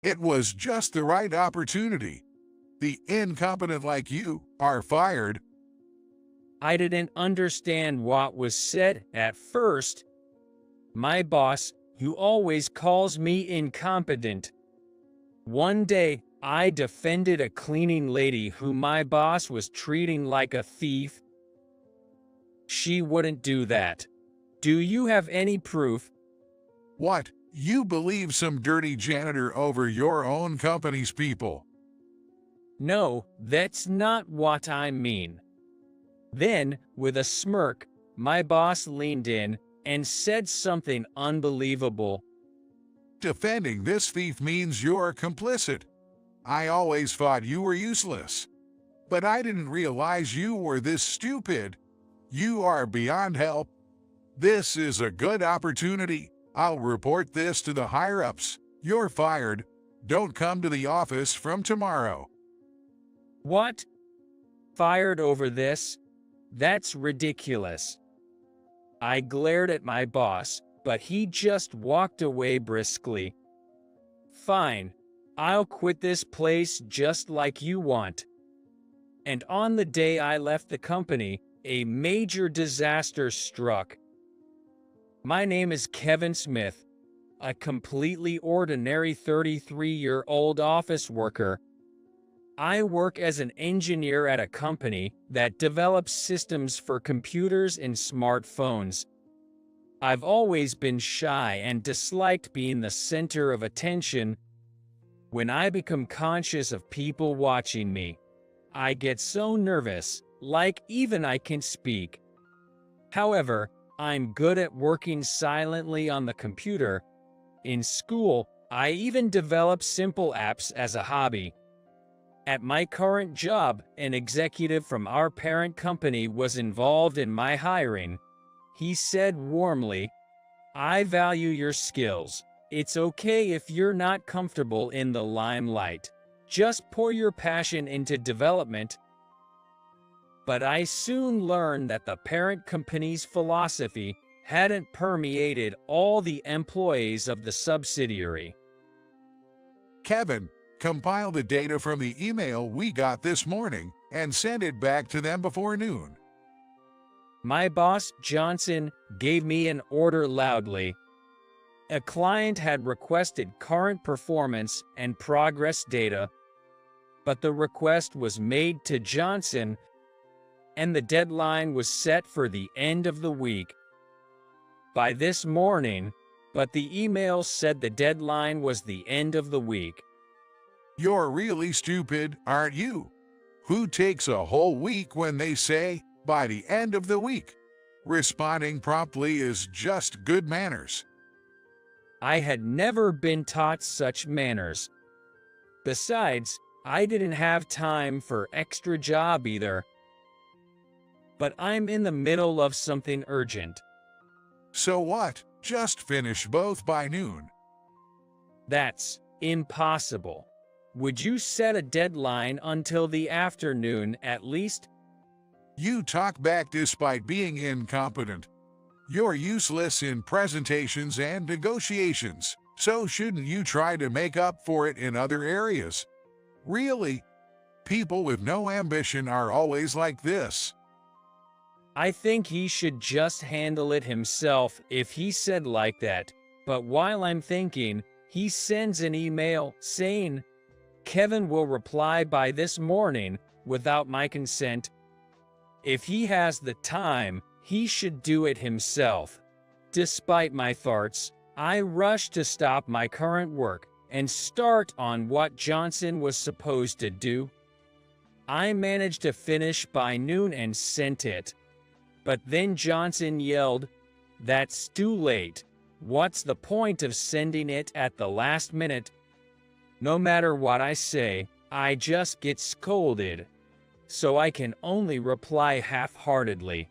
It was just the right opportunity. The incompetent like you are fired. I didn't understand what was said at first. My boss, who always calls me incompetent. One day, I defended a cleaning lady who my boss was treating like a thief. She wouldn't do that. Do you have any proof? What? You believe some dirty janitor over your own company's people? No, that's not what I mean. Then, with a smirk, my boss leaned in and said something unbelievable. Defending this thief means you're complicit. I always thought you were useless. But I didn't realize you were this stupid. You are beyond help. This is a good opportunity. I'll report this to the higher-ups. You're fired. Don't come to the office from tomorrow. What? Fired over this? That's ridiculous. I glared at my boss, but he just walked away briskly. Fine, I'll quit this place just like you want. And on the day I left the company, a major disaster struck. My name is Kevin Smith, a completely ordinary 33-year-old office worker. I work as an engineer at a company that develops systems for computers and smartphones. I've always been shy and disliked being the center of attention. When I become conscious of people watching me, I get so nervous, like even I can speak. However, I'm good at working silently on the computer. In school, I even develop simple apps as a hobby. At my current job, an executive from our parent company was involved in my hiring. He said warmly, "I value your skills. It's okay if you're not comfortable in the limelight. Just pour your passion into development." But I soon learned that the parent company's philosophy hadn't permeated all the employees of the subsidiary. Kevin, compile the data from the email we got this morning and send it back to them before noon. My boss, Johnson, gave me an order loudly. A client had requested current performance and progress data, but the request was made to Johnson, and the deadline was set for the end of the week. By this morning, but the email said the deadline was the end of the week. You're really stupid, aren't you? Who takes a whole week when they say, by the end of the week? Responding promptly is just good manners. I had never been taught such manners. Besides, I didn't have time for extra job either. But I'm in the middle of something urgent. So what? Just finish both by noon. That's impossible. Would you set a deadline until the afternoon at least? You talk back despite being incompetent. You're useless in presentations and negotiations, so shouldn't you try to make up for it in other areas? Really? People with no ambition are always like this. I think he should just handle it himself if he said like that, but while I'm thinking, he sends an email saying, "Kevin will reply by this morning without my consent." If he has the time, he should do it himself. Despite my thoughts, I rush to stop my current work and start on what Johnson was supposed to do. I managed to finish by noon and sent it. But then Johnson yelled, "That's too late. What's the point of sending it at the last minute?" No matter what I say, I just get scolded. So I can only reply half-heartedly.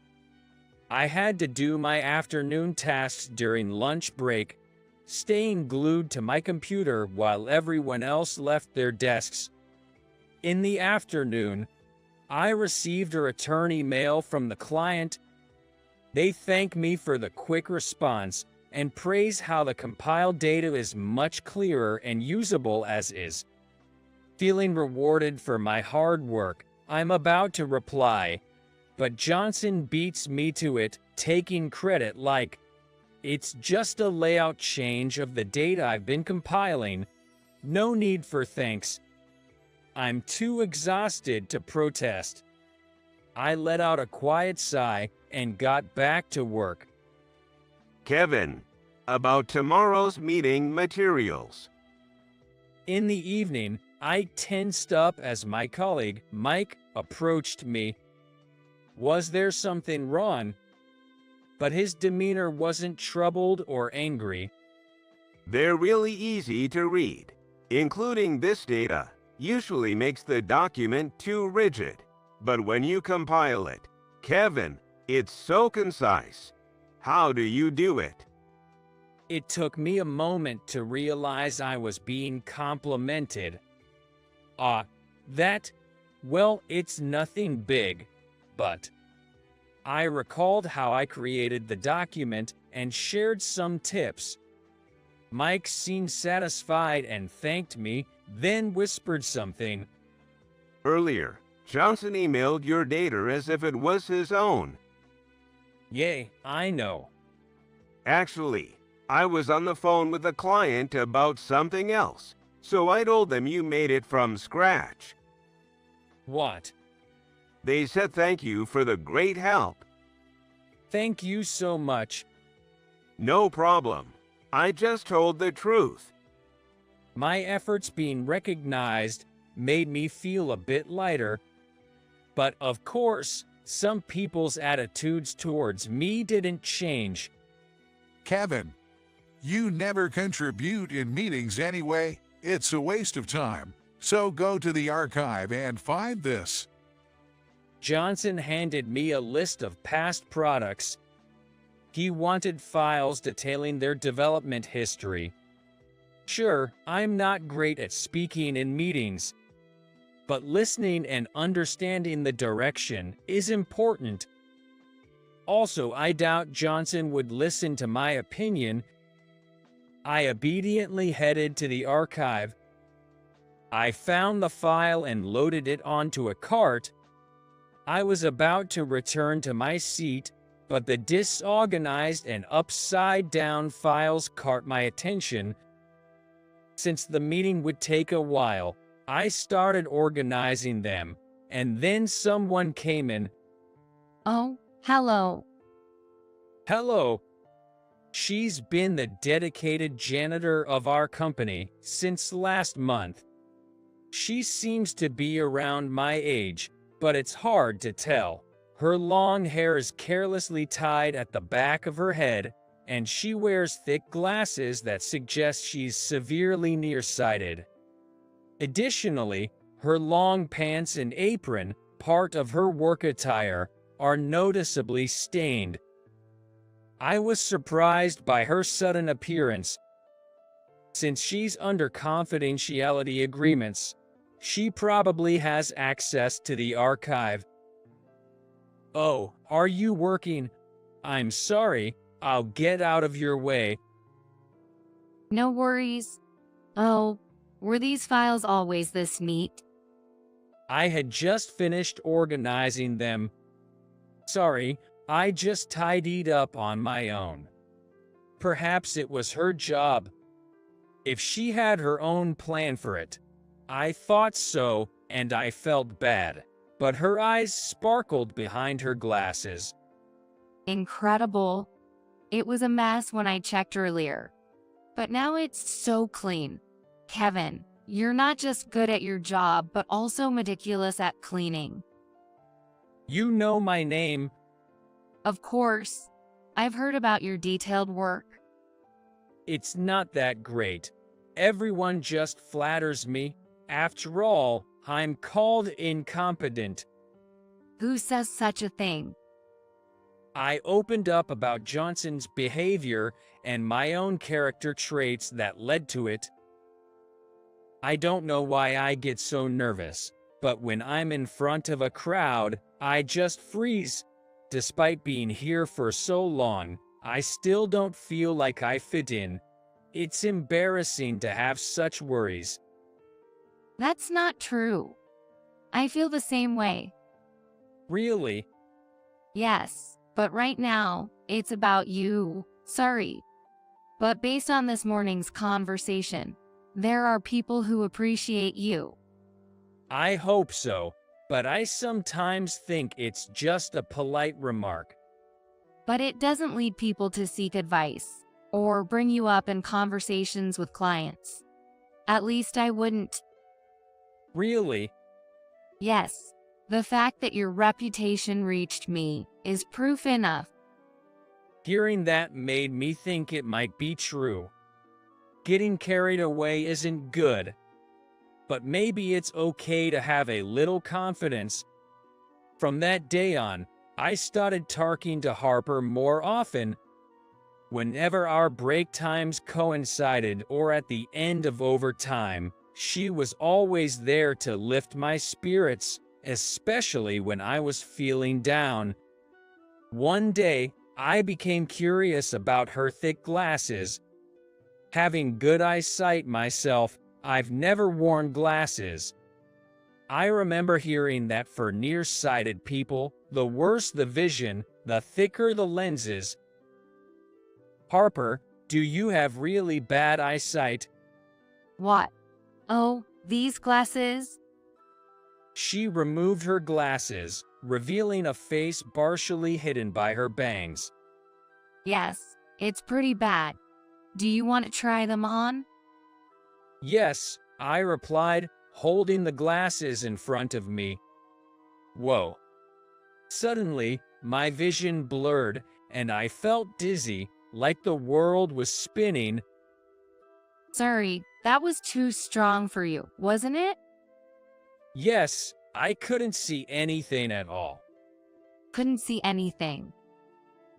I had to do my afternoon tasks during lunch break, staying glued to my computer while everyone else left their desks. In the afternoon, I received a return email from the client. They thank me for the quick response and praise how the compiled data is much clearer and usable as is. Feeling rewarded for my hard work, I'm about to reply, but Johnson beats me to it, taking credit like, "It's just a layout change of the data I've been compiling. No need for thanks." I'm too exhausted to protest. I let out a quiet sigh and got back to work. Kevin, about tomorrow's meeting materials. In the evening, I tensed up as my colleague, Mike, approached me. Was there something wrong? But his demeanor wasn't troubled or angry. They're really easy to read. Including this data usually makes the document too rigid. But when you compile it, Kevin, it's so concise. How do you do it? It took me a moment to realize I was being complimented. Well, it's nothing big, but I recalled how I created the document and shared some tips. Mike seemed satisfied and thanked me, then whispered something. Earlier, Johnson emailed your data as if it was his own. Yay, I know. Actually, I was on the phone with a client about something else, so I told them you made it from scratch. What? They said thank you for the great help. Thank you so much. No problem. I just told the truth. My efforts being recognized made me feel a bit lighter. But of course, some people's attitudes towards me didn't change. Kevin, you never contribute in meetings anyway. It's a waste of time. So go to the archive and find this. Johnson handed me a list of past products. He wanted files detailing their development history. Sure, I'm not great at speaking in meetings, but listening and understanding the direction is important. Also, I doubt Johnson would listen to my opinion. I obediently headed to the archive. I found the file and loaded it onto a cart. I was about to return to my seat, but the disorganized and upside-down files caught my attention. Since the meeting would take a while, I started organizing them, and then someone came in. Oh, hello. Hello. She's been the dedicated janitor of our company since last month. She seems to be around my age, but it's hard to tell. Her long hair is carelessly tied at the back of her head, and she wears thick glasses that suggest she's severely nearsighted. Additionally, her long pants and apron, part of her work attire, are noticeably stained. I was surprised by her sudden appearance. Since she's under confidentiality agreements, she probably has access to the archive. Oh, are you working? I'm sorry, I'll get out of your way. No worries. Oh, were these files always this neat? I had just finished organizing them. Sorry, I just tidied up on my own. Perhaps it was her job. If she had her own plan for it. I thought so, and I felt bad. But her eyes sparkled behind her glasses. Incredible. It was a mess when I checked earlier. But now it's so clean. Kevin, you're not just good at your job, but also meticulous at cleaning. You know my name. Of course. I've heard about your detailed work. It's not that great. Everyone just flatters me. After all, I'm called incompetent. Who says such a thing? I opened up about Johnson's behavior and my own character traits that led to it. I don't know why I get so nervous, but when I'm in front of a crowd, I just freeze. Despite being here for so long, I still don't feel like I fit in. It's embarrassing to have such worries. That's not true. I feel the same way. Really? Yes, but right now, it's about you. Sorry. But based on this morning's conversation, there are people who appreciate you. I hope so, but I sometimes think it's just a polite remark. But it doesn't lead people to seek advice or bring you up in conversations with clients. At least I wouldn't. Really? Yes, the fact that your reputation reached me is proof enough. Hearing that made me think it might be true. Getting carried away isn't good, but maybe it's okay to have a little confidence. From that day on, I started talking to Harper more often. Whenever our break times coincided or at the end of overtime, she was always there to lift my spirits, especially when I was feeling down. One day, I became curious about her thick glasses. Having good eyesight myself, I've never worn glasses. I remember hearing that for nearsighted people, the worse the vision, the thicker the lenses. Harper, do you have really bad eyesight? What? Oh, these glasses? She removed her glasses, revealing a face partially hidden by her bangs. Yes, it's pretty bad. Do you want to try them on? Yes, I replied, holding the glasses in front of me. Whoa. Suddenly, my vision blurred, and I felt dizzy, like the world was spinning. Sorry, that was too strong for you, wasn't it? Yes, I couldn't see anything at all. Couldn't see anything.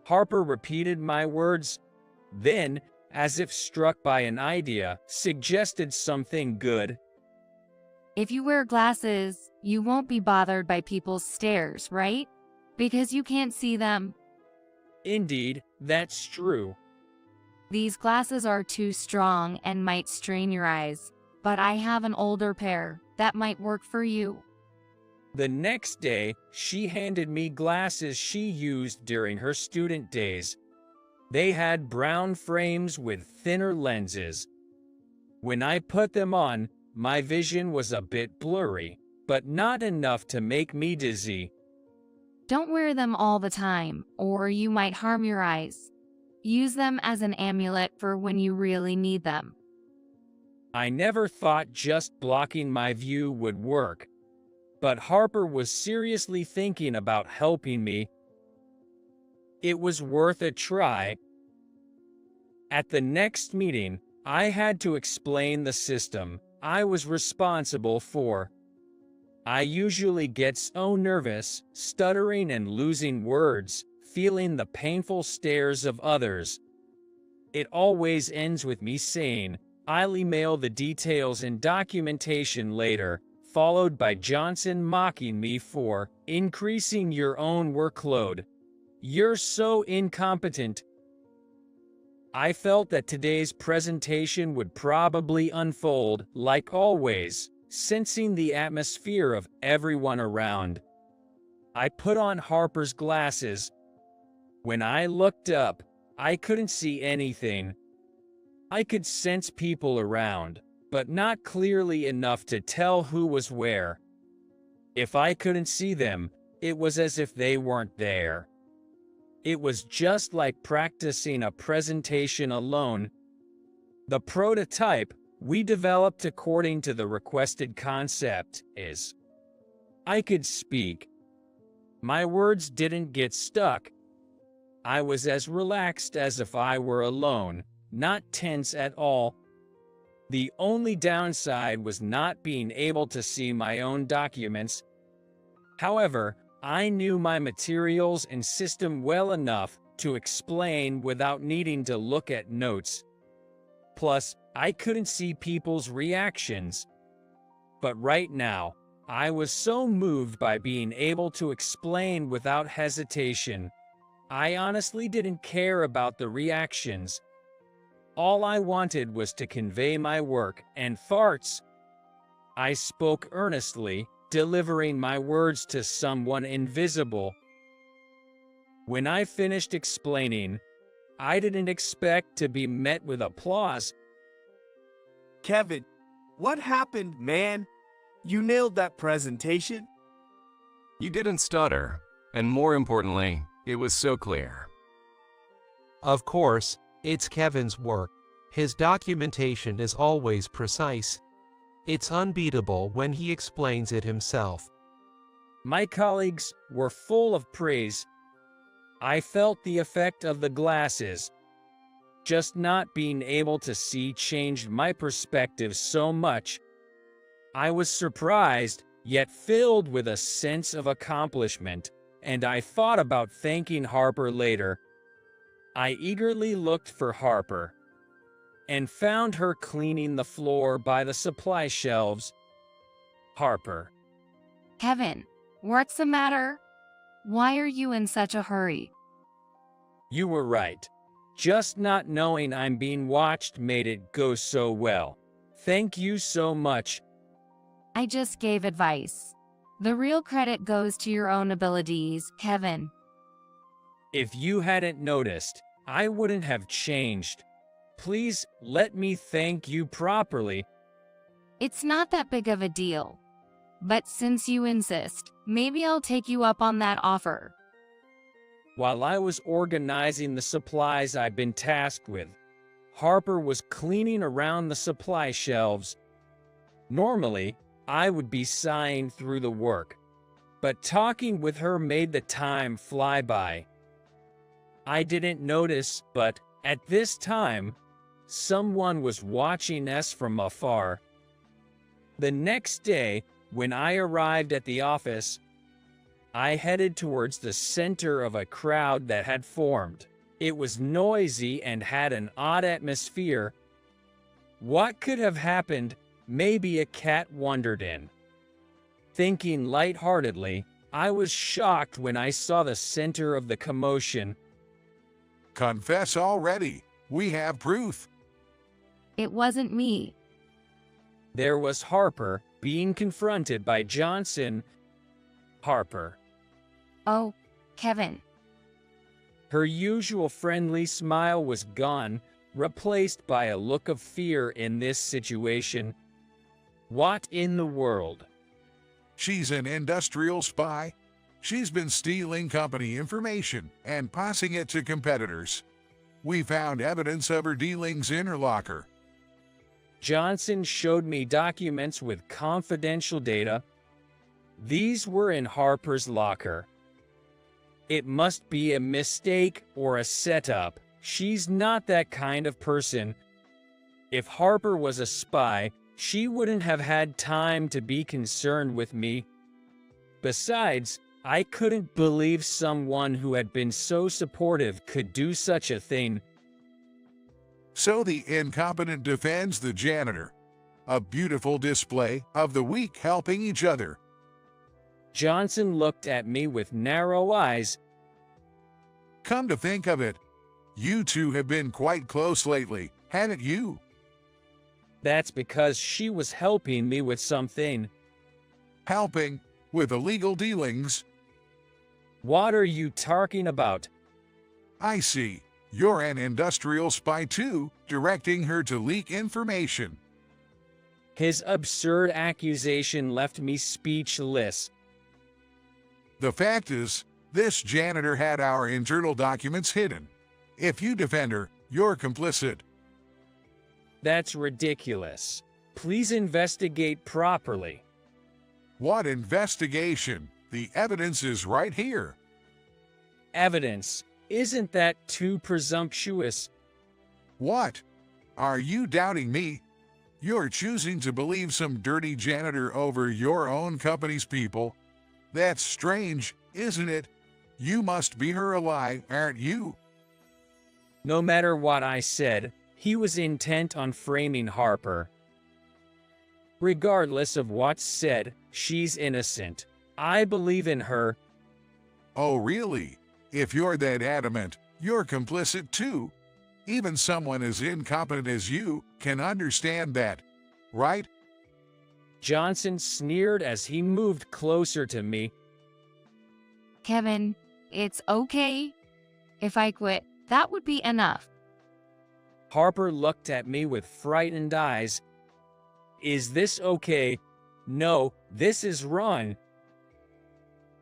Harper repeated my words, then, as if struck by an idea, suggested something good. If you wear glasses, you won't be bothered by people's stares, right? Because you can't see them. Indeed, that's true. These glasses are too strong and might strain your eyes, but I have an older pair that might work for you. The next day, she handed me glasses she used during her student days. They had brown frames with thinner lenses. When I put them on, my vision was a bit blurry, but not enough to make me dizzy. Don't wear them all the time, or you might harm your eyes. Use them as an amulet for when you really need them. I never thought just blocking my view would work, but Harper was seriously thinking about helping me. It was worth a try. At the next meeting, I had to explain the system I was responsible for. I usually get so nervous, stuttering and losing words, feeling the painful stares of others. It always ends with me saying, "I'll email the details and documentation later," followed by Johnson mocking me for increasing your own workload. "You're so incompetent." I felt that today's presentation would probably unfold, like always, sensing the atmosphere of everyone around. I put on Harper's glasses. When I looked up, I couldn't see anything. I could sense people around, but not clearly enough to tell who was where. If I couldn't see them, it was as if they weren't there. It was just like practicing a presentation alone. The prototype we developed according to the requested concept is: I could speak. My words didn't get stuck. I was as relaxed as if I were alone, not tense at all. The only downside was not being able to see my own documents. However, I knew my materials and system well enough to explain without needing to look at notes. Plus, I couldn't see people's reactions. But right now, I was so moved by being able to explain without hesitation. I honestly didn't care about the reactions. All I wanted was to convey my work and farts. I spoke earnestly, delivering my words to someone invisible. When I finished explaining, I didn't expect to be met with applause. Kevin, what happened, man? You nailed that presentation. You didn't stutter, and more importantly, it was so clear. Of course, it's Kevin's work. His documentation is always precise. It's unbeatable when he explains it himself. My colleagues were full of praise. I felt the effect of the glasses. Just not being able to see changed my perspective so much. I was surprised, yet filled with a sense of accomplishment, and I thought about thanking Harper later. I eagerly looked for Harper and found her cleaning the floor by the supply shelves. Harper. Kevin, what's the matter? Why are you in such a hurry? You were right. Just not knowing I'm being watched made it go so well. Thank you so much. I just gave advice. The real credit goes to your own abilities, Kevin. If you hadn't noticed, I wouldn't have changed. Please let me thank you properly. It's not that big of a deal. But since you insist, maybe I'll take you up on that offer. While I was organizing the supplies I'd been tasked with, Harper was cleaning around the supply shelves. Normally, I would be sighing through the work, but talking with her made the time fly by. I didn't notice, but at this time, someone was watching us from afar. The next day, when I arrived at the office, I headed towards the center of a crowd that had formed. It was noisy and had an odd atmosphere. What could have happened? Maybe a cat wandered in. Thinking lightheartedly, I was shocked when I saw the center of the commotion. Confess already. We have proof. It wasn't me. There was Harper being confronted by Johnson. Harper. Oh, Kevin. Her usual friendly smile was gone, replaced by a look of fear in this situation. What in the world? She's an industrial spy. She's been stealing company information and passing it to competitors. We found evidence of her dealings in her locker. Johnson showed me documents with confidential data. These were in Harper's locker. It must be a mistake or a setup. She's not that kind of person. If Harper was a spy, she wouldn't have had time to be concerned with me. Besides, I couldn't believe someone who had been so supportive could do such a thing. So the incompetent defends the janitor. A beautiful display of the weak helping each other. Johnson looked at me with narrow eyes. Come to think of it, you two have been quite close lately, haven't you? That's because she was helping me with something. Helping with illegal dealings. What are you talking about? I see. You're an industrial spy too, directing her to leak information. His absurd accusation left me speechless. The fact is, this janitor had our internal documents hidden. If you defend her, you're complicit. That's ridiculous. Please investigate properly. What investigation? The evidence is right here. Evidence? Isn't that too presumptuous? What? Are you doubting me? You're choosing to believe some dirty janitor over your own company's people. That's strange, isn't it? You must be her ally, aren't you? No matter what I said, he was intent on framing Harper. Regardless of what's said, she's innocent. I believe in her. Oh really? If you're that adamant, you're complicit too. Even someone as incompetent as you can understand that, right? Johnson sneered as he moved closer to me. Kevin, it's okay. If I quit, that would be enough. Harper looked at me with frightened eyes. Is this okay? No, this is wrong.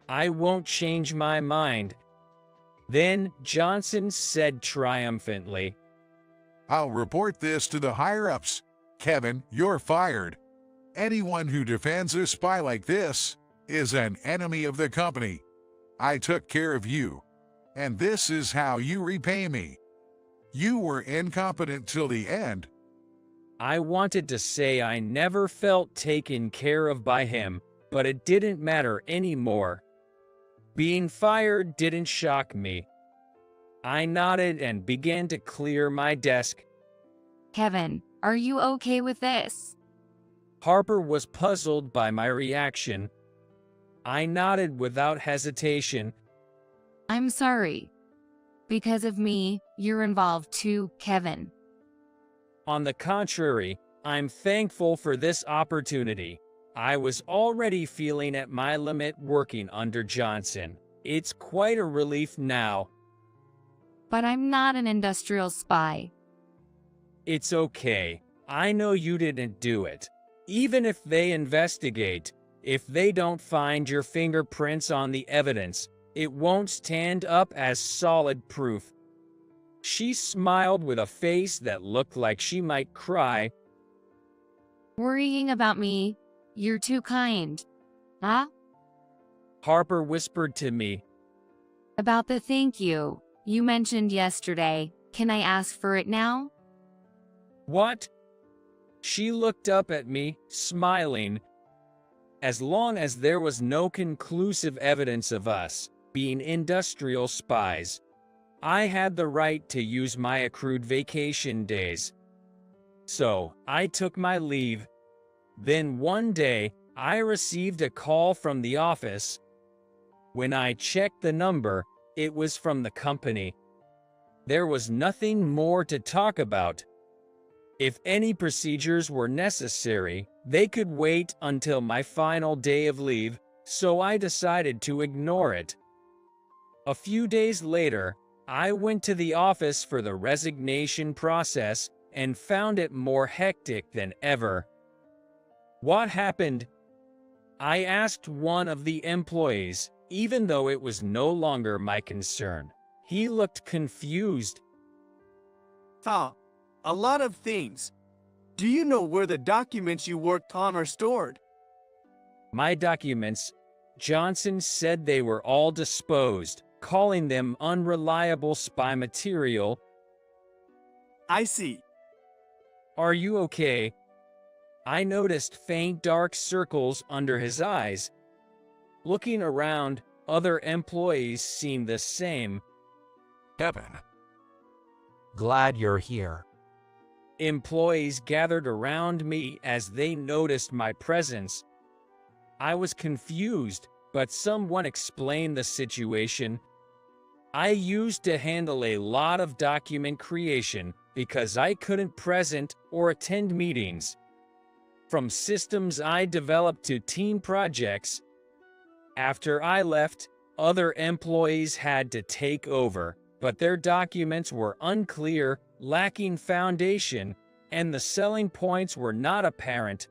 I won't change my mind. Then Johnson said triumphantly, I'll report this to the higher-ups. Kevin, you're fired. Anyone who defends a spy like this is an enemy of the company. I took care of you, and this is how you repay me. You were incompetent till the end. I wanted to say I never felt taken care of by him, but it didn't matter anymore. Being fired didn't shock me. I nodded and began to clear my desk. Kevin, are you okay with this? Harper was puzzled by my reaction. I nodded without hesitation. I'm sorry. Because of me, you're involved too, Kevin. On the contrary, I'm thankful for this opportunity. I was already feeling at my limit working under Johnson. It's quite a relief now. But I'm not an industrial spy. It's okay. I know you didn't do it. Even if they investigate, if they don't find your fingerprints on the evidence, it won't stand up as solid proof. She smiled with a face that looked like she might cry. Worrying about me? You're too kind. Huh? Harper whispered to me. About the thank you mentioned yesterday. Can I ask for it now? What? She looked up at me, smiling. As long as there was no conclusive evidence of us being industrial spies, I had the right to use my accrued vacation days. So, I took my leave. Then one day, I received a call from the office. When I checked the number, it was from the company. There was nothing more to talk about. If any procedures were necessary, they could wait until my final day of leave, so I decided to ignore it. A few days later, I went to the office for the resignation process and found it more hectic than ever. What happened? I asked one of the employees, even though it was no longer my concern. He looked confused. A lot of things. Do you know where the documents you worked on are stored? My documents, Johnson said they were all disposed, calling them unreliable spy material. I see. Are you okay? I noticed faint dark circles under his eyes. Looking around, other employees seemed the same. Kevin. Glad you're here. Employees gathered around me as they noticed my presence. I was confused, but someone explained the situation. I used to handle a lot of document creation because I couldn't present or attend meetings. From systems I developed to team projects. After I left, other employees had to take over, but their documents were unclear, lacking foundation, and the selling points were not apparent.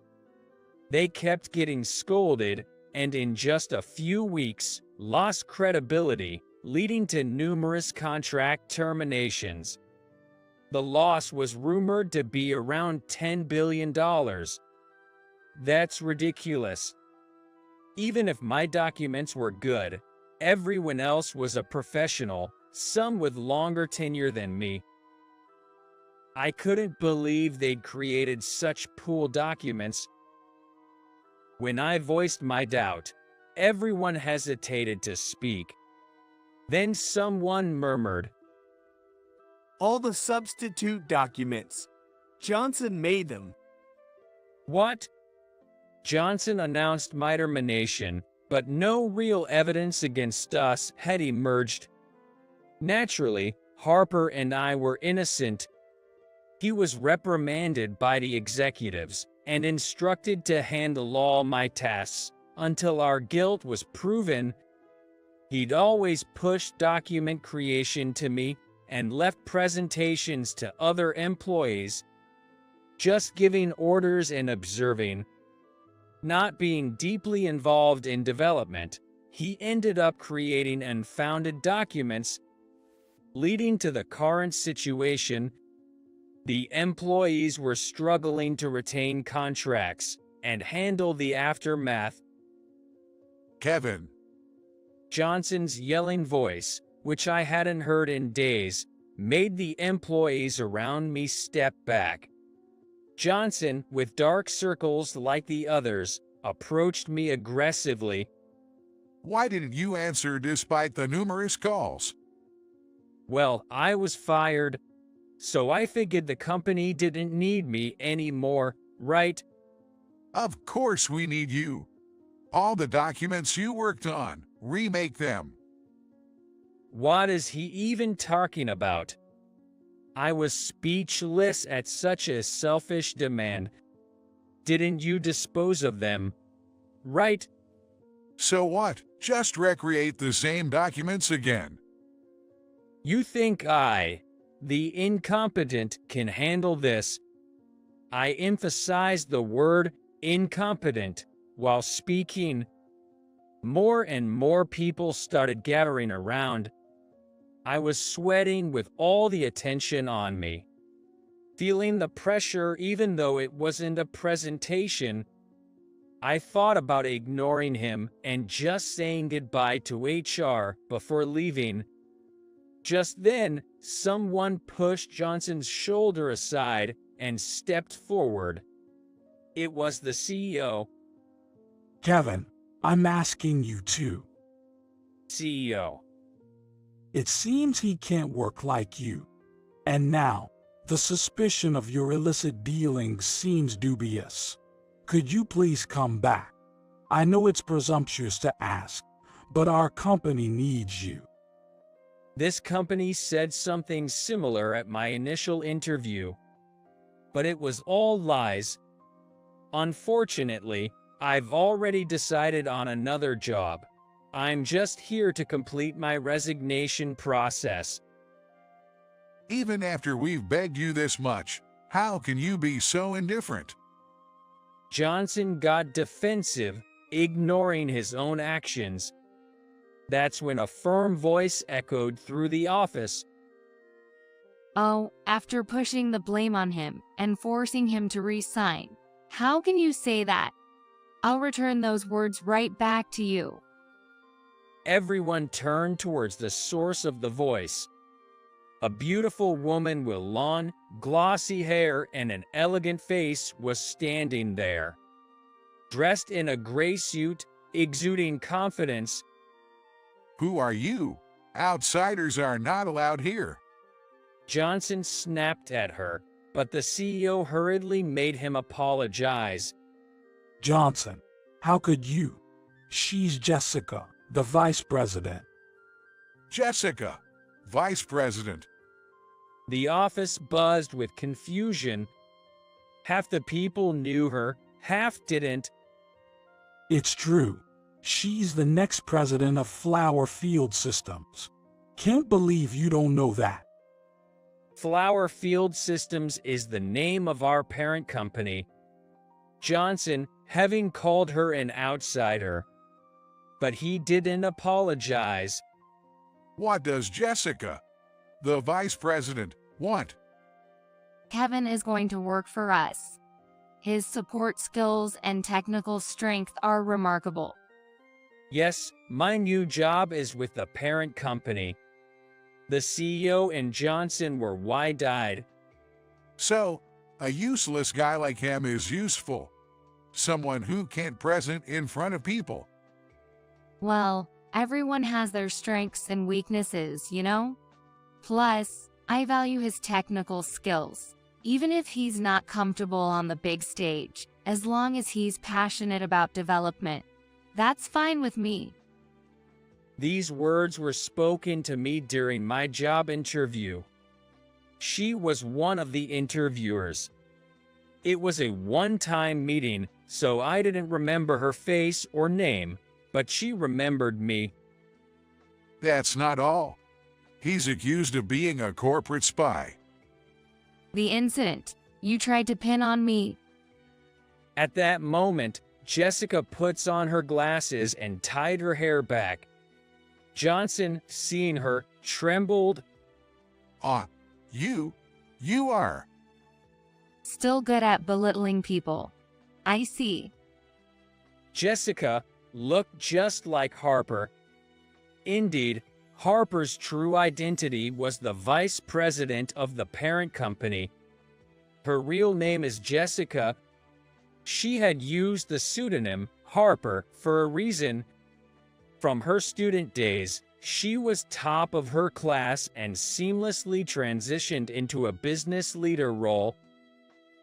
They kept getting scolded, and in just a few weeks, lost credibility, leading to numerous contract terminations. The loss was rumored to be around $10 billion. That's ridiculous. Even if my documents were good, everyone else was a professional, some with longer tenure than me. I couldn't believe they'd created such poor documents. When I voiced my doubt, everyone hesitated to speak. Then someone murmured, All the substitute documents. Johnson made them. "What?" Johnson announced my termination, but no real evidence against us had emerged. Naturally, Harper and I were innocent. He was reprimanded by the executives and instructed to handle all my tasks until our guilt was proven. He'd always pushed document creation to me and left presentations to other employees, just giving orders and observing. Not being deeply involved in development, he ended up creating unfounded documents, leading to the current situation. The employees were struggling to retain contracts and handle the aftermath. Kevin, Johnson's yelling voice, which I hadn't heard in days, made the employees around me step back. Johnson, with dark circles like the others, approached me aggressively. why didn't you answer despite the numerous calls? Well, I was fired, so I figured the company didn't need me anymore, right? Of course we need you. All the documents you worked on, remake them. What is he even talking about? I was speechless at such a selfish demand. Didn't you dispose of them? Right? So what? Just recreate the same documents again. You think I, the incompetent, can handle this? I emphasized the word incompetent while speaking. More and more people started gathering around. I was sweating with all the attention on me, feeling the pressure even though it wasn't a presentation. I thought about ignoring him and just saying goodbye to HR before leaving. Just then, someone pushed Johnson's shoulder aside and stepped forward. It was the CEO. Kevin, I'm asking you too. CEO. It seems he can't work like you. And now, the suspicion of your illicit dealings seems dubious. Could you please come back? I know it's presumptuous to ask, but our company needs you. This company said something similar at my initial interview, but it was all lies. Unfortunately, I've already decided on another job. I'm just here to complete my resignation process. Even after we've begged you this much, how can you be so indifferent? Johnson got defensive, ignoring his own actions. That's when a firm voice echoed through the office. Oh, after pushing the blame on him and forcing him to resign, how can you say that? I'll return those words right back to you. Everyone turned towards the source of the voice. A beautiful woman with long, glossy hair and an elegant face was standing there. Dressed in a gray suit, exuding confidence. Who are you? Outsiders are not allowed here. Johnson snapped at her, but the CEO hurriedly made him apologize. Johnson, how could you? She's Jessica, the vice president. Jessica, vice president. The office buzzed with confusion. Half the people knew her, half didn't. It's true. She's the next president of Flower Field Systems. Can't believe you don't know that. Flower Field Systems is the name of our parent company. Johnson, having called her an outsider. But he didn't apologize. What does Jessica, the vice president, want? Kevin is going to work for us. His support skills and technical strength are remarkable. Yes, my new job is with the parent company. The CEO and Johnson were wide-eyed. So, a useless guy like him is useful. Someone who can't present in front of people. Well, everyone has their strengths and weaknesses, you know? Plus, I value his technical skills. Even if he's not comfortable on the big stage, as long as he's passionate about development, that's fine with me. These words were spoken to me during my job interview. She was one of the interviewers. It was a one-time meeting, so I didn't remember her face or name, but she remembered me. That's not all. He's accused of being a corporate spy. The incident you tried to pin on me. At that moment, Jessica puts on her glasses and tied her hair back. Johnson, seeing her, trembled. You are. Still good at belittling people. I see. Jessica looked just like Harper. Indeed, Harper's true identity was the vice president of the parent company. Her real name is Jessica. She had used the pseudonym Harper for a reason. From her student days, she was top of her class and seamlessly transitioned into a business leader role.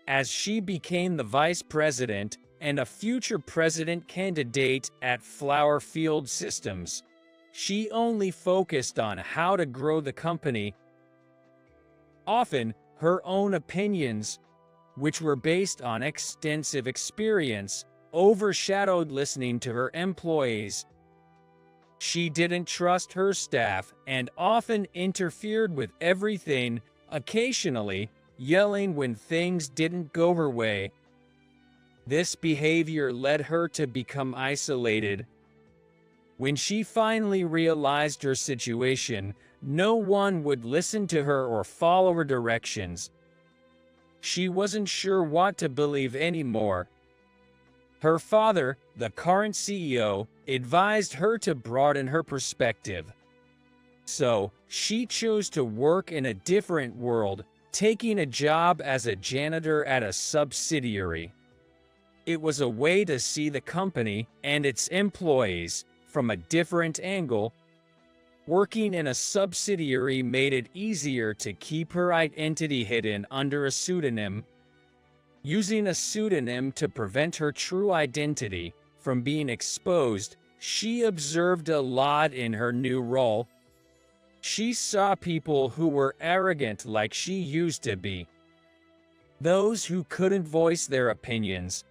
As she became the vice president and a future president candidate at Flower Field Systems, she only focused on how to grow the company. Often, her own opinions, which were based on extensive experience, overshadowed listening to her employees. She didn't trust her staff and often interfered with everything, occasionally yelling when things didn't go her way. This behavior led her to become isolated. When she finally realized her situation, no one would listen to her or follow her directions. She wasn't sure what to believe anymore. Her father, the current CEO, advised her to broaden her perspective. So, she chose to work in a different world, taking a job as a janitor at a subsidiary. It was a way to see the company and its employees from a different angle. Working in a subsidiary made it easier to keep her identity hidden under a pseudonym. Using a pseudonym to prevent her true identity from being exposed, she observed a lot in her new role. She saw people who were arrogant like she used to be. Those who couldn't voice their opinions.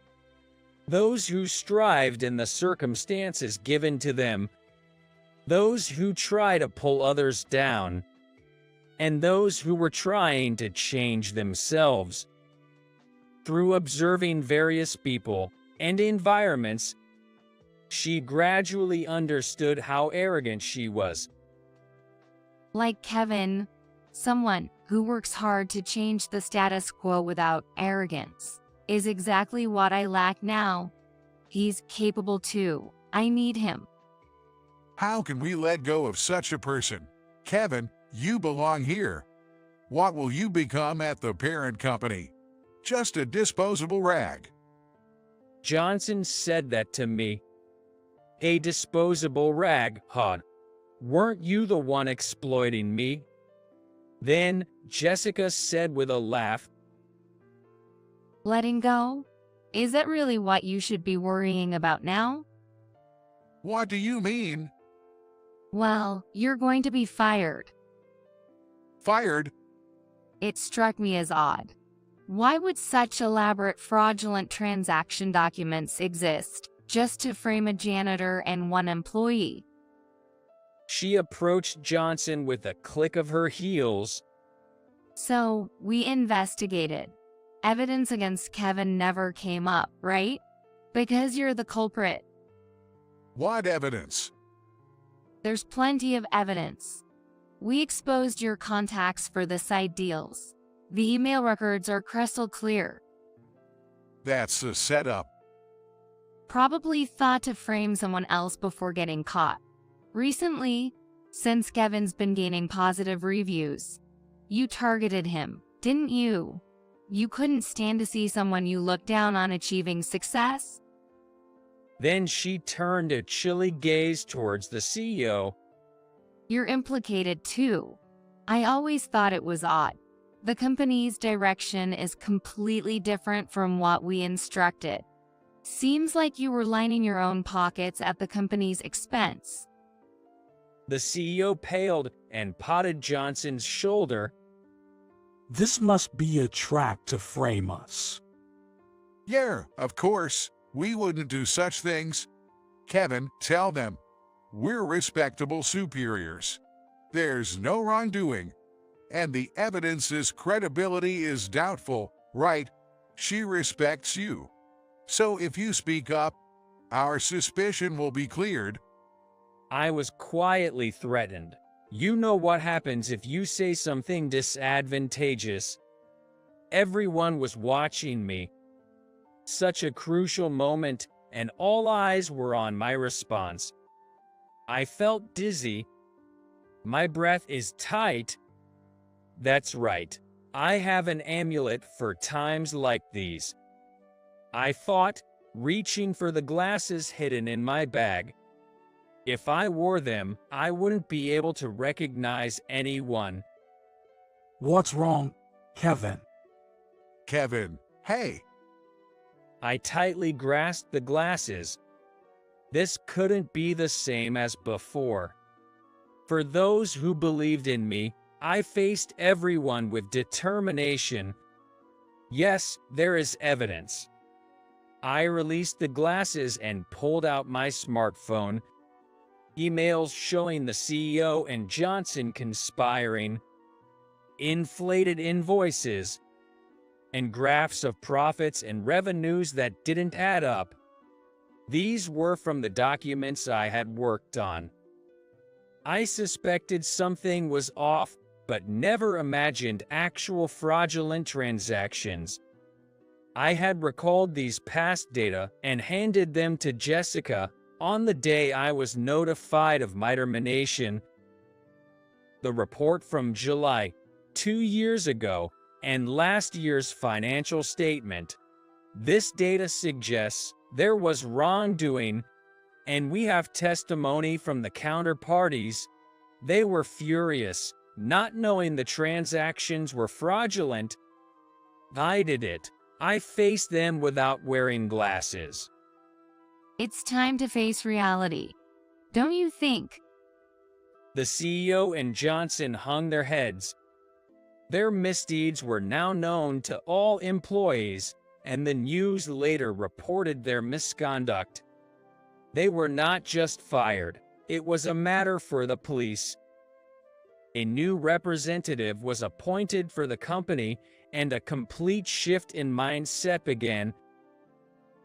Those who strived in the circumstances given to them. Those who try to pull others down. And those who were trying to change themselves. Through observing various people and environments, she gradually understood how arrogant she was. Like Kevin, someone who works hard to change the status quo without arrogance, is exactly what I lack now. He's capable too. I need him. How can we let go of such a person? Kevin, you belong here. What will you become at the parent company? Just a disposable rag. Johnson said that to me. A disposable rag, huh? Weren't you the one exploiting me? Then, Jessica said with a laugh, Letting go? Is that really what you should be worrying about now? What do you mean? Well, you're going to be fired. Fired? It struck me as odd. Why would such elaborate fraudulent transaction documents exist just to frame a janitor and one employee? She approached Johnson with a click of her heels. So, we investigated. Evidence against Kevin never came up, right? Because you're the culprit. What evidence? There's plenty of evidence. We exposed your contacts for the side deals. The email records are crystal clear. That's a setup. Probably thought to frame someone else before getting caught. Recently, since Kevin's been gaining positive reviews, you targeted him, didn't you? You couldn't stand to see someone you looked down on achieving success? Then she turned a chilly gaze towards the CEO. You're implicated too. I always thought it was odd. The company's direction is completely different from what we instructed. Seems like you were lining your own pockets at the company's expense. The CEO paled and patted Johnson's shoulder. This must be a trap to frame us. Yeah, of course. We wouldn't do such things. Kevin, tell them. We're respectable superiors. There's no wrongdoing. And the evidence's credibility is doubtful, right? She respects you. So if you speak up, our suspicion will be cleared. I was quietly threatened. You know what happens if you say something disadvantageous. Everyone was watching me. Such a crucial moment, and all eyes were on my response. I felt dizzy. My breath is tight. That's right. I have an amulet for times like these. I thought, reaching for the glasses hidden in my bag. If I wore them, I wouldn't be able to recognize anyone. What's wrong, Kevin? Kevin, hey. I tightly grasped the glasses. This couldn't be the same as before. For those who believed in me, I faced everyone with determination. Yes, there is evidence. I released the glasses and pulled out my smartphone. Emails showing the CEO and Johnson conspiring, inflated invoices, and graphs of profits and revenues that didn't add up. These were from the documents I had worked on. I suspected something was off, but never imagined actual fraudulent transactions. I had recalled these past data and handed them to Jessica on the day I was notified of my termination. The report from July, 2 years ago, and last year's financial statement. This data suggests there was wrongdoing, and we have testimony from the counterparties. They were furious, not knowing the transactions were fraudulent. I did it. I faced them without wearing glasses. It's time to face reality. Don't you think? The CEO and Johnson hung their heads. Their misdeeds were now known to all employees, and the news later reported their misconduct. They were not just fired, it was a matter for the police. A new representative was appointed for the company, and a complete shift in mindset began.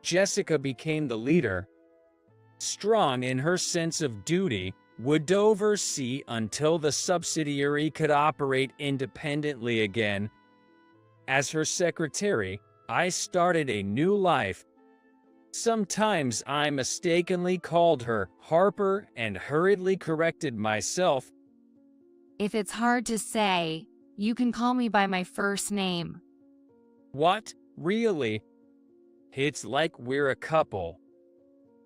Jessica became the leader. Strong in her sense of duty, would oversee until the subsidiary could operate independently again. As her secretary, I started a new life. Sometimes I mistakenly called her Harper and hurriedly corrected myself. If it's hard to say, you can call me by my first name. What? Really? It's like we're a couple.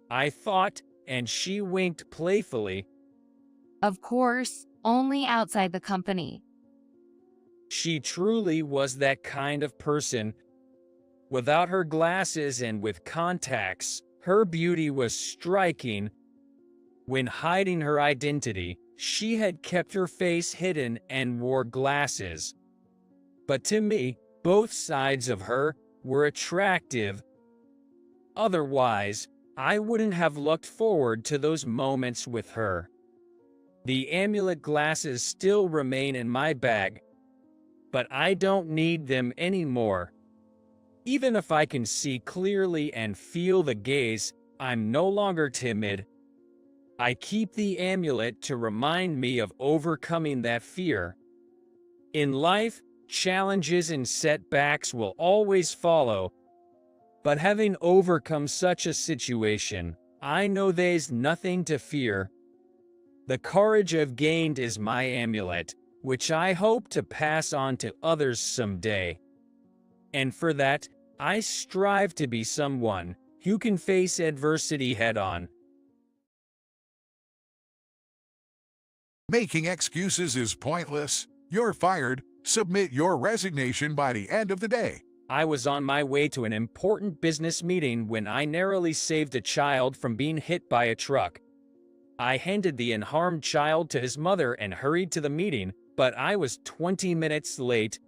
I thought, and she winked playfully. Of course, only outside the company. She truly was that kind of person. Without her glasses and with contacts, her beauty was striking. When hiding her identity, she had kept her face hidden and wore glasses. But to me, both sides of her were attractive. Otherwise, I wouldn't have looked forward to those moments with her. The amulet glasses still remain in my bag, but I don't need them anymore. Even if I can see clearly and feel the gaze, I'm no longer timid. I keep the amulet to remind me of overcoming that fear. In life, challenges and setbacks will always follow, but having overcome such a situation, I know there's nothing to fear. The courage I've gained is my amulet, which I hope to pass on to others someday. And for that, I strive to be someone who can face adversity head-on. Making excuses is pointless. You're fired. Submit your resignation by the end of the day. I was on my way to an important business meeting when I narrowly saved a child from being hit by a truck. I handed the unharmed child to his mother and hurried to the meeting, but I was 20 minutes late.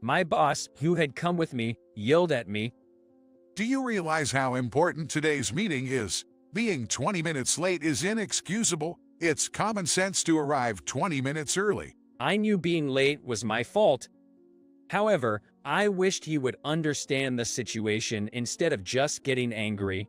My boss, who had come with me, yelled at me. Do you realize how important today's meeting is? Being 20 minutes late is inexcusable. It's common sense to arrive 20 minutes early. I knew being late was my fault. However, I wished he would understand the situation instead of just getting angry.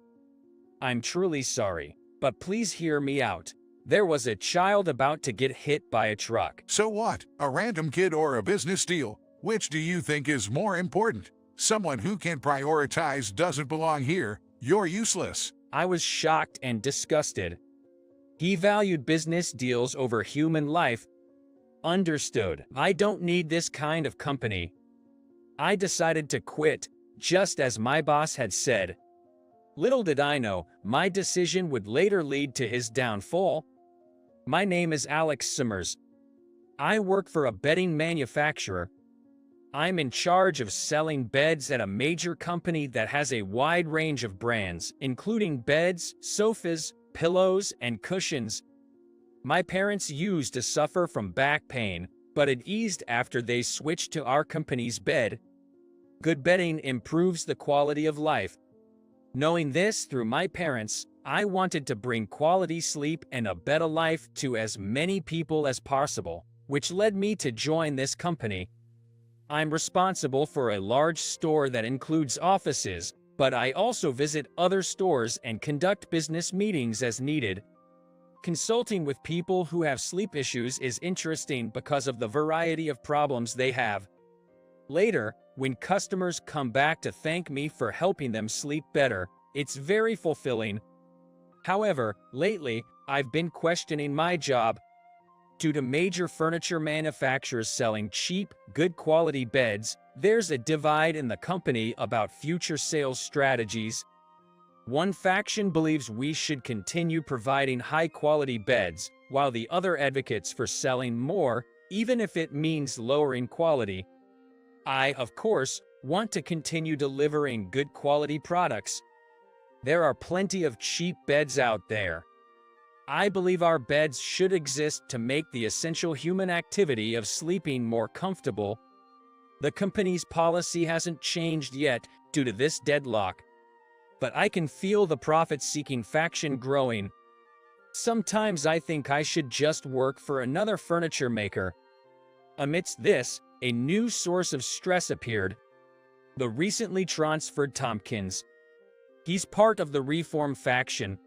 I'm truly sorry, but please hear me out. There was a child about to get hit by a truck. So what? A random kid or a business deal? Which do you think is more important? Someone who can prioritize doesn't belong here. You're useless. I was shocked and disgusted. He valued business deals over human life. Understood. I don't need this kind of company. I decided to quit, just as my boss had said. Little did I know, my decision would later lead to his downfall. My name is Alex Summers. I work for a bedding manufacturer. I'm in charge of selling beds at a major company that has a wide range of brands, including beds, sofas, pillows, and cushions. My parents used to suffer from back pain, but it eased after they switched to our company's bed. Good bedding improves the quality of life. Knowing this through my parents, I wanted to bring quality sleep and a better life to as many people as possible, which led me to join this company. I'm responsible for a large store that includes offices, but I also visit other stores and conduct business meetings as needed. Consulting with people who have sleep issues is interesting because of the variety of problems they have. Later, when customers come back to thank me for helping them sleep better, it's very fulfilling. However, lately, I've been questioning my job. Due to major furniture manufacturers selling cheap, good-quality beds, there's a divide in the company about future sales strategies. One faction believes we should continue providing high-quality beds, while the other advocates for selling more, even if it means lowering quality. I, of course, want to continue delivering good-quality products. There are plenty of cheap beds out there. I believe our beds should exist to make the essential human activity of sleeping more comfortable. The company's policy hasn't changed yet due to this deadlock, but I can feel the profit-seeking faction growing. Sometimes I think I should just work for another furniture maker. Amidst this, a new source of stress appeared. The recently transferred Tompkins. He's part of the Reform faction.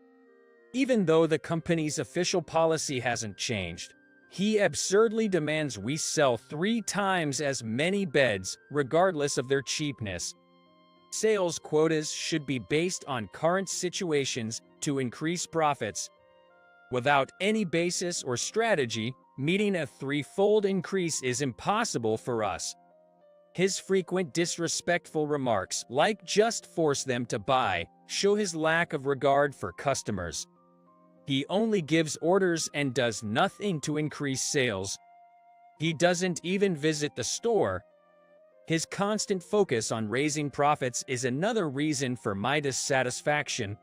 Even though the company's official policy hasn't changed, he absurdly demands we sell 3 times as many beds, regardless of their cheapness. Sales quotas should be based on current situations to increase profits. Without any basis or strategy, meeting a 3-fold increase is impossible for us. His frequent disrespectful remarks, like "just force them to buy," show his lack of regard for customers. He only gives orders and does nothing to increase sales. He doesn't even visit the store. His constant focus on raising profits is another reason for my dissatisfaction.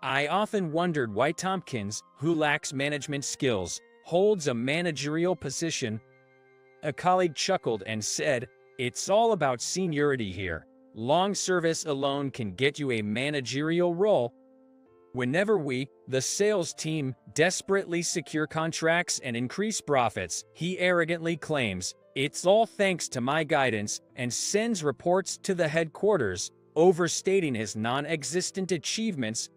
I often wondered why Tompkins, who lacks management skills, holds a managerial position. A colleague chuckled and said, "It's all about seniority here. Long service alone can get you a managerial role." Whenever we, the sales team, desperately secure contracts and increase profits, he arrogantly claims, "It's all thanks to my guidance," and sends reports to the headquarters, overstating his non-existent achievements.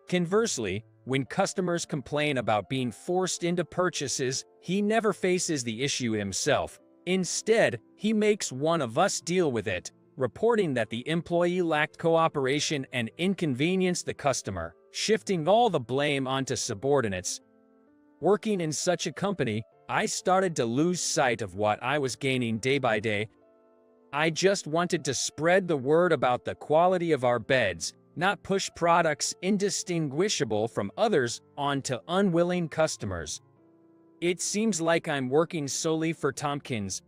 Conversely, when customers complain about being forced into purchases, he never faces the issue himself. Instead, he makes one of us deal with it, reporting that the employee lacked cooperation and inconvenienced the customer, shifting all the blame onto subordinates. Working in such a company, I started to lose sight of what I was gaining day by day. I just wanted to spread the word about the quality of our beds, not push products indistinguishable from others onto unwilling customers. It seems like I'm working solely for Tompkins.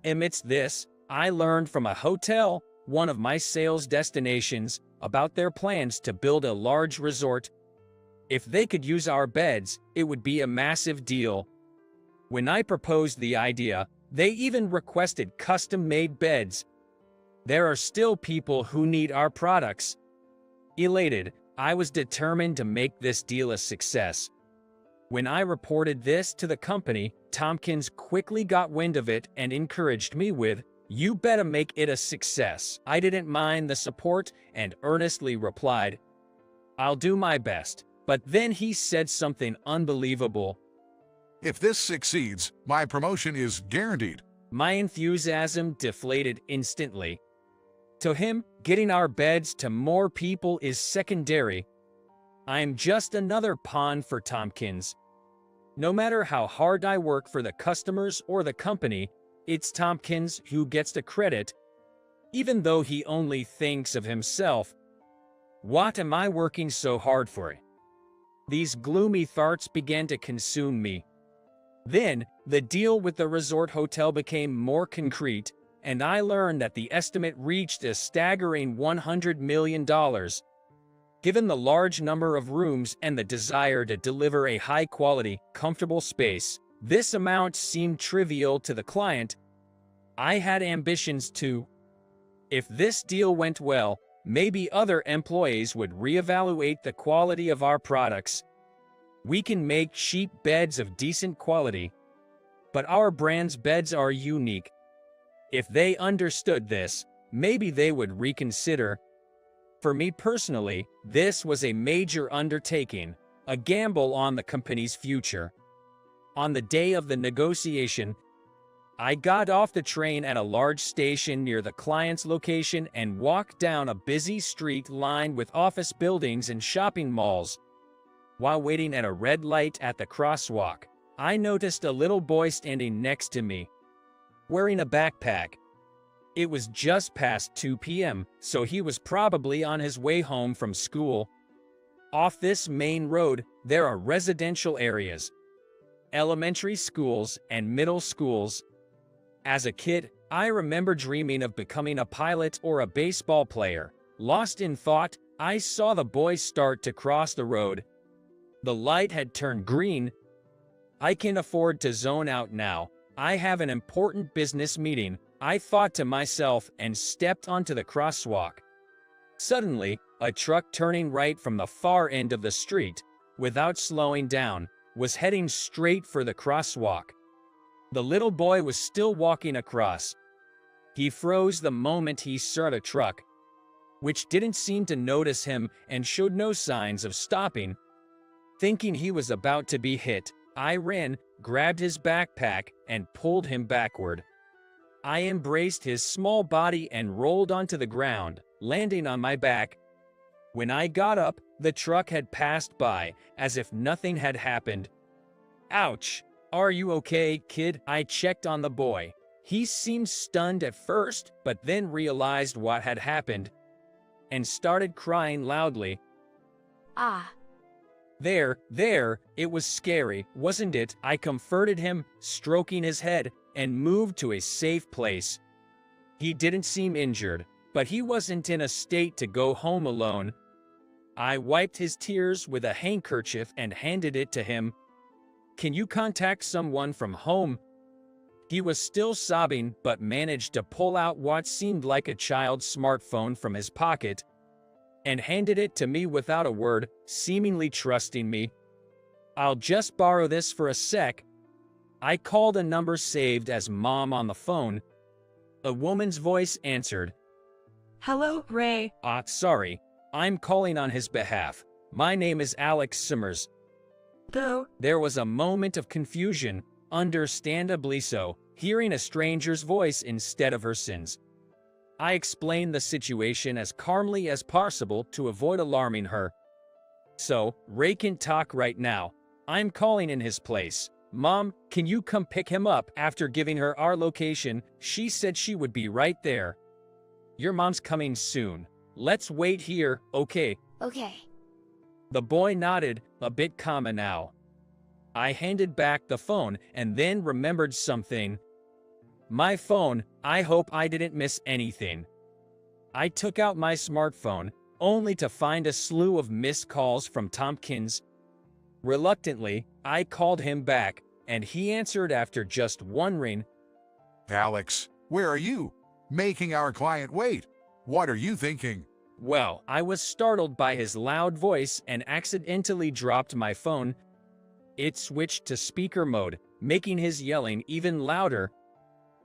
Amidst this, I learned from a hotel, one of my sales destinations, about their plans to build a large resort. If they could use our beds, it would be a massive deal. When I proposed the idea, they even requested custom-made beds. There are still people who need our products. Elated, I was determined to make this deal a success. When I reported this to the company, Tompkins quickly got wind of it and encouraged me with, "You better make it a success." I didn't mind the support and earnestly replied, "I'll do my best." But then he said something unbelievable. If this succeeds, my promotion is guaranteed. My enthusiasm deflated instantly. To him, getting our beds to more people is secondary. I'm just another pawn for Tompkins. No matter how hard I work for the customers or the company, it's Tompkins who gets the credit, even though he only thinks of himself. What am I working so hard for? These gloomy thoughts began to consume me. Then, the deal with the resort hotel became more concrete, and I learned that the estimate reached a staggering $100 million. Given the large number of rooms and the desire to deliver a high-quality, comfortable space, this amount seemed trivial to the client. I had ambitions too. If this deal went well, maybe other employees would reevaluate the quality of our products. We can make cheap beds of decent quality, but our brand's beds are unique. If they understood this, maybe they would reconsider. For me personally, this was a major undertaking, a gamble on the company's future. On the day of the negotiation, I got off the train at a large station near the client's location and walked down a busy street lined with office buildings and shopping malls. While waiting at a red light at the crosswalk, I noticed a little boy standing next to me, wearing a backpack. It was just past 2 p.m., so he was probably on his way home from school. Off this main road, there are residential areas, elementary schools, and middle schools. As a kid, I remember dreaming of becoming a pilot or a baseball player. Lost in thought, I saw the boy start to cross the road. The light had turned green. I can afford to zone out now. I have an important business meeting, I thought to myself, and stepped onto the crosswalk. Suddenly, a truck turning right from the far end of the street, without slowing down, was heading straight for the crosswalk. The little boy was still walking across. He froze the moment he saw the truck, which didn't seem to notice him and showed no signs of stopping. Thinking he was about to be hit, I ran, grabbed his backpack, and pulled him backward. I embraced his small body and rolled onto the ground, landing on my back. When I got up, the truck had passed by, as if nothing had happened. Ouch! Are you okay, kid? I checked on the boy. He seemed stunned at first, but then realized what had happened, and started crying loudly. Ah. There, it was scary, wasn't it? I comforted him, stroking his head, and moved to a safe place. He didn't seem injured, but he wasn't in a state to go home alone. I wiped his tears with a handkerchief and handed it to him. Can you contact someone from home? He was still sobbing, but managed to pull out what seemed like a child's smartphone from his pocket and handed it to me without a word, seemingly trusting me. I'll just borrow this for a sec. I called a number saved as Mom on the phone. A woman's voice answered. Hello, Ray. Sorry. I'm calling on his behalf. My name is Alex Summers. Though. There was a moment of confusion, understandably so, hearing a stranger's voice instead of her sins. I explained the situation as calmly as possible to avoid alarming her. So, Ray can talk right now. I'm calling in his place. Mom, can you come pick him up? After giving her our location, she said she would be right there. Your mom's coming soon. Let's wait here, okay? Okay. The boy nodded, a bit calmer now. I handed back the phone and then remembered something. My phone, I hope I didn't miss anything. I took out my smartphone, only to find a slew of missed calls from Tompkins. Reluctantly, I called him back, and he answered after just one ring. Alex, where are you? Making our client wait. What are you thinking? Well, I was startled by his loud voice and accidentally dropped my phone. It switched to speaker mode, making his yelling even louder.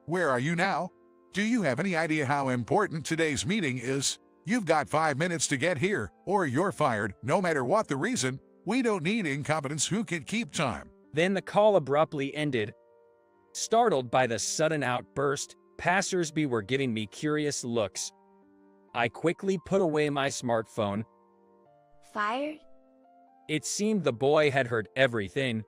Where are you now? Do you have any idea how important today's meeting is? You've got 5 minutes to get here, or you're fired, no matter what the reason. We don't need incompetents who can keep time. Then the call abruptly ended. Startled by the sudden outburst, passersby were giving me curious looks. I quickly put away my smartphone. Fired? It seemed the boy had heard everything.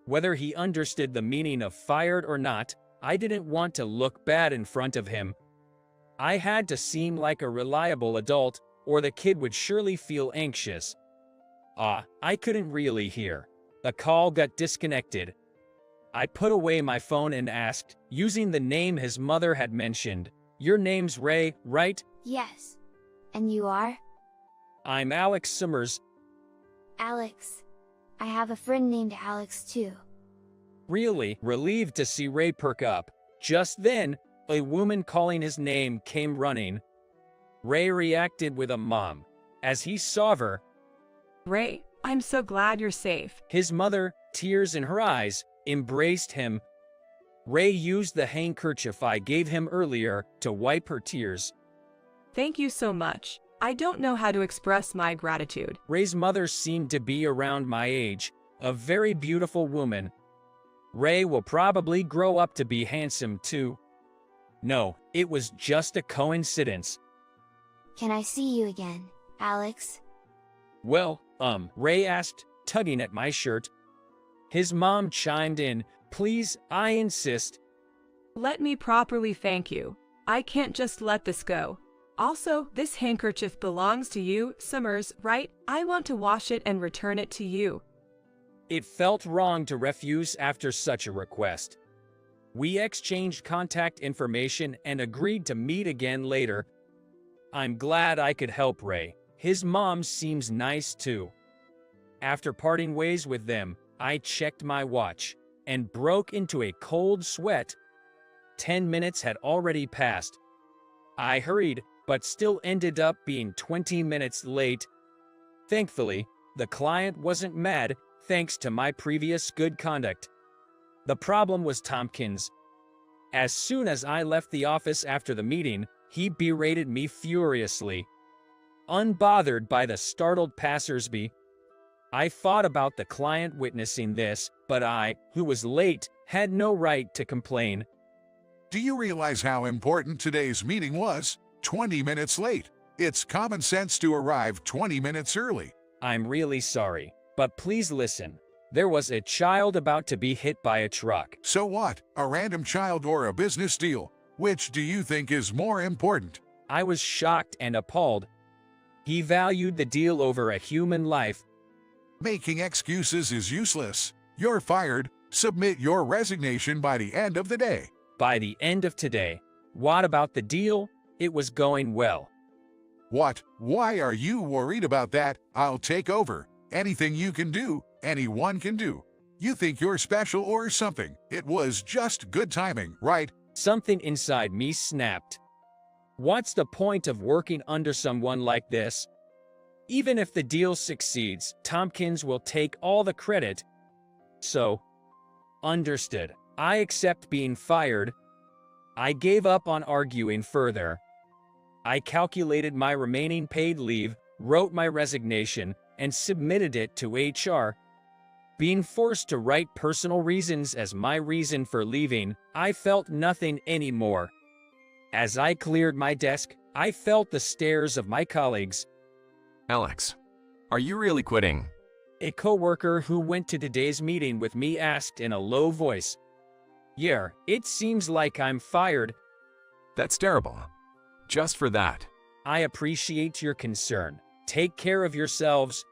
Whether he understood the meaning of fired or not, I didn't want to look bad in front of him. I had to seem like a reliable adult, or the kid would surely feel anxious. I couldn't really hear. The call got disconnected. I put away my phone and asked, using the name his mother had mentioned, "Your name's Ray, right?" Yes. And you are? "I'm Alex Summers." Alex. I have a friend named Alex too. Really relieved to see Ray perk up. Just then, a woman calling his name came running. Ray reacted with a mom. As he saw her, Ray, I'm so glad you're safe. his mother, tears in her eyes, embraced him. Ray used the handkerchief I gave him earlier to wipe her tears. Thank you so much. I don't know how to express my gratitude. Ray's mother seemed to be around my age, a very beautiful woman. Ray will probably grow up to be handsome too. No, it was just a coincidence. Can I see you again, Alex? Well, Ray asked, tugging at my shirt. His mom chimed in, "Please, I insist." Let me properly thank you. I can't just let this go. Also, this handkerchief belongs to you, Summers, right? I want to wash it and return it to you. It felt wrong to refuse after such a request. We exchanged contact information and agreed to meet again later. I'm glad I could help Ray. His mom seems nice too. After parting ways with them, I checked my watch and broke into a cold sweat. 10 minutes had already passed. I hurried, but still ended up being 20 minutes late. Thankfully, the client wasn't mad, thanks to my previous good conduct. The problem was Tompkins. As soon as I left the office after the meeting, he berated me furiously. Unbothered by the startled passersby, I thought about the client witnessing this, but I, who was late, had no right to complain. Do you realize how important today's meeting was? 20 minutes late. It's common sense to arrive 20 minutes early. I'm really sorry, but please listen. There was a child about to be hit by a truck. So what? A random child or a business deal? Which do you think is more important? I was shocked and appalled. He valued the deal over a human life. Making excuses is useless. You're fired. Submit your resignation by the end of the day. By the end of today. What about the deal? It was going well. What? Why are you worried about that? I'll take over. Anything you can do, anyone can do. You think you're special or something. It was just good timing, right? Something inside me snapped. What's the point of working under someone like this? Even if the deal succeeds, Tompkins will take all the credit. So, understood. I accept being fired. I gave up on arguing further. I calculated my remaining paid leave, wrote my resignation, and submitted it to HR. Being forced to write personal reasons as my reason for leaving, I felt nothing anymore. As I cleared my desk, I felt the stares of my colleagues. Alex, are you really quitting? A coworker who went to today's meeting with me asked in a low voice. Yeah, it seems like I'm fired. That's terrible. Just for that. I appreciate your concern. Take care of yourselves.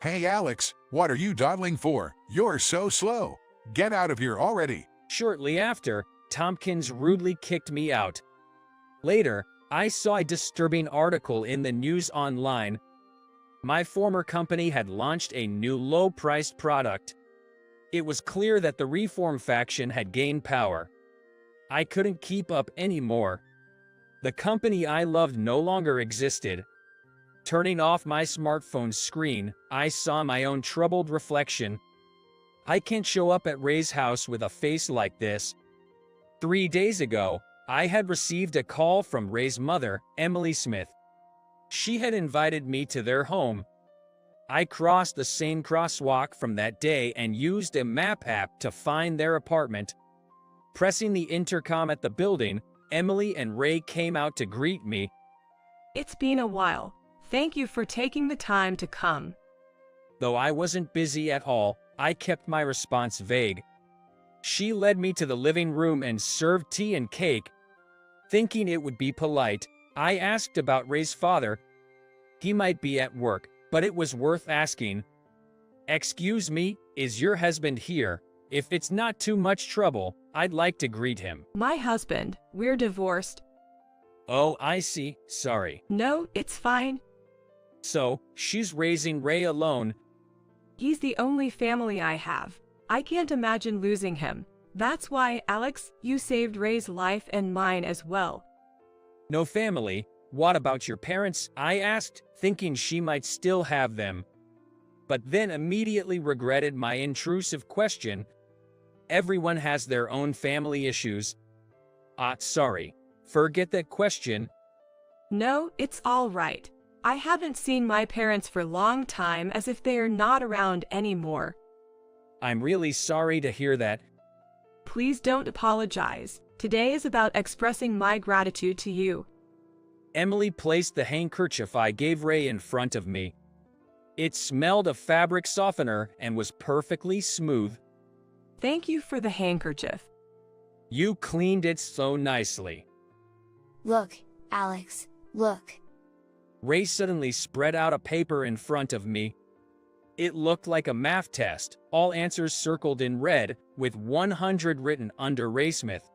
Hey Alex, what are you dawdling for? You're so slow. Get out of here already. Shortly after, Tompkins rudely kicked me out. Later, I saw a disturbing article in the news online. My former company had launched a new low-priced product. It was clear that the reform faction had gained power. I couldn't keep up anymore. The company I loved no longer existed. Turning off my smartphone screen, I saw my own troubled reflection. I can't show up at Ray's house with a face like this. 3 days ago, I had received a call from Ray's mother, Emily Smith. She had invited me to their home. I crossed the same crosswalk from that day and used a map app to find their apartment. Pressing the intercom at the building, Emily and Ray came out to greet me. It's been a while. Thank you for taking the time to come. Though I wasn't busy at all, I kept my response vague. She led me to the living room and served tea and cake. Thinking it would be polite, I asked about Ray's father. He might be at work, but it was worth asking. "Excuse me, is your husband here? If it's not too much trouble, I'd like to greet him." My husband, we're divorced. Oh, I see, sorry. No, it's fine. So, she's raising Ray alone. He's the only family I have. I can't imagine losing him. That's why, Alex, you saved Ray's life and mine as well. No family? What about your parents? I asked, thinking she might still have them. But then immediately regretted my intrusive question. Everyone has their own family issues. Sorry. Forget that question. No, it's all right. I haven't seen my parents for a long time, as if they are not around anymore. I'm really sorry to hear that. Please don't apologize. Today is about expressing my gratitude to you. Emily placed the handkerchief I gave Ray in front of me. It smelled of fabric softener and was perfectly smooth. Thank you for the handkerchief. You cleaned it so nicely. Look, Alex, look. Ray suddenly spread out a paper in front of me. It looked like a math test, all answers circled in red, with 100 written under Ray Smith.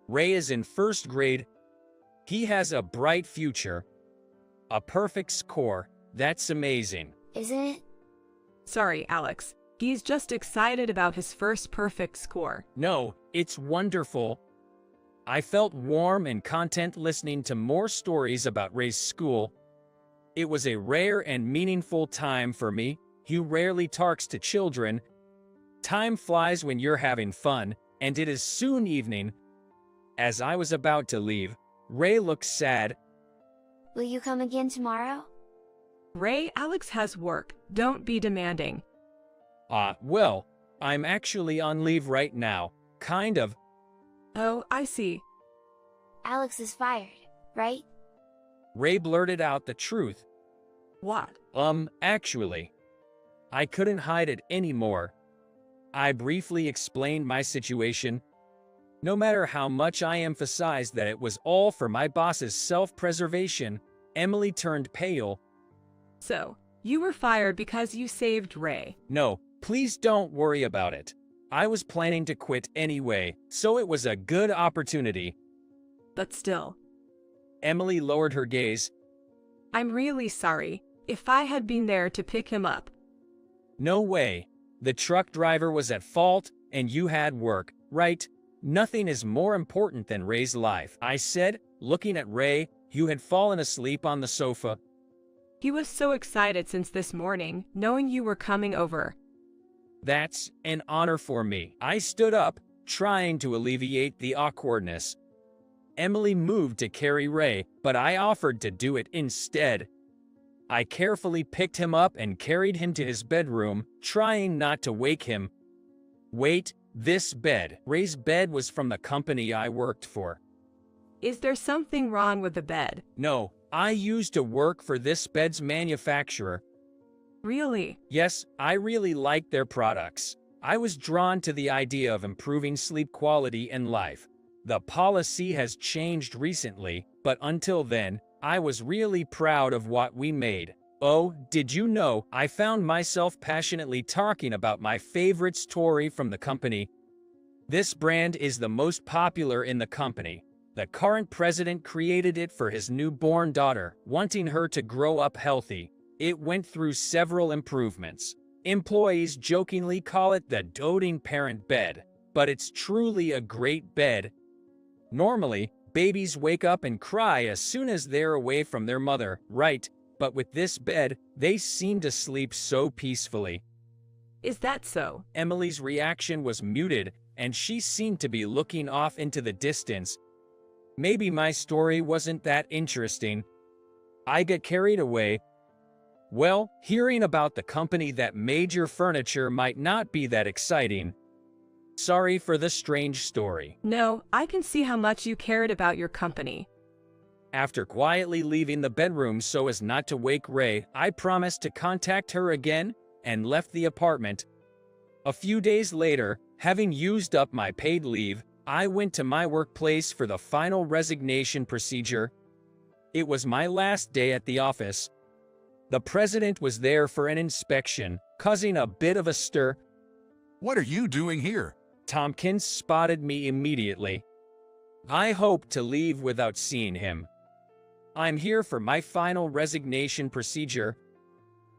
Ray is in first grade. He has a bright future. A perfect score. That's amazing. Isn't it? Sorry, Alex. He's just excited about his first perfect score. No, it's wonderful. I felt warm and content listening to more stories about Ray's school. It was a rare and meaningful time for me. He rarely talks to children. Time flies when you're having fun, and it is soon evening. As I was about to leave, Ray looked sad. Will you come again tomorrow? Ray, Alex has work. Don't be demanding. Well, I'm actually on leave right now. Kind of. Oh, I see. Alex is fired, right? Ray blurted out the truth. What? Actually. I couldn't hide it anymore. I briefly explained my situation. No matter how much I emphasized that it was all for my boss's self-preservation, Emily turned pale. So, you were fired because you saved Ray. No, please don't worry about it. I was planning to quit anyway, so it was a good opportunity. But still. Emily lowered her gaze. I'm really sorry. If I had been there to pick him up. No way. The truck driver was at fault, and you had work, right? Nothing is more important than Ray's life, I said, looking at Ray, who had fallen asleep on the sofa. He was so excited since this morning, knowing you were coming over. That's an honor for me. I stood up, trying to alleviate the awkwardness. Emily moved to carry Ray, but I offered to do it instead. I carefully picked him up and carried him to his bedroom, trying not to wake him. Wait, this bed. Ray's bed was from the company I worked for. Is there something wrong with the bed? No, I used to work for this bed's manufacturer. Really? Yes, I really liked their products. I was drawn to the idea of improving sleep quality and life. The policy has changed recently, but until then, I was really proud of what we made. Oh, did you know, I found myself passionately talking about my favorite story from the company. This brand is the most popular in the company. The current president created it for his newborn daughter, wanting her to grow up healthy. It went through several improvements. Employees jokingly call it the doting parent bed, but it's truly a great bed. Normally, babies wake up and cry as soon as they're away from their mother, right? But with this bed, they seem to sleep so peacefully. Is that so? Emily's reaction was muted, and she seemed to be looking off into the distance. Maybe my story wasn't that interesting. I get carried away. Well, hearing about the company that made your furniture might not be that exciting. Sorry for the strange story. No, I can see how much you cared about your company. After quietly leaving the bedroom so as not to wake Ray, I promised to contact her again and left the apartment. A few days later, having used up my paid leave, I went to my workplace for the final resignation procedure. It was my last day at the office. The president was there for an inspection, causing a bit of a stir. What are you doing here? Tompkins spotted me immediately. I hoped to leave without seeing him. I'm here for my final resignation procedure.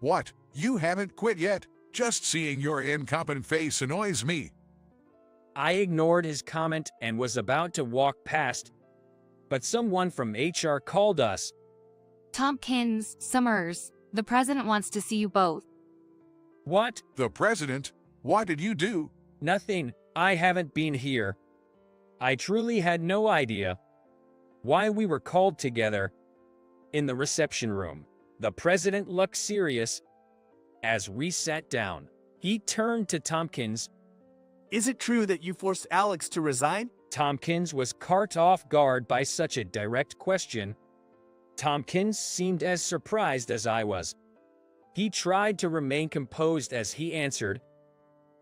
What? You haven't quit yet? Just seeing your incompetent face annoys me. I ignored his comment and was about to walk past, but someone from HR called us. Tompkins, Summers, the president wants to see you both. What? The president? What did you do? Nothing. I haven't been here. I truly had no idea why we were called together. In the reception room, the president looked serious. As we sat down, he turned to Tompkins. Is it true that you forced Alex to resign? Tompkins was caught off guard by such a direct question. Tompkins seemed as surprised as I was. He tried to remain composed as he answered,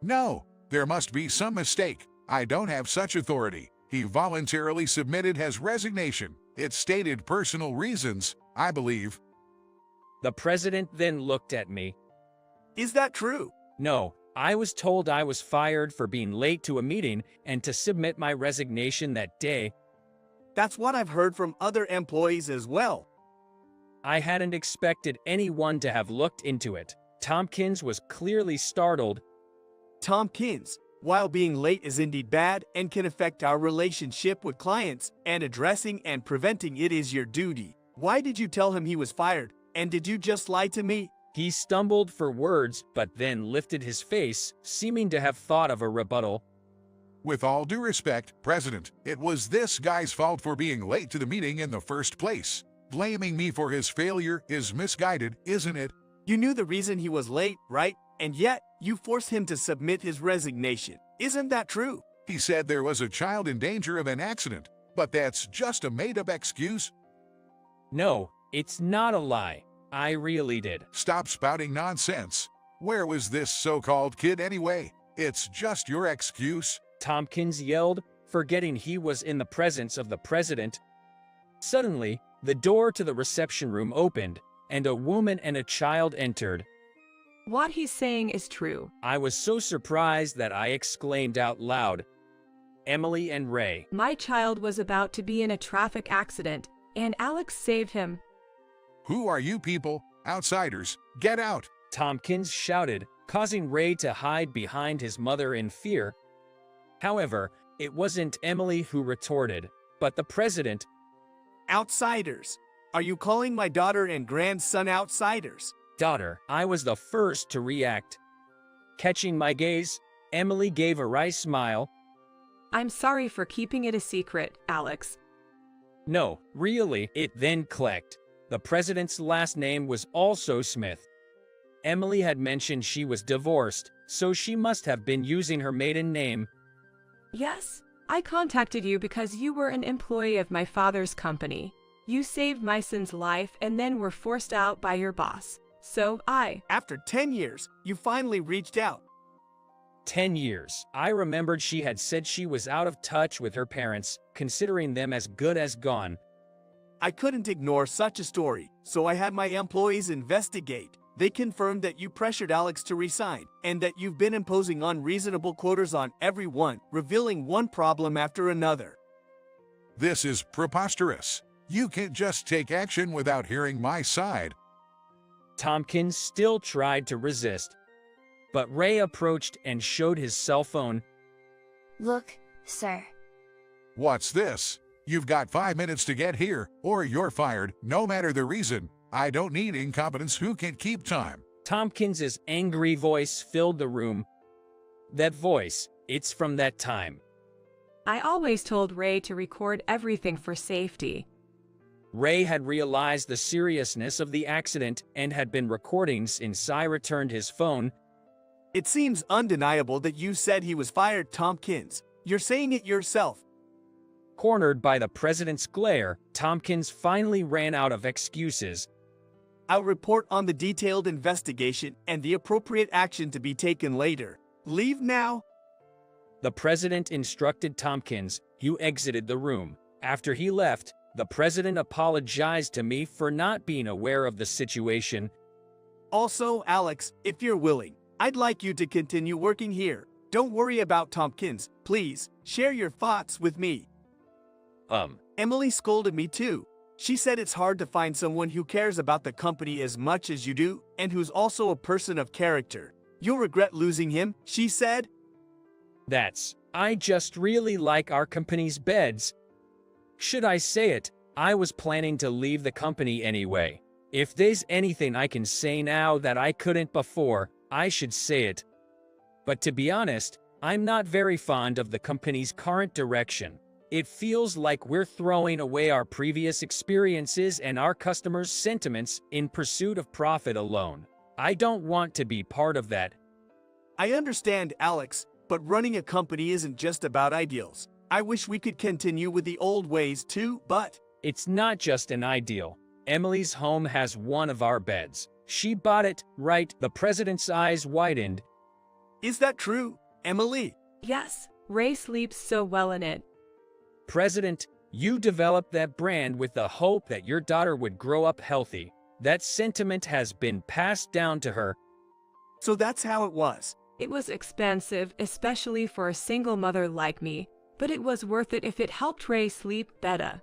No, there must be some mistake. I don't have such authority. He voluntarily submitted his resignation. It stated personal reasons, I believe. The president then looked at me. Is that true? No, I was told I was fired for being late to a meeting and to submit my resignation that day. That's what I've heard from other employees as well. I hadn't expected anyone to have looked into it. Tompkins was clearly startled. Tompkins, while being late is indeed bad and can affect our relationship with clients, and addressing and preventing it is your duty. Why did you tell him he was fired? And did you just lie to me? He stumbled for words, but then lifted his face, seeming to have thought of a rebuttal. With all due respect, President, it was this guy's fault for being late to the meeting in the first place. Blaming me for his failure is misguided, isn't it? You knew the reason he was late, right? And yet, you forced him to submit his resignation. Isn't that true? He said there was a child in danger of an accident, but that's just a made-up excuse. No, it's not a lie. I really did. Stop spouting nonsense. Where was this so-called kid anyway? It's just your excuse. Tompkins yelled, forgetting he was in the presence of the president. Suddenly, the door to the reception room opened, and a woman and a child entered. What he's saying is true. I was so surprised that I exclaimed out loud, Emily and Ray. My child was about to be in a traffic accident, and Alex saved him. Who are you people? Outsiders, get out! Tompkins shouted, causing Ray to hide behind his mother in fear. However, it wasn't Emily who retorted, but the president. Outsiders. Are you calling my daughter and grandson outsiders? Daughter, I was the first to react. Catching my gaze, Emily gave a wry smile. I'm sorry for keeping it a secret, Alex. No, really, it then clicked. The president's last name was also Smith. Emily had mentioned she was divorced, so she must have been using her maiden name. Yes, I contacted you because you were an employee of my father's company. You saved my son's life and then were forced out by your boss. So After 10 years, you finally reached out. 10 years. I remembered she had said she was out of touch with her parents, considering them as good as gone. I couldn't ignore such a story, so I had my employees investigate. They confirmed that you pressured Alex to resign, and that you've been imposing unreasonable quotas on everyone, revealing one problem after another. This is preposterous. You can't just take action without hearing my side. Tompkins still tried to resist, but Ray approached and showed his cell phone. Look, sir. What's this? You've got 5 minutes to get here, or you're fired, no matter the reason. I don't need incompetents who can keep time. Tompkins's angry voice filled the room. That voice, it's from that time. I always told Ray to record everything for safety. Ray had realized the seriousness of the accident and had been recording since Cy returned his phone. It seems undeniable that you said he was fired, Tompkins. You're saying it yourself. Cornered by the president's glare, Tompkins finally ran out of excuses. I'll report on the detailed investigation and the appropriate action to be taken later. Leave now. The president instructed Tompkins. You exited the room. After he left, the president apologized to me for not being aware of the situation. Also, Alex, if you're willing, I'd like you to continue working here. Don't worry about Tompkins. Please, share your thoughts with me. Emily scolded me too. She said it's hard to find someone who cares about the company as much as you do, and who's also a person of character. You'll regret losing him, she said. I just really like our company's beds. Should I say it, I was planning to leave the company anyway. If there's anything I can say now that I couldn't before, I should say it. But to be honest, I'm not very fond of the company's current direction. It feels like we're throwing away our previous experiences and our customers' sentiments in pursuit of profit alone. I don't want to be part of that. I understand, Alex, but running a company isn't just about ideals. I wish we could continue with the old ways too, but... It's not just an ideal. Emily's home has one of our beds. She bought it, right? The president's eyes widened. Is that true, Emily? Yes, Ray sleeps so well in it. President, you developed that brand with the hope that your daughter would grow up healthy. That sentiment has been passed down to her. So that's how it was. It was expensive, especially for a single mother like me, but it was worth it if it helped Ray sleep better.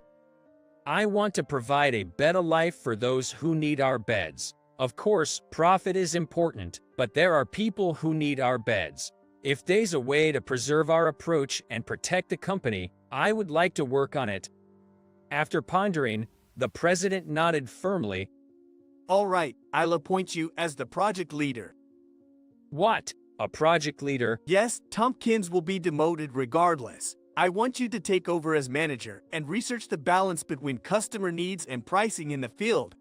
I want to provide a better life for those who need our beds. Of course, profit is important, but there are people who need our beds. If there's a way to preserve our approach and protect the company, I would like to work on it. After pondering, the president nodded firmly. All right, I'll appoint you as the project leader. What? A project leader? Yes, Tompkins will be demoted regardless. I want you to take over as manager and research the balance between customer needs and pricing in the field.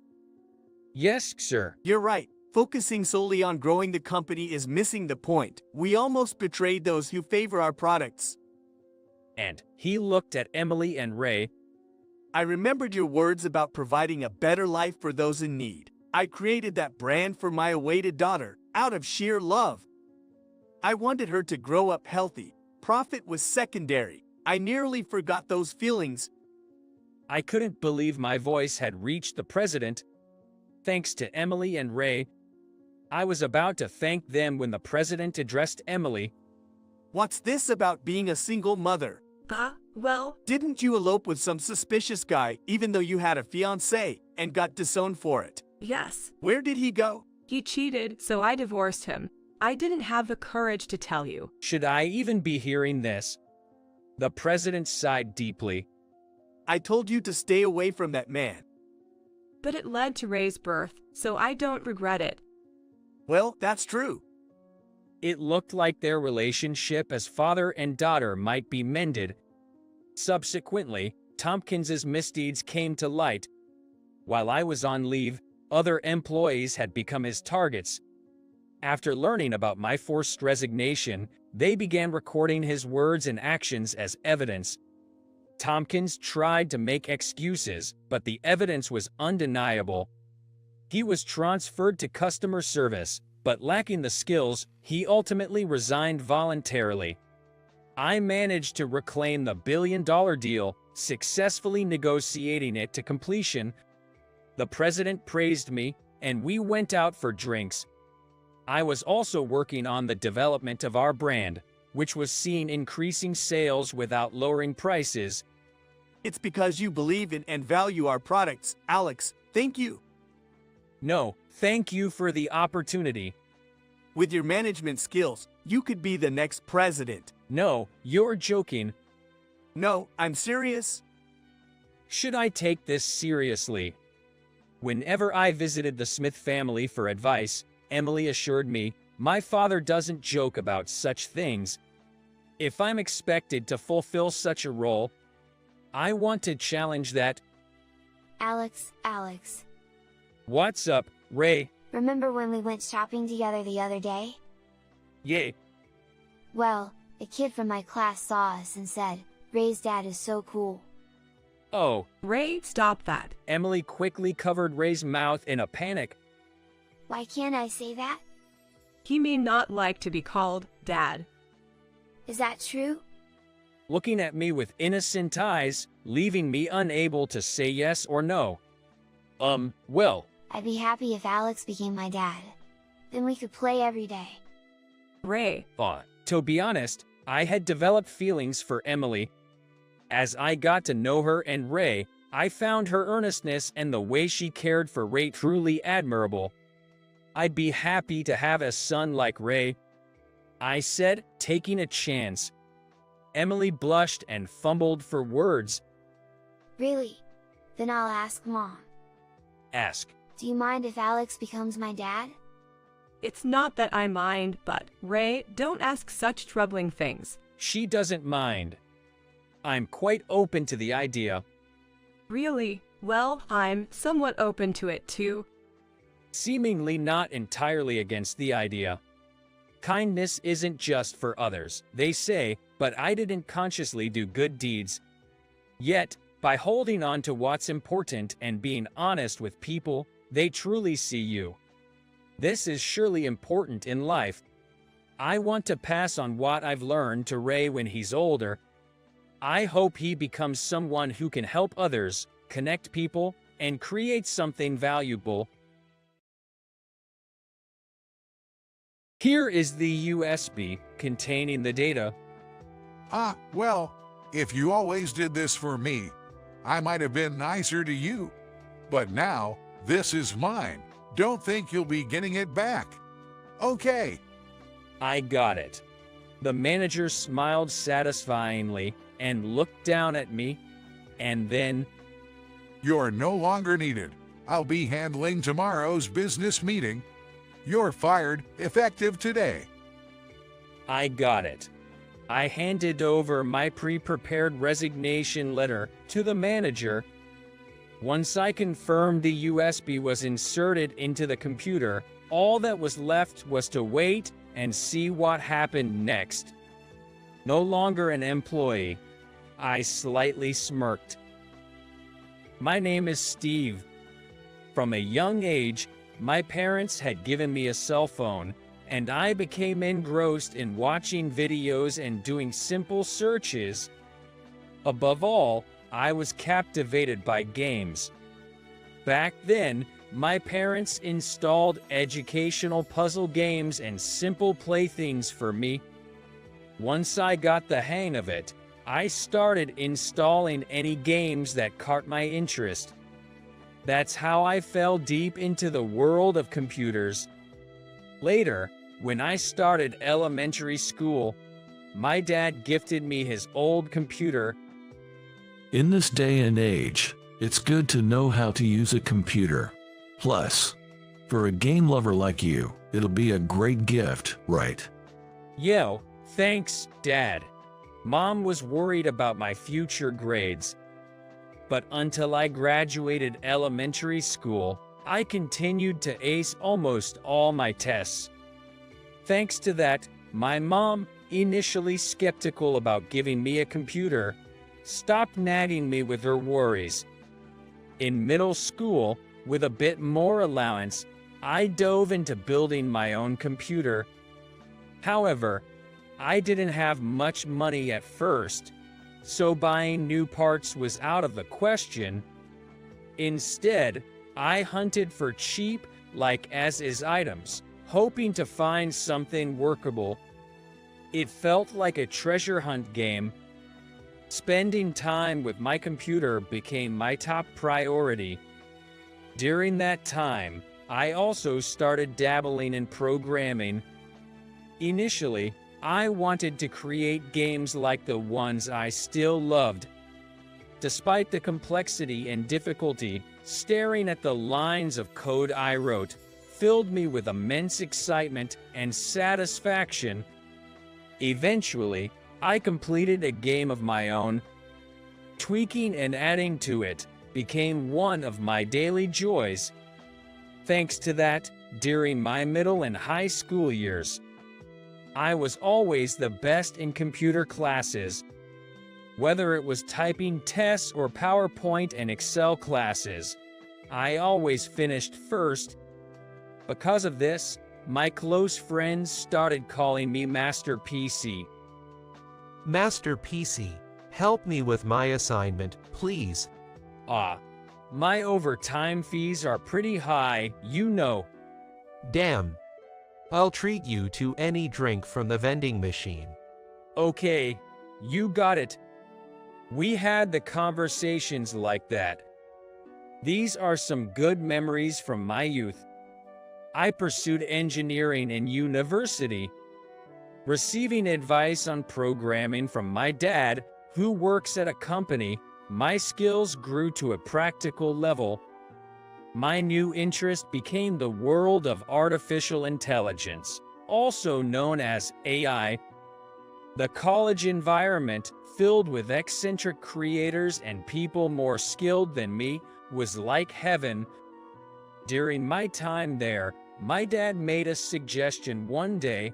Yes, sir. You're right. Focusing solely on growing the company is missing the point. We almost betrayed those who favor our products. And he looked at Emily and Ray. I remembered your words about providing a better life for those in need. I created that brand for my awaited daughter, out of sheer love. I wanted her to grow up healthy. Profit was secondary. I nearly forgot those feelings. I couldn't believe my voice had reached the president. Thanks to Emily and Ray. I was about to thank them when the president addressed Emily. What's this about being a single mother? Well... Didn't you elope with some suspicious guy, even though you had a fiancé, and got disowned for it? Yes. Where did he go? He cheated, so I divorced him. I didn't have the courage to tell you. Should I even be hearing this? The president sighed deeply. I told you to stay away from that man. But it led to Ray's birth, so I don't regret it. Well, that's true. It looked like their relationship as father and daughter might be mended. Subsequently, Tompkins's misdeeds came to light. While I was on leave, other employees had become his targets. After learning about my forced resignation, they began recording his words and actions as evidence. Tompkins tried to make excuses, but the evidence was undeniable. He was transferred to customer service, but lacking the skills, he ultimately resigned voluntarily. I managed to reclaim the billion-dollar deal, successfully negotiating it to completion. The president praised me, and we went out for drinks. I was also working on the development of our brand, which was seeing increasing sales without lowering prices. It's because you believe in and value our products, Alex. Thank you. No, Thank you for the opportunity. With your management skills, you could be the next president. No, you're joking. No, I'm serious. Should I take this seriously? Whenever I visited the Smith family for advice, Emily assured me, my father doesn't joke about such things. If I'm expected to fulfill such a role, I want to challenge that. Alex. What's up, Ray? Remember when we went shopping together the other day? Yay. Well, a kid from my class saw us and said, Ray's dad is so cool. Oh, Ray, stop that. Emily quickly covered Ray's mouth in a panic. Why can't I say that? He may not like to be called Dad. Is that true? Looking at me with innocent eyes, leaving me unable to say yes or no. Well. I'd be happy if Alex became my dad. Then we could play every day. Ray. To be honest, I had developed feelings for Emily. As I got to know her and Ray, I found her earnestness and the way she cared for Ray truly admirable. I'd be happy to have a son like Ray, I said, taking a chance. Emily blushed and fumbled for words. Really? Then I'll ask Mom. Ask. Do you mind if Alex becomes my dad? It's not that I mind, but, Ray, don't ask such troubling things. She doesn't mind. I'm quite open to the idea. Really? Well, I'm somewhat open to it too. Seemingly not entirely against the idea. Kindness isn't just for others, they say, but I didn't consciously do good deeds. Yet, by holding on to what's important and being honest with people, they truly see you. This is surely important in life. I want to pass on what I've learned to Ray when he's older. I hope he becomes someone who can help others, connect people, and create something valuable. Here is the USB containing the data. Well, if you always did this for me, I might have been nicer to you. But now, this is mine. Don't think you'll be getting it back. Okay. I got it. The manager smiled satisfyingly and looked down at me, and then, You're no longer needed. I'll be handling tomorrow's business meeting. You're fired, effective today. I got it. I handed over my pre-prepared resignation letter to the manager. Once I confirmed the USB was inserted into the computer, all that was left was to wait and see what happened next. No longer an employee, I slightly smirked. My name is Steve. From a young age, my parents had given me a cell phone, and I became engrossed in watching videos and doing simple searches. Above all, I was captivated by games. Back then, my parents installed educational puzzle games and simple playthings for me. Once I got the hang of it, I started installing any games that caught my interest. That's how I fell deep into the world of computers. Later, when I started elementary school, my dad gifted me his old computer. In this day and age, it's good to know how to use a computer. Plus, for a game lover like you, it'll be a great gift, right? Yo, thanks, Dad. Mom was worried about my future grades. But until I graduated elementary school, I continued to ace almost all my tests. Thanks to that, my mom, initially skeptical about giving me a computer, stopped nagging me with her worries. In middle school, with a bit more allowance, I dove into building my own computer. However, I didn't have much money at first, so buying new parts was out of the question. Instead, I hunted for cheap, like-as-is items, hoping to find something workable. It felt like a treasure hunt game. Spending time with my computer became my top priority. During that time, I also started dabbling in programming. Initially, I wanted to create games like the ones I still loved. Despite the complexity and difficulty, staring at the lines of code I wrote filled me with immense excitement and satisfaction. Eventually, I completed a game of my own. Tweaking and adding to it became one of my daily joys. Thanks to that, during my middle and high school years, I was always the best in computer classes. Whether it was typing tests or PowerPoint and Excel classes, I always finished first. Because of this, my close friends started calling me Master PC. Master PC, help me with my assignment, please. My overtime fees are pretty high, you know. Damn. I'll treat you to any drink from the vending machine. Okay, you got it. We had the conversations like that. These are some good memories from my youth. I pursued engineering in university, receiving advice on programming from my dad, who works at a company. My skills grew to a practical level. My new interest became the world of artificial intelligence, also known as AI. The college environment, filled with eccentric creators and people more skilled than me, was like heaven. During my time there, my dad made a suggestion one day.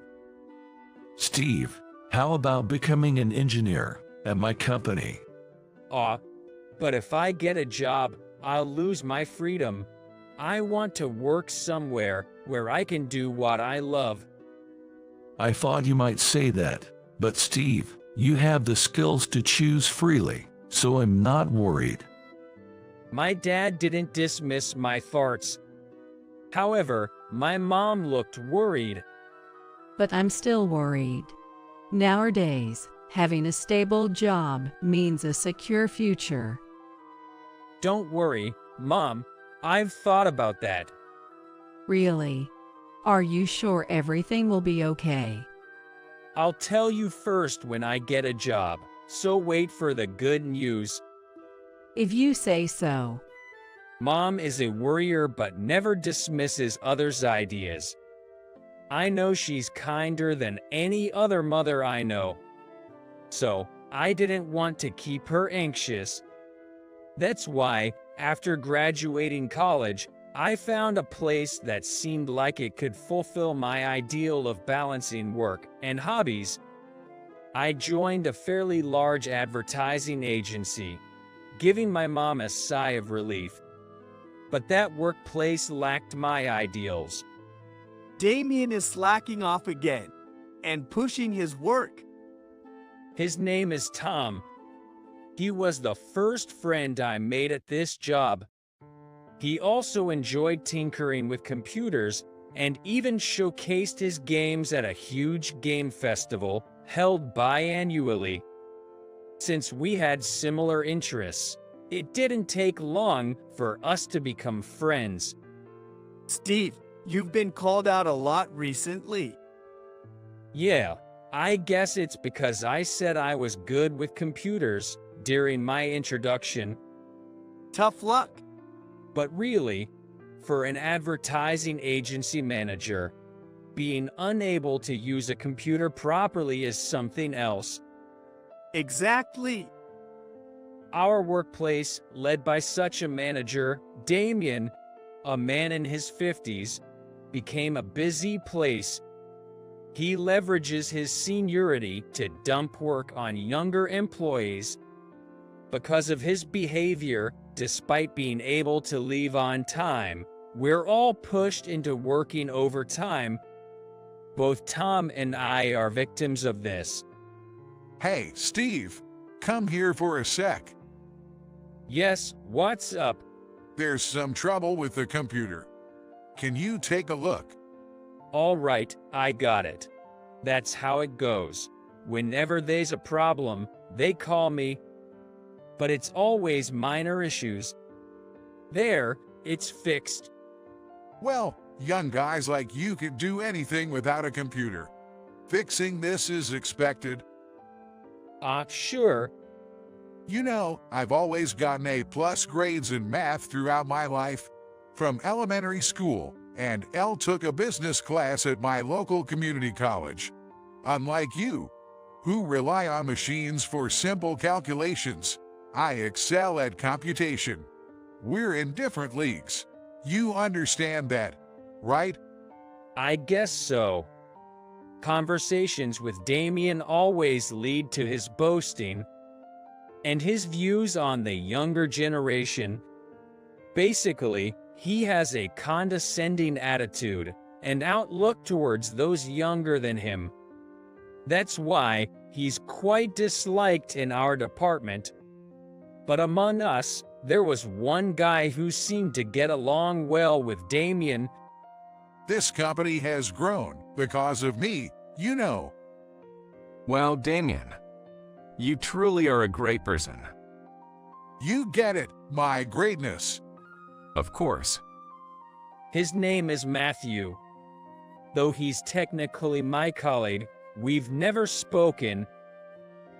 Steve, how about becoming an engineer at my company? But if I get a job, I'll lose my freedom. I want to work somewhere where I can do what I love. I thought you might say that, but Steve, you have the skills to choose freely, so I'm not worried. My dad didn't dismiss my thoughts. However, my mom looked worried. But I'm still worried. Nowadays, having a stable job means a secure future. Don't worry, Mom. I've thought about that. Really? Are you sure everything will be okay? I'll tell you first when I get a job, so wait for the good news. If you say so. Mom is a worrier but never dismisses others' ideas. I know she's kinder than any other mother I know. So, I didn't want to keep her anxious. That's why, after graduating college, I found a place that seemed like it could fulfill my ideal of balancing work and hobbies. I joined a fairly large advertising agency, giving my mom a sigh of relief. But that workplace lacked my ideals. Damien is slacking off again and pushing his work. His name is Tom. He was the first friend I made at this job. He also enjoyed tinkering with computers and even showcased his games at a huge game festival held biannually. Since we had similar interests, it didn't take long for us to become friends. Steve, you've been called out a lot recently. Yeah, I guess it's because I said I was good with computers during my introduction. Tough luck. But really, for an advertising agency manager, being unable to use a computer properly is something else. Exactly. Our workplace, led by such a manager, Damien, a man in his 50s, became a busy place. He leverages his seniority to dump work on younger employees. Because of his behavior, despite being able to leave on time, we're all pushed into working overtime. Both Tom and I are victims of this. Hey, Steve, come here for a sec. Yes, what's up? There's some trouble with the computer. Can you take a look? All right, I got it. That's how it goes. Whenever there's a problem, they call me. But it's always minor issues. There, it's fixed. Well, young guys like you can do anything without a computer. Fixing this is expected. Sure. You know, I've always gotten A+ grades in math throughout my life. From elementary school, and Elle took a business class at my local community college. Unlike you, who rely on machines for simple calculations, I excel at computation. We're in different leagues. You understand that, right? I guess so. Conversations with Damien always lead to his boasting and his views on the younger generation. Basically, he has a condescending attitude and outlook towards those younger than him. That's why he's quite disliked in our department. But among us, there was one guy who seemed to get along well with Damien. This company has grown because of me, you know. Well, Damien, you truly are a great person. You get it, my greatness. Of course. His name is Matthew. Though he's technically my colleague, we've never spoken.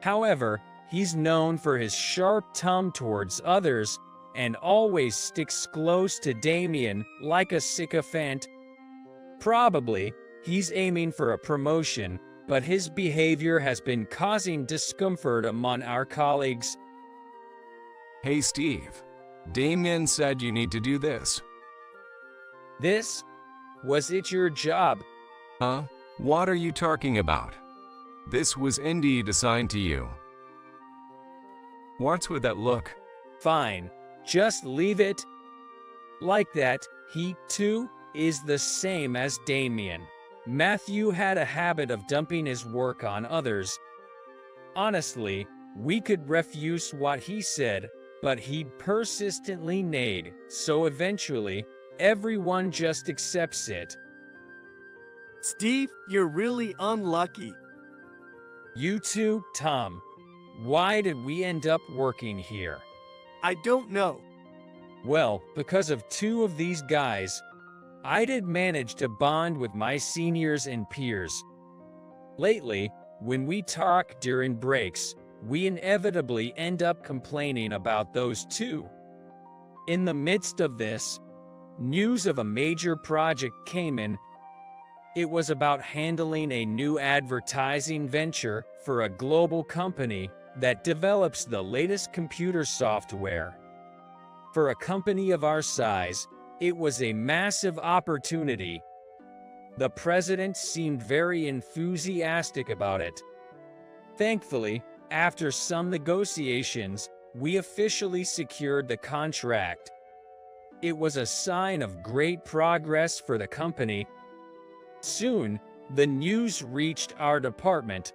However, he's known for his sharp tongue towards others and always sticks close to Damien like a sycophant. Probably, he's aiming for a promotion, but his behavior has been causing discomfort among our colleagues. Hey, Steve. Damien said you need to do this. This? Was it your job? Huh? What are you talking about? This was indeed assigned to you. What's with that look? Fine. Just leave it like that. He, too, is the same as Damien. Matthew had a habit of dumping his work on others. Honestly, we could refuse what he said, but he persistently neighed, so eventually, everyone just accepts it. Steve, you're really unlucky. You too, Tom. Why did we end up working here? I don't know. Well, because of two of these guys. I did manage to bond with my seniors and peers. Lately, when we talk during breaks, we inevitably end up complaining about those two. In the midst of this, news of a major project came in. It was about handling a new advertising venture for a global company that develops the latest computer software. For a company of our size, it was a massive opportunity. The president seemed very enthusiastic about it. Thankfully, after some negotiations, we officially secured the contract. It was a sign of great progress for the company. Soon, the news reached our department.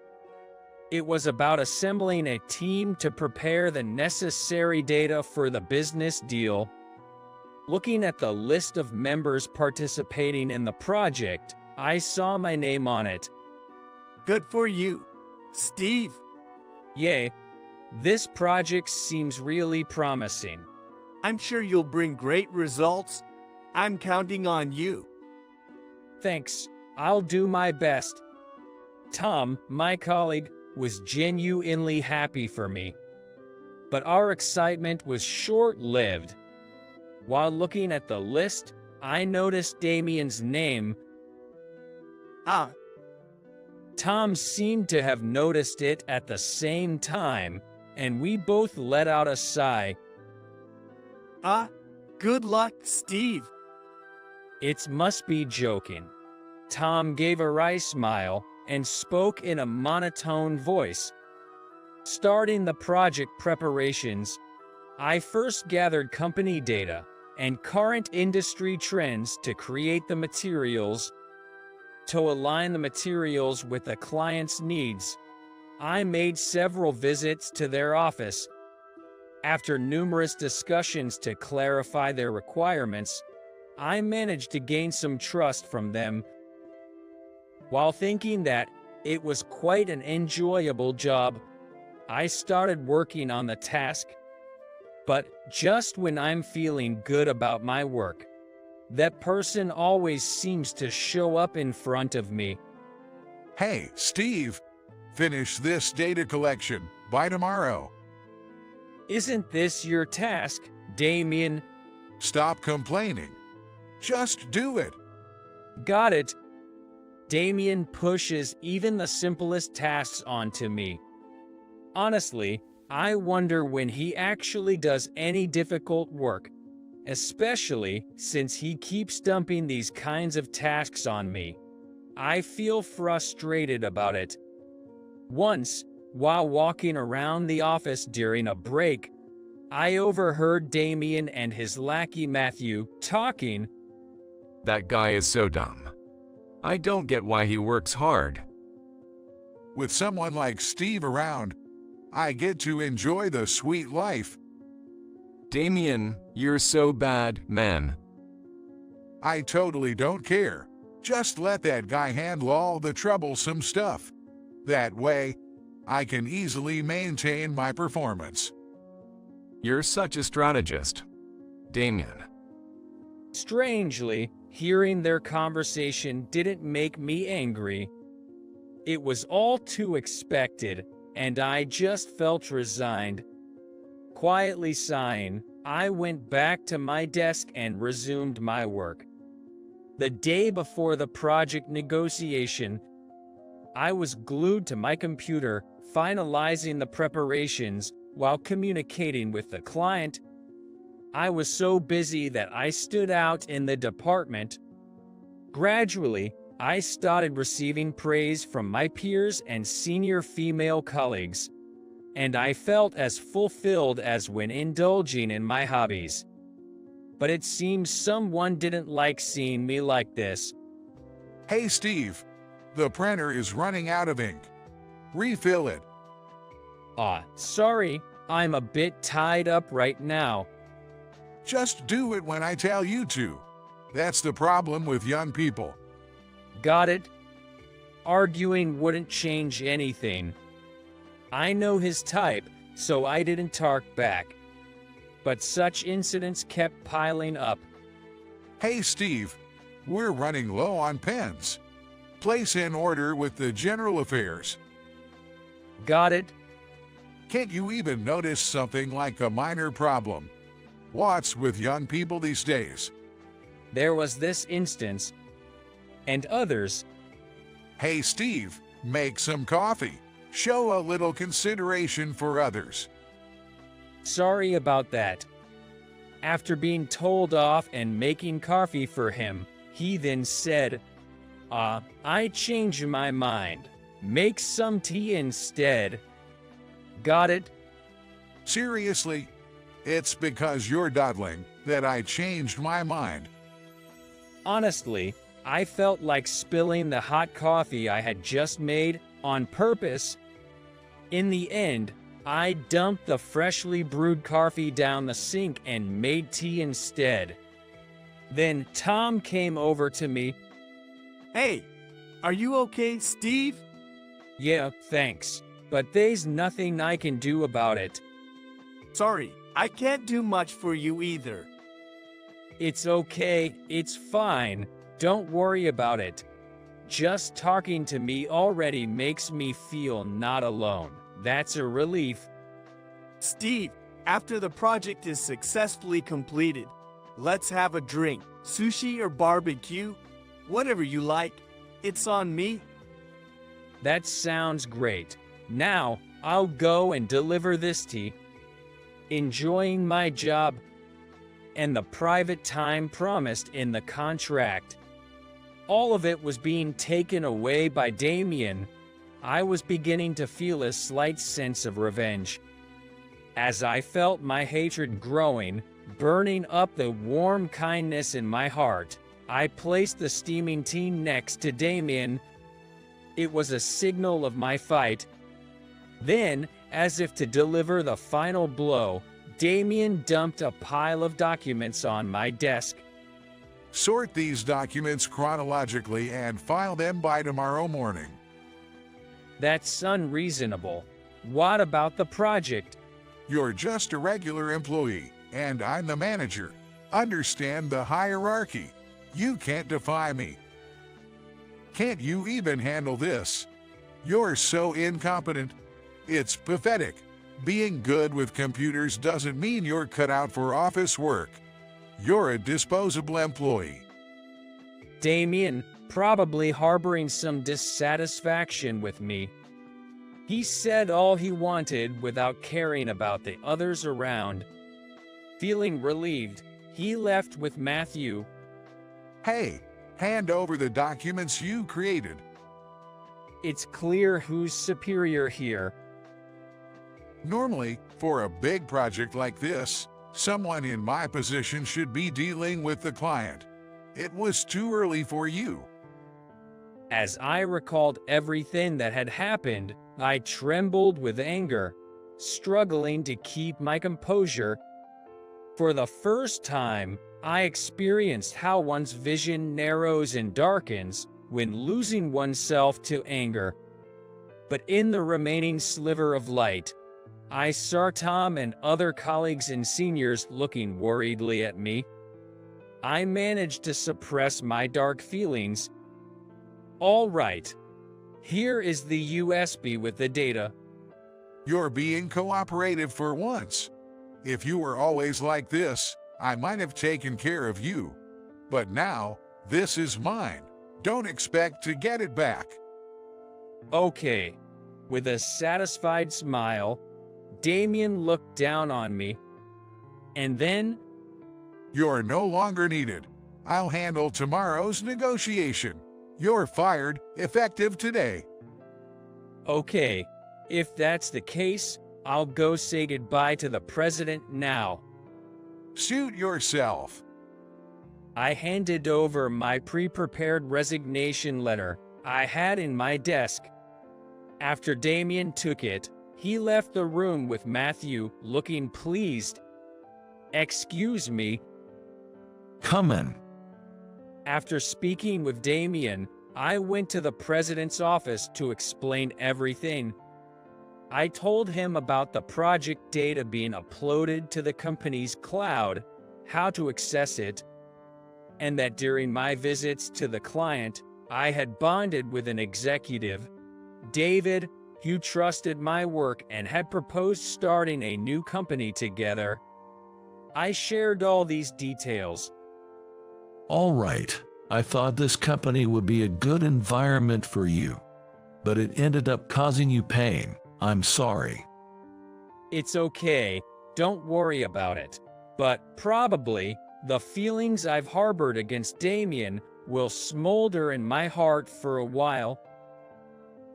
It was about assembling a team to prepare the necessary data for the business deal. Looking at the list of members participating in the project, I saw my name on it. Good for you, Steve. Yay, this project seems really promising. I'm sure you'll bring great results. I'm counting on you. Thanks, I'll do my best. Tom, my colleague, was genuinely happy for me. But our excitement was short-lived. While looking at the list, I noticed Damien's name. Tom seemed to have noticed it at the same time, and we both let out a sigh. Good luck, Steve. It must be joking. Tom gave a wry smile and spoke in a monotone voice. Starting the project preparations, I first gathered company data and current industry trends to create the materials. To align the materials with the client's needs, I made several visits to their office. After numerous discussions to clarify their requirements, I managed to gain some trust from them. While thinking that it was quite an enjoyable job, I started working on the task. But just when I'm feeling good about my work, That person always seems to show up in front of me. Hey, Steve, finish this data collection by tomorrow. Isn't this your task, Damien? Stop complaining. Just do it. Got it. Damien pushes even the simplest tasks onto me. Honestly, I wonder when he actually does any difficult work, especially since he keeps dumping these kinds of tasks on me. I feel frustrated about it. Once, while walking around the office during a break, I overheard Damien and his lackey Matthew talking. That guy is so dumb. I don't get why he works hard. With someone like Steve around, I get to enjoy the sweet life. Damien, you're so bad, man. I totally don't care. Just let that guy handle all the troublesome stuff. That way, I can easily maintain my performance. You're such a strategist, Damien. Strangely, hearing their conversation didn't make me angry. It was all too expected, and I just felt resigned. Quietly sighing, I went back to my desk and resumed my work. The day before the project negotiation, I was glued to my computer, finalizing the preparations while communicating with the client. I was so busy that I stood out in the department. Gradually, I started receiving praise from my peers and senior female colleagues, and I felt as fulfilled as when indulging in my hobbies. But it seems someone didn't like seeing me like this. Hey Steve, the printer is running out of ink. Refill it. Sorry, I'm a bit tied up right now. Just do it when I tell you to. That's the problem with young people. Got it. Arguing wouldn't change anything. I know his type, so I didn't talk back. But such incidents kept piling up. Hey Steve, we're running low on pens. Place in order with the general affairs. Got it. Can't you even notice something like a minor problem? What's with young people these days? There was this instance, and others. Hey Steve, make some coffee. Show a little consideration for others. Sorry about that. After being told off and making coffee for him, he then said, I changed my mind. Make some tea instead. Got it? Seriously? It's because you're dawdling that I changed my mind. Honestly, I felt like spilling the hot coffee I had just made on purpose. In the end, I dumped the freshly brewed coffee down the sink and made tea instead. Then Tom came over to me. Hey, are you okay, Steve? Yeah, thanks, but there's nothing I can do about it. Sorry, I can't do much for you either. It's okay, it's fine, don't worry about it. Just talking to me already makes me feel not alone. That's a relief. Steve, after the project is successfully completed, let's have a drink, sushi or barbecue, whatever you like. It's on me. That sounds great. Now, I'll go and deliver this tea. Enjoying my job and the private time promised in the contract. All of it was being taken away by Damien. I was beginning to feel a slight sense of revenge. As I felt my hatred growing, burning up the warm kindness in my heart, I placed the steaming tea next to Damien. It was a signal of my fight. Then, as if to deliver the final blow, Damien dumped a pile of documents on my desk. Sort these documents chronologically and file them by tomorrow morning. That's unreasonable. What about the project? You're just a regular employee, and I'm the manager. Understand the hierarchy. You can't defy me. Can't you even handle this? You're so incompetent. It's pathetic. Being good with computers doesn't mean you're cut out for office work. You're a disposable employee. Damien, probably harboring some dissatisfaction with me. He said all he wanted without caring about the others around. Feeling relieved, he left with Matthew. Hey, hand over the documents you created. It's clear who's superior here. Normally, for a big project like this, someone in my position should be dealing with the client. It was too early for you. As I recalled everything that had happened, I trembled with anger, struggling to keep my composure. For the first time, I experienced how one's vision narrows and darkens when losing oneself to anger. But in the remaining sliver of light, I saw Tom and other colleagues and seniors looking worriedly at me. I managed to suppress my dark feelings. All right, here is the USB with the data. You're being cooperative for once. If you were always like this, I might have taken care of you. But now, this is mine. Don't expect to get it back. Okay. With a satisfied smile, Damien looked down on me. And then, You're no longer needed. I'll handle tomorrow's negotiation. You're fired, effective today. okay, if that's the case, I'll go say goodbye to the president now. Suit yourself. I handed over my pre-prepared resignation letter I had in my desk. After Damien took it, he left the room with Matthew, looking pleased. Excuse me. Come in. After speaking with Damien, I went to the president's office to explain everything. I told him about the project data being uploaded to the company's cloud, how to access it, and that during my visits to the client, I had bonded with an executive, David, who trusted my work and had proposed starting a new company together. I shared all these details. All right, I thought this company would be a good environment for you, but it ended up causing you pain. I'm sorry. It's okay, don't worry about it. But probably, the feelings I've harbored against Damien will smolder in my heart for a while.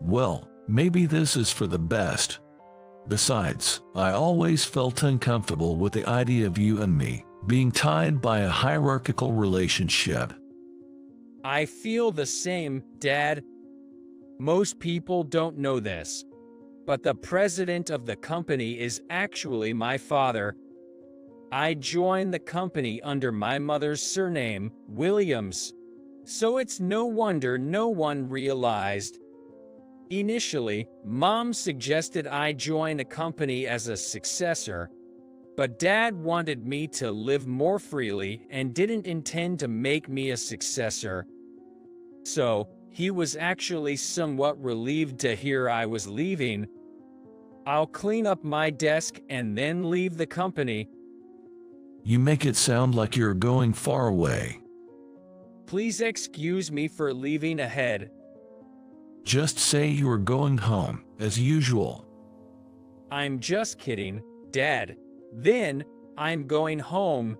Well, maybe this is for the best. Besides, I always felt uncomfortable with the idea of you and me being tied by a hierarchical relationship. I feel the same, Dad. Most people don't know this, but the president of the company is actually my father. I joined the company under my mother's surname, Williams, so it's no wonder no one realized. Initially, Mom suggested I join a company as a successor, but Dad wanted me to live more freely and didn't intend to make me a successor. So, he was actually somewhat relieved to hear I was leaving. I'll clean up my desk and then leave the company. You make it sound like you're going far away. Please excuse me for leaving ahead. Just say you are going home, as usual. I'm just kidding, Dad. Then, I'm going home.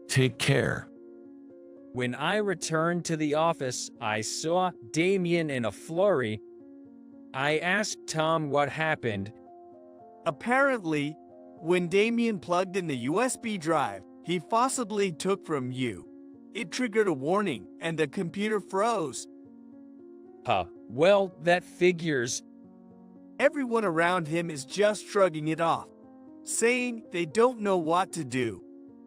Take care. When I returned to the office, I saw Damien in a flurry. I asked Tom what happened. Apparently, when Damien plugged in the USB drive he possibly took from you, it triggered a warning and the computer froze. Well, that figures. Everyone around him is just shrugging it off, saying they don't know what to do,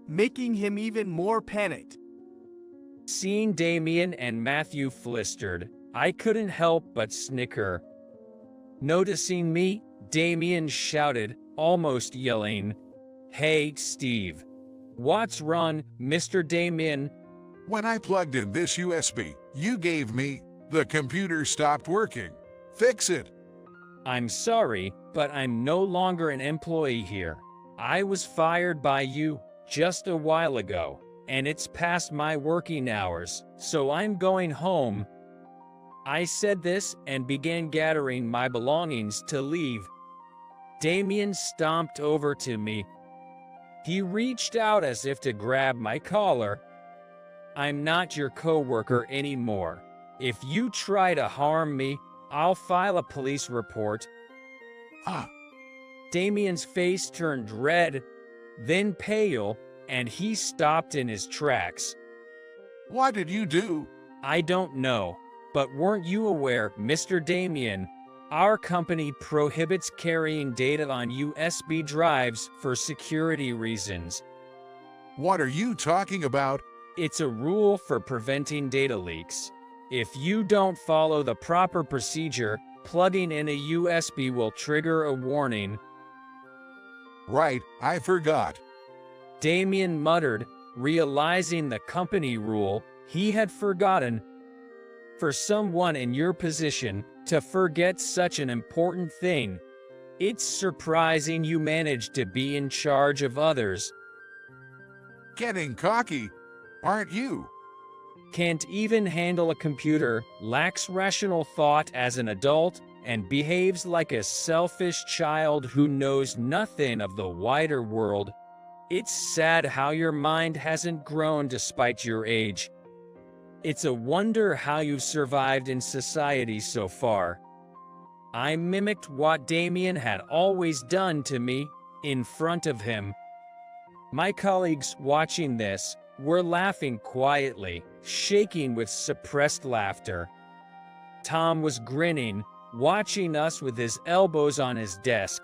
making him even more panicked. Seeing Damien and Matthew flustered, I couldn't help but snicker. Noticing me, Damien shouted, almost yelling, "Hey, Steve. What's wrong, Mr. Damien?" When I plugged in this USB you gave me, the computer stopped working. Fix it. I'm sorry, but I'm no longer an employee here. I was fired by you just a while ago, and it's past my working hours, so I'm going home. I said this and began gathering my belongings to leave. Damien stomped over to me. He reached out as if to grab my collar. I'm not your coworker anymore. If you try to harm me, I'll file a police report. Ah, Damien's face turned red, then pale, and he stopped in his tracks. what did you do? I don't know, but weren't you aware, Mr. Damien? Our company prohibits carrying data on USB drives for security reasons. What are you talking about? It's a rule for preventing data leaks. If you don't follow the proper procedure, plugging in a USB will trigger a warning. Right, I forgot. Damien muttered, realizing the company rule he had forgotten. For someone in your position to forget such an important thing, it's surprising you managed to be in charge of others. Getting cocky, aren't you? Can't even handle a computer, lacks rational thought as an adult, and behaves like a selfish child who knows nothing of the wider world. It's sad how your mind hasn't grown despite your age. It's a wonder how you've survived in society so far. I mimicked what Damien had always done to me in front of him. My colleagues watching this were laughing quietly, shaking with suppressed laughter. Tom was grinning, watching us with his elbows on his desk.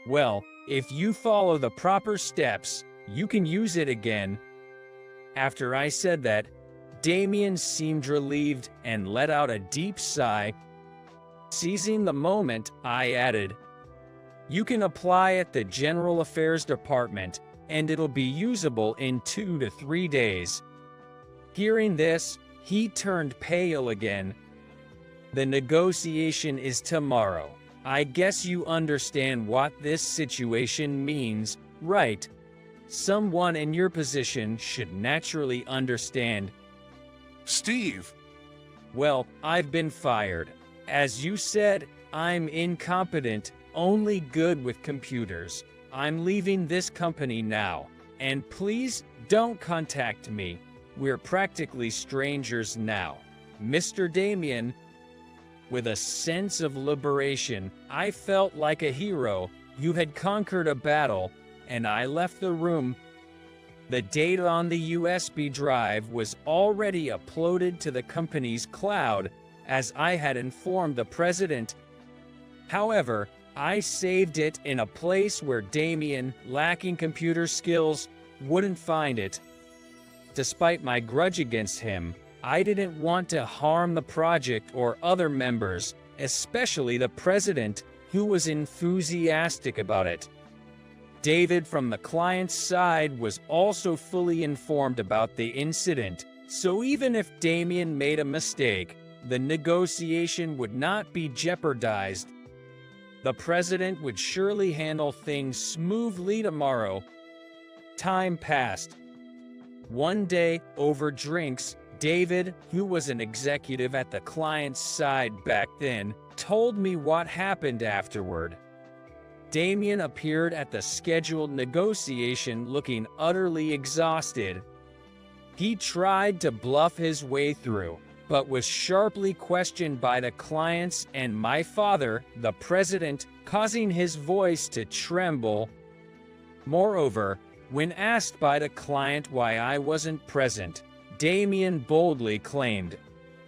Well, if you follow the proper steps, you can use it again. After I said that, Damien seemed relieved and let out a deep sigh. Seizing the moment, I added, "You can apply at the General Affairs Department, and it'll be usable in 2 to 3 days." Hearing this, he turned pale again. "The negotiation is tomorrow. I guess you understand what this situation means, right? Someone in your position should naturally understand." Steve, "Well, I've been fired. As you said, I'm incompetent, only good with computers. I'm leaving this company now, and please don't contact me. We're practically strangers now. Mr. Damien." With a sense of liberation, I felt like a hero who had conquered a battle, and I left the room. The data on the USB drive was already uploaded to the company's cloud, as I had informed the president. However, I saved it in a place where Damien, lacking computer skills, wouldn't find it. Despite my grudge against him, I didn't want to harm the project or other members, especially the president, who was enthusiastic about it. David from the client's side was also fully informed about the incident, so even if Damien made a mistake, the negotiation would not be jeopardized. The president would surely handle things smoothly tomorrow. Time passed. One day, over drinks, David, who was an executive at the client's side back then, told me what happened afterward. Damien appeared at the scheduled negotiation looking utterly exhausted. He tried to bluff his way through, but was sharply questioned by the clients and my father, the president, causing his voice to tremble. Moreover, when asked by the client why I wasn't present, Damien boldly claimed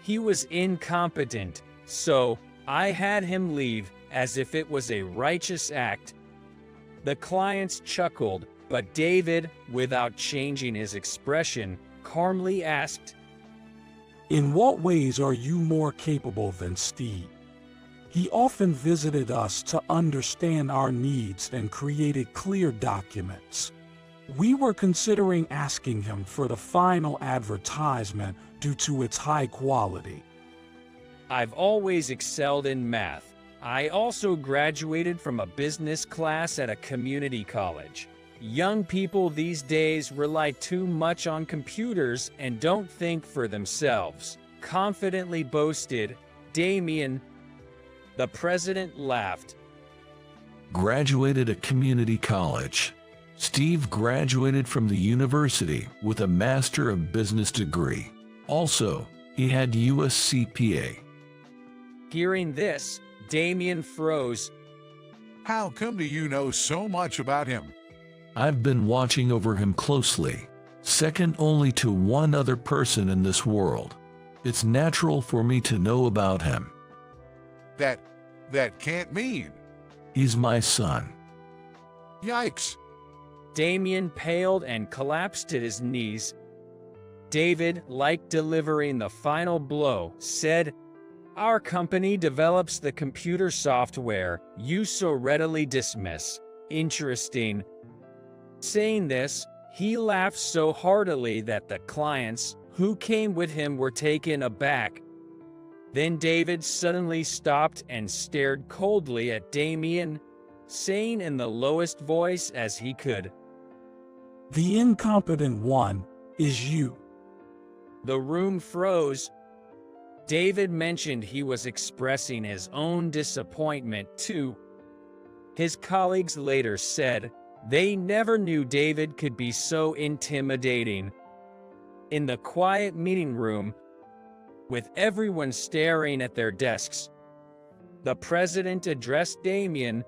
he was incompetent, so I had him leave as if it was a righteous act. The clients chuckled, but David, without changing his expression, calmly asked, "In what ways are you more capable than Steve? He often visited us to understand our needs and created clear documents. We were considering asking him for the final advertisement due to its high quality. I've always excelled in math. I also graduated from a business class at a community college. Young people these days rely too much on computers and don't think for themselves, confidently boasted Damien. The president laughed. Graduated a community college. Steve graduated from the university with a Master of Business degree. Also, he had US CPA. Hearing this, Damien froze. How come do you know so much about him? I've been watching over him closely, second only to one other person in this world. It's natural for me to know about him. That can't mean. He's my son. Yikes. Damien paled and collapsed at his knees. David, like delivering the final blow, said, "Our company develops the computer software you so readily dismiss. Interesting." Saying this, he laughed so heartily that the clients who came with him were taken aback. Then David suddenly stopped and stared coldly at Damien, saying in the lowest voice as he could, "The incompetent one is you." The room froze. David mentioned he was expressing his own disappointment too. His colleagues later said they never knew David could be so intimidating. In the quiet meeting room, with everyone staring at their desks, the president addressed Damien.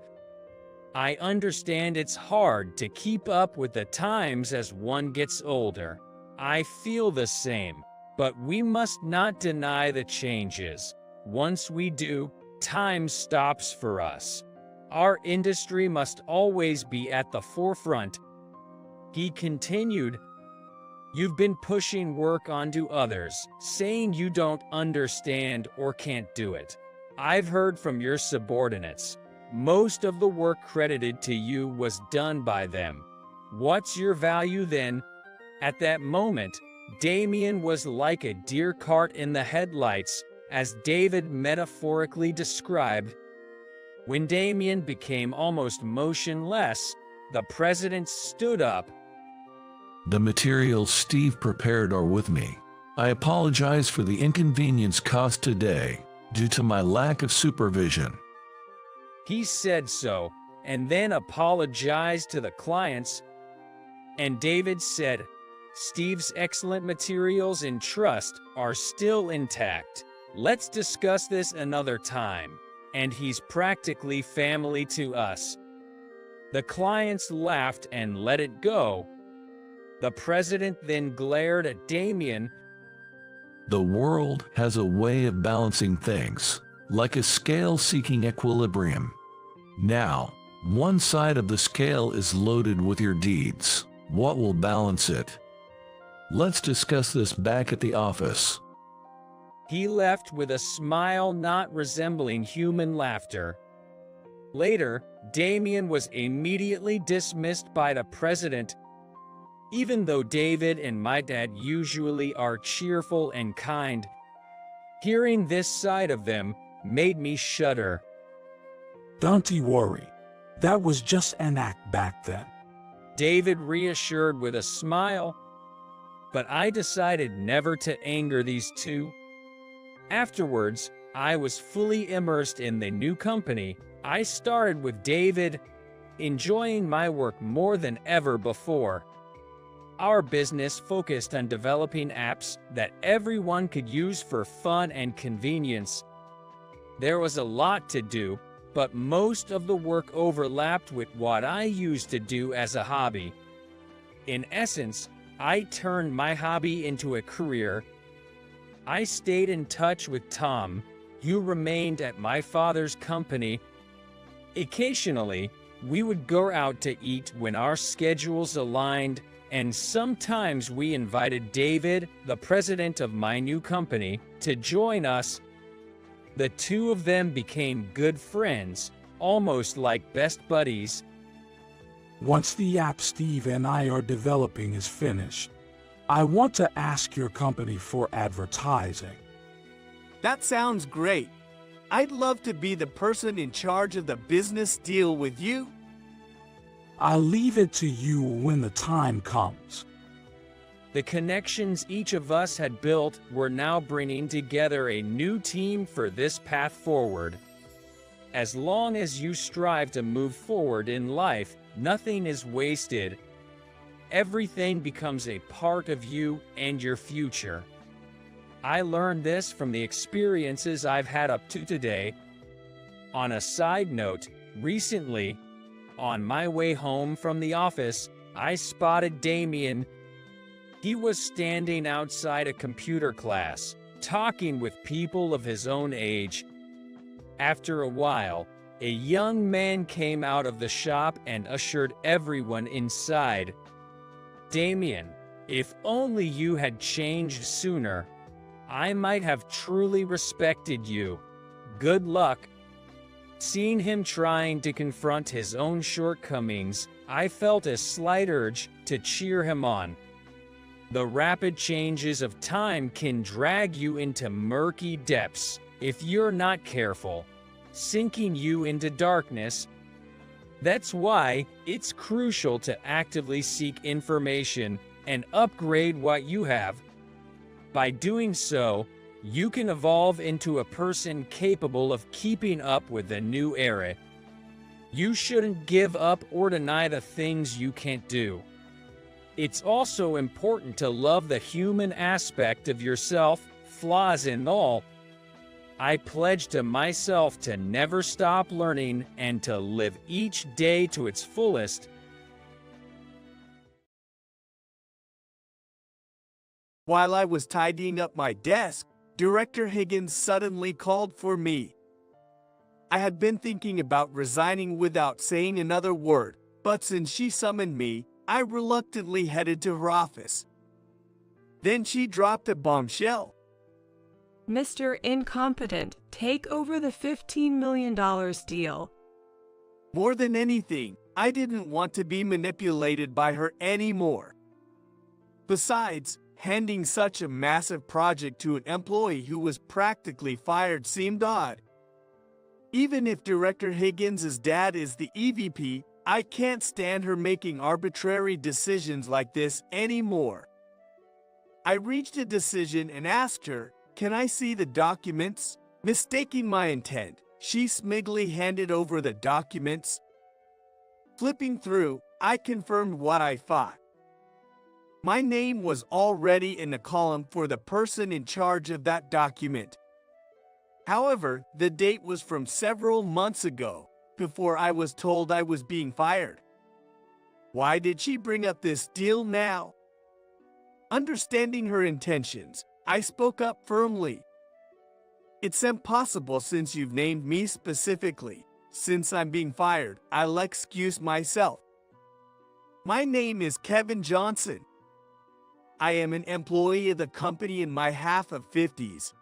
"I understand it's hard to keep up with the times as one gets older. I feel the same, but we must not deny the changes. Once we do, time stops for us. Our industry must always be at the forefront." He continued, "You've been pushing work onto others, saying you don't understand or can't do it. I've heard from your subordinates. Most of the work credited to you was done by them. What's your value then?" At that moment, Damien was like a deer caught in the headlights, as David metaphorically described. When Damien became almost motionless, the president stood up. The materials Steve prepared are with me. I apologize for the inconvenience caused today due to my lack of supervision. He said so, and then apologized to the clients. And David said, "Steve's excellent materials and trust are still intact. Let's discuss this another time. And he's practically family to us." The clients laughed and let it go. The president then glared at Damien. The world has a way of balancing things, like a scale seeking equilibrium. Now, one side of the scale is loaded with your deeds. What will balance it? Let's discuss this back at the office. He left with a smile not resembling human laughter. Later, Damien was immediately dismissed by the president. Even though David and my dad usually are cheerful and kind, hearing this side of them made me shudder. "Don't you worry. That was just an act back then." David reassured with a smile. But I decided never to anger these two. Afterwards, I was fully immersed in the new company. I started with David, enjoying my work more than ever before. Our business focused on developing apps that everyone could use for fun and convenience. There was a lot to do, but most of the work overlapped with what I used to do as a hobby. In essence, I turned my hobby into a career. I stayed in touch with Tom, who remained at my father's company. Occasionally, we would go out to eat when our schedules aligned, and sometimes we invited David, the president of my new company, to join us. The two of them became good friends, almost like best buddies. Once the app Steve and I are developing is finished, I want to ask your company for advertising. That sounds great. I'd love to be the person in charge of the business deal with you. I'll leave it to you when the time comes. The connections each of us had built were now bringing together a new team for this path forward. As long as you strive to move forward in life, nothing is wasted. Everything becomes a part of you and your future. I learned this from the experiences I've had up to today. On a side note, recently, on my way home from the office, I spotted Damien. He was standing outside a computer class, talking with people of his own age. After a while, a young man came out of the shop and ushered everyone inside. Damien, if only you had changed sooner, I might have truly respected you. Good luck. Seeing him trying to confront his own shortcomings, I felt a slight urge to cheer him on. The rapid changes of time can drag you into murky depths if you're not careful, sinking you into darkness. That's why it's crucial to actively seek information and upgrade what you have. By doing so, you can evolve into a person capable of keeping up with the new era. You shouldn't give up or deny the things you can't do. It's also important to love the human aspect of yourself, flaws and all. I pledge to myself to never stop learning and to live each day to its fullest. While I was tidying up my desk, Director Higgins suddenly called for me. I had been thinking about resigning without saying another word, but since she summoned me, I reluctantly headed to her office. Then she dropped a bombshell. Mr. Incompetent, take over the $15 million deal. More than anything, I didn't want to be manipulated by her anymore. Besides, handing such a massive project to an employee who was practically fired seemed odd. Even if Director Higgins' dad is the EVP, I can't stand her making arbitrary decisions like this anymore. I reached a decision and asked her, "Can I see the documents?" Mistaking my intent, she smugly handed over the documents. Flipping through, I confirmed what I thought. My name was already in the column for the person in charge of that document. However, the date was from several months ago, before I was told I was being fired. Why did she bring up this deal now? Understanding her intentions, I spoke up firmly. "It's impossible since you've named me specifically. Since I'm being fired, I'll excuse myself. My name is Kevin Johnson. I am an employee of the company in my half of 50s.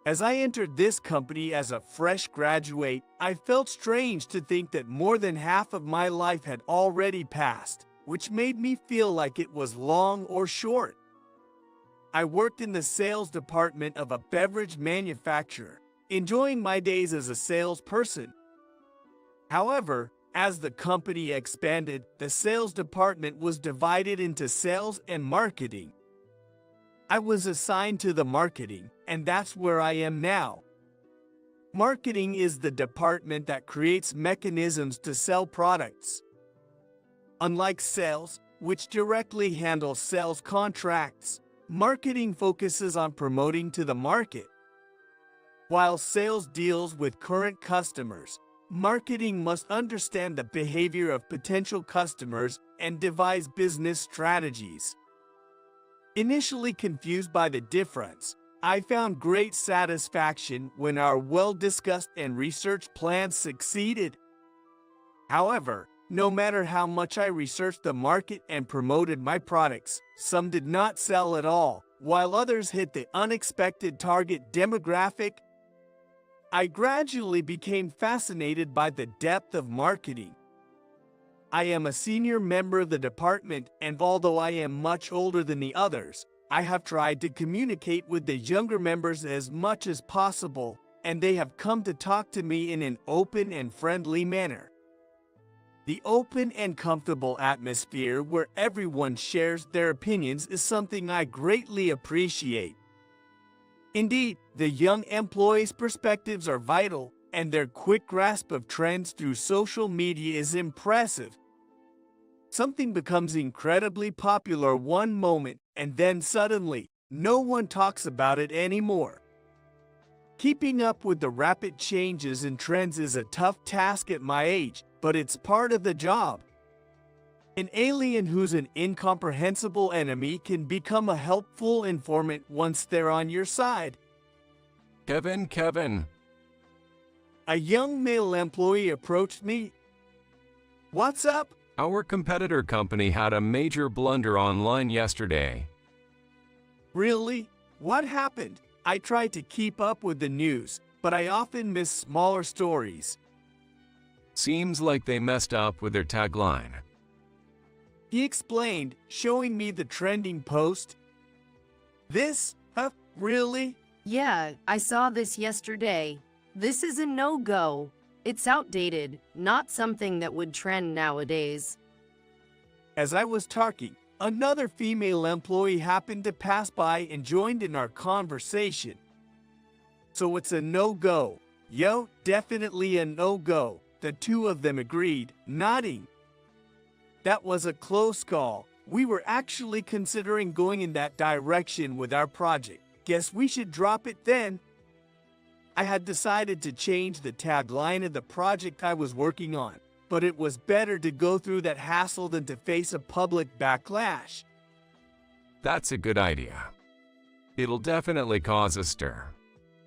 As I entered this company as a fresh graduate, I felt strange to think that more than half of my life had already passed, which made me feel like it was long or short. I worked in the sales department of a beverage manufacturer, enjoying my days as a salesperson. However, as the company expanded, the sales department was divided into sales and marketing. I was assigned to the marketing, and that's where I am now. Marketing is the department that creates mechanisms to sell products. Unlike sales, which directly handles sales contracts, marketing focuses on promoting to the market. While sales deals with current customers, marketing must understand the behavior of potential customers and devise business strategies. Initially confused by the difference, I found great satisfaction when our well-discussed and researched plans succeeded. However, no matter how much I researched the market and promoted my products, some did not sell at all, while others hit the unexpected target demographic. I gradually became fascinated by the depth of marketing. I am a senior member of the department, and although I am much older than the others, I have tried to communicate with the younger members as much as possible, and they have come to talk to me in an open and friendly manner. The open and comfortable atmosphere where everyone shares their opinions is something I greatly appreciate. Indeed, the young employees' perspectives are vital, and their quick grasp of trends through social media is impressive. Something becomes incredibly popular one moment, and then suddenly, no one talks about it anymore. Keeping up with the rapid changes and trends is a tough task at my age, but it's part of the job. An alien who's an incomprehensible enemy can become a helpful informant once they're on your side. Kevin. A young male employee approached me. "What's up?" Our competitor company had a major blunder online yesterday. "Really? What happened?" I try to keep up with the news, but I often miss smaller stories. Seems like they messed up with their tagline. He explained, showing me the trending post. "This? Really?" Yeah, I saw this yesterday. This is a no-go. It's outdated, not something that would trend nowadays. As I was talking, another female employee happened to pass by and joined in our conversation. "So it's a no-go." "Yo, definitely a no-go," the two of them agreed, nodding. That was a close call. We were actually considering going in that direction with our project. Guess we should drop it then. I had decided to change the tagline of the project I was working on, but it was better to go through that hassle than to face a public backlash. That's a good idea. It'll definitely cause a stir.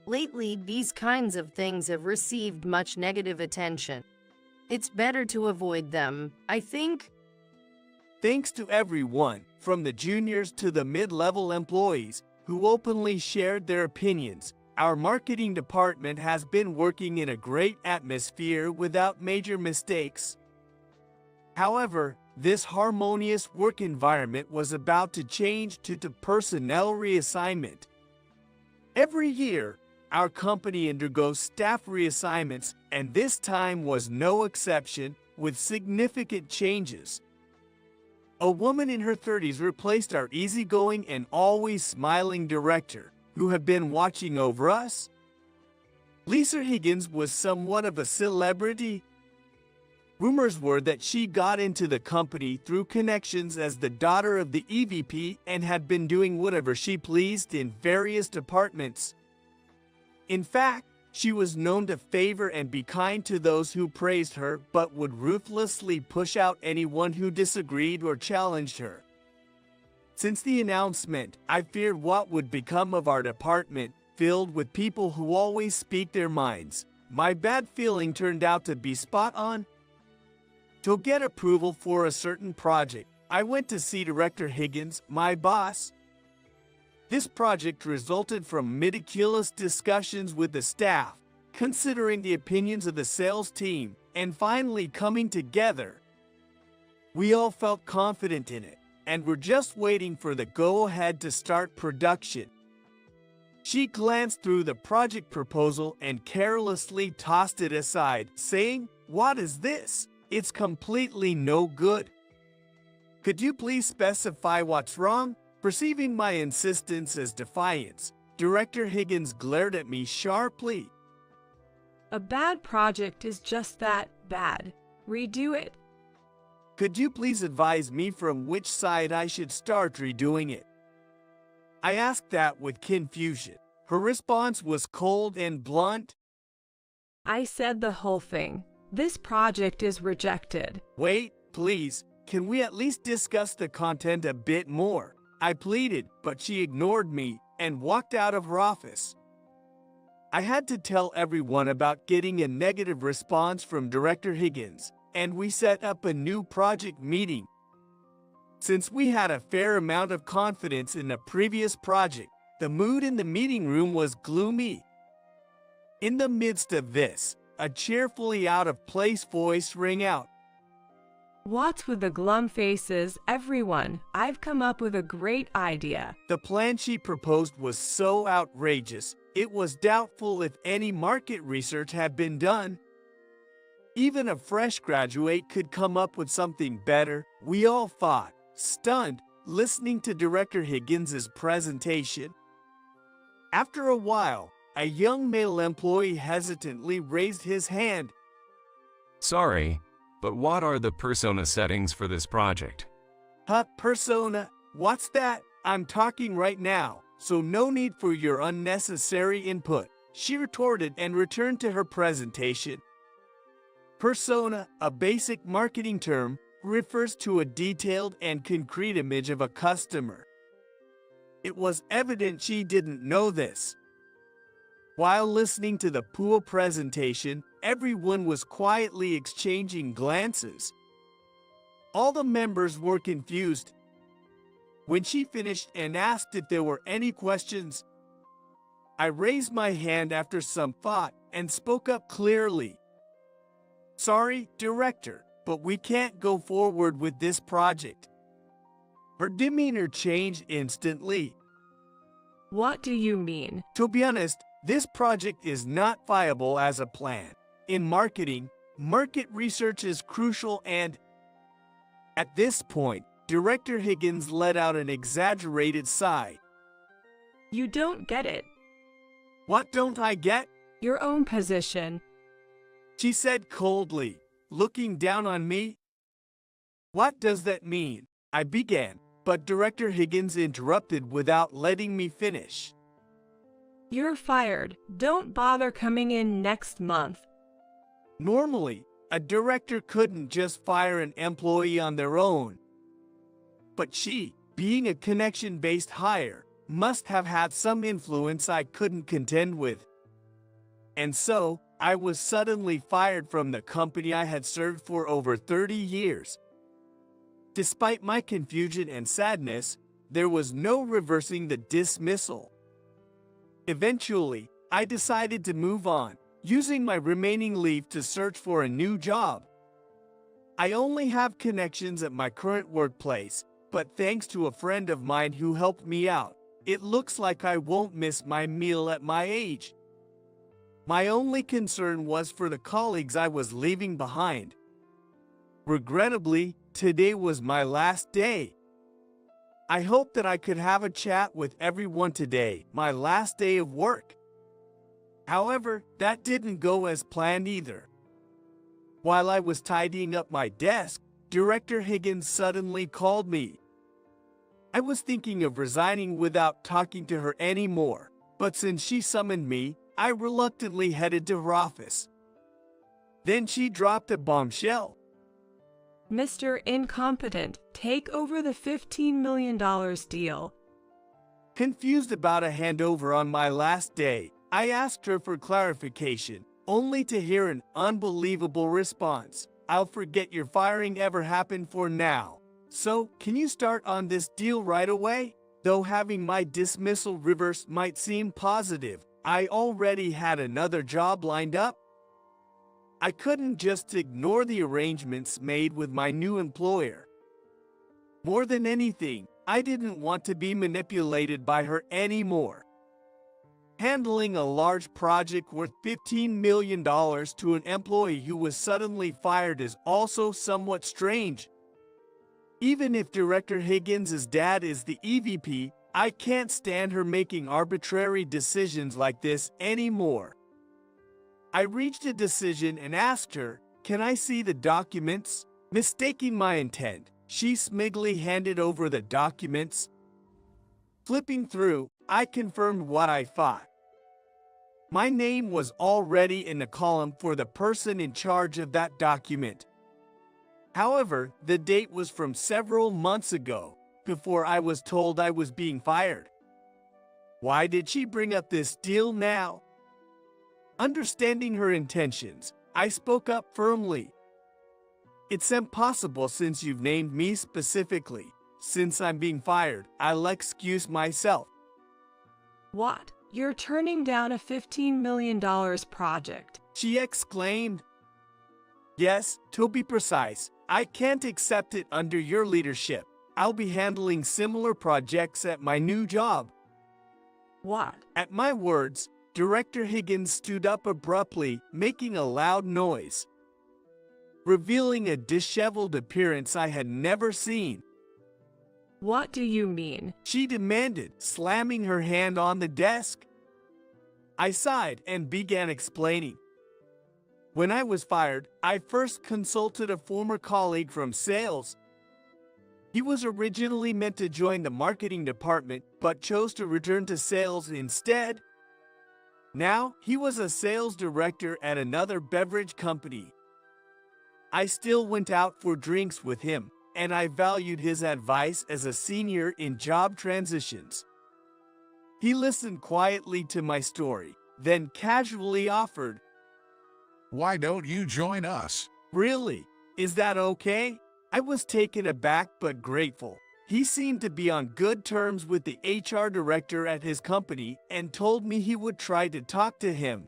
Lately, these kinds of things have received much negative attention. It's better to avoid them, I think. Thanks to everyone, from the juniors to the mid-level employees, who openly shared their opinions. Our marketing department has been working in a great atmosphere without major mistakes. However, this harmonious work environment was about to change due to personnel reassignment. Every year, our company undergoes staff reassignments, and this time was no exception, with significant changes. A woman in her 30s replaced our easygoing and always smiling director, who had been watching over us. Lisa Higgins was somewhat of a celebrity. Rumors were that she got into the company through connections as the daughter of the EVP and had been doing whatever she pleased in various departments. In fact, she was known to favor and be kind to those who praised her, but would ruthlessly push out anyone who disagreed or challenged her. Since the announcement, I feared what would become of our department, filled with people who always speak their minds. My bad feeling turned out to be spot on. To get approval for a certain project, I went to see Director Higgins, my boss. This project resulted from meticulous discussions with the staff, considering the opinions of the sales team, and finally coming together. We all felt confident in it, and were just waiting for the go-ahead to start production. She glanced through the project proposal and carelessly tossed it aside, saying, "What is this? It's completely no good. Could you please specify what's wrong?" Perceiving my insistence as defiance, Director Higgins glared at me sharply. A bad project is just that bad. Redo it. Could you please advise me from which side I should start redoing it? I asked that with confusion. Her response was cold and blunt. I said the whole thing. This project is rejected. Wait, please, can we at least discuss the content a bit more? I pleaded, but she ignored me and walked out of her office. I had to tell everyone about getting a negative response from Director Higgins, and we set up a new project meeting. Since we had a fair amount of confidence in the previous project, the mood in the meeting room was gloomy. In the midst of this, a cheerfully out-of-place voice rang out. What's with the glum faces, everyone? I've come up with a great idea. The plan she proposed was so outrageous, it was doubtful if any market research had been done. Even a fresh graduate could come up with something better. We all thought, stunned, listening to Director Higgins's presentation. After a while, a young male employee hesitantly raised his hand. Sorry, but what are the persona settings for this project? Persona? What's that? I'm talking right now, so no need for your unnecessary input, she retorted and returned to her presentation. Persona, a basic marketing term, refers to a detailed and concrete image of a customer. It was evident she didn't know this. While listening to the pool presentation, everyone was quietly exchanging glances. All the members were confused. When she finished and asked if there were any questions, I raised my hand after some thought and spoke up clearly. Sorry, Director, but we can't go forward with this project. Her demeanor changed instantly. What do you mean? To be honest, this project is not viable as a plan. In marketing, market research is crucial and... At this point, Director Higgins let out an exaggerated sigh. You don't get it. What don't I get? Your own position. She said coldly, looking down on me. What does that mean? I began, but Director Higgins interrupted without letting me finish. You're fired. Don't bother coming in next month. Normally, a director couldn't just fire an employee on their own. But she, being a connection-based hire, must have had some influence I couldn't contend with. And so, I was suddenly fired from the company I had served for over 30 years. Despite my confusion and sadness, there was no reversing the dismissal. Eventually, I decided to move on, using my remaining leave to search for a new job. I only have connections at my current workplace, but thanks to a friend of mine who helped me out, it looks like I won't miss my meal at my age. My only concern was for the colleagues I was leaving behind. Regrettably, today was my last day. I hoped that I could have a chat with everyone today, my last day of work. However, that didn't go as planned either. While I was tidying up my desk, Director Higgins suddenly called me. I was thinking of resigning without talking to her anymore, but since she summoned me, I reluctantly headed to her office. Then she dropped a bombshell. Mr. Incompetent, take over the $15 million deal. Confused about a handover on my last day, I asked her for clarification, only to hear an unbelievable response. I'll forget your firing ever happened for now. So, can you start on this deal right away? Though having my dismissal reversed might seem positive, I already had another job lined up. I couldn't just ignore the arrangements made with my new employer. More than anything, I didn't want to be manipulated by her anymore. Handling a large project worth $15 million to an employee who was suddenly fired is also somewhat strange. Even if Director Higgins' dad is the EVP, I can't stand her making arbitrary decisions like this anymore. I reached a decision and asked her, "Can I see the documents?" Mistaking my intent, she smugly handed over the documents. Flipping through, I confirmed what I thought. My name was already in the column for the person in charge of that document. However, the date was from several months ago, before I was told I was being fired. Why did she bring up this deal now? Understanding her intentions, I spoke up firmly. It's impossible since you've named me specifically. Since I'm being fired, I'll excuse myself. What? You're turning down a $15 million project? She exclaimed. Yes, to be precise, I can't accept it under your leadership. I'll be handling similar projects at my new job. What? At my words, Director Higgins stood up abruptly, making a loud noise, revealing a disheveled appearance I had never seen. What do you mean? She demanded, slamming her hand on the desk. I sighed and began explaining. When I was fired, I first consulted a former colleague from sales. He was originally meant to join the marketing department, but chose to return to sales instead. Now, he was a sales director at another beverage company. I still went out for drinks with him, and I valued his advice as a senior in job transitions. He listened quietly to my story, then casually offered, "Why don't you join us?" "Really? Is that okay?" I was taken aback but grateful. He seemed to be on good terms with the HR director at his company and told me he would try to talk to him.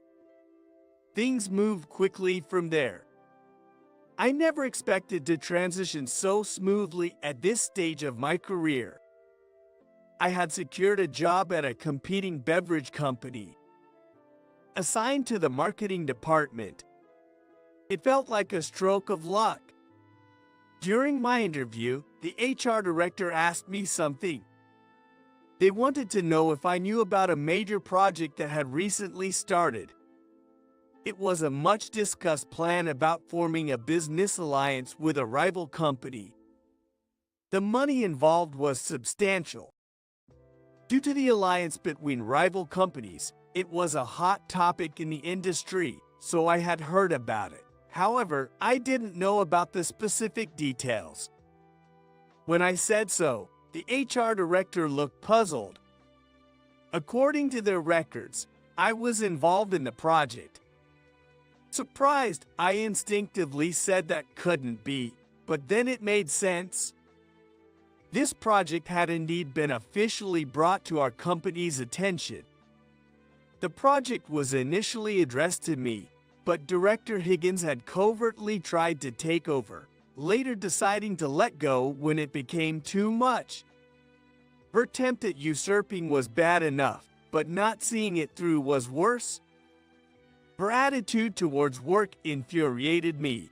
Things moved quickly from there. I never expected to transition so smoothly at this stage of my career. I had secured a job at a competing beverage company. Assigned to the marketing department, it felt like a stroke of luck. During my interview, the HR director asked me something. They wanted to know if I knew about a major project that had recently started. It was a much-discussed plan about forming a business alliance with a rival company. The money involved was substantial. Due to the alliance between rival companies, it was a hot topic in the industry, so I had heard about it. However, I didn't know about the specific details. When I said so, the HR director looked puzzled. According to their records, I was involved in the project. Surprised, I instinctively said that couldn't be, but then it made sense. This project had indeed been officially brought to our company's attention. The project was initially addressed to me, but Director Higgins had covertly tried to take over, later deciding to let go when it became too much. Her attempt at usurping was bad enough, but not seeing it through was worse. Her attitude towards work infuriated me.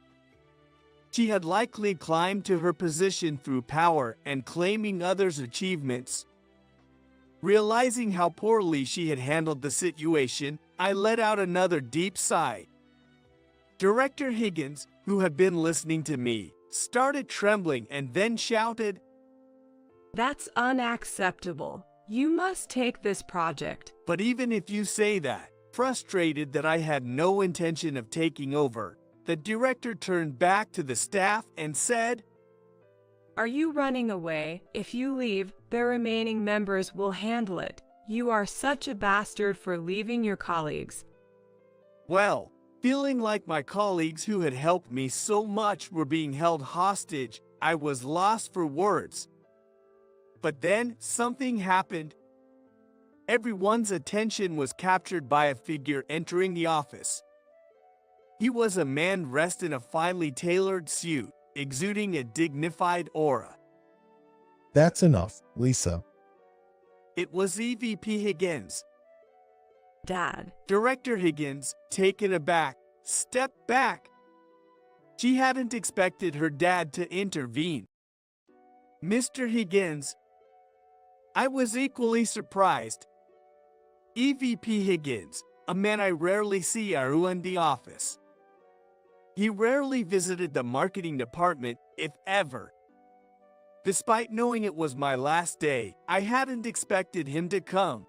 She had likely climbed to her position through power and claiming others' achievements. Realizing how poorly she had handled the situation, I let out another deep sigh. Director Higgins, who had been listening to me, started trembling and then shouted, "That's unacceptable. You must take this project." "But even if you say that," frustrated that I had no intention of taking over, the director turned back to the staff and said, "Are you running away? If you leave, the remaining members will handle it. You are such a bastard for leaving your colleagues." Well, feeling like my colleagues who had helped me so much were being held hostage, I was lost for words. But then something happened. Everyone's attention was captured by a figure entering the office. He was a man dressed in a finely tailored suit, exuding a dignified aura. "That's enough, Lisa." It was EVP Higgins. "Dad." Director Higgins, taken aback, stepped back. She hadn't expected her dad to intervene. "Mr. Higgins." I was equally surprised. EVP Higgins, a man I rarely see around the office. He rarely visited the marketing department, if ever. Despite knowing it was my last day, I hadn't expected him to come.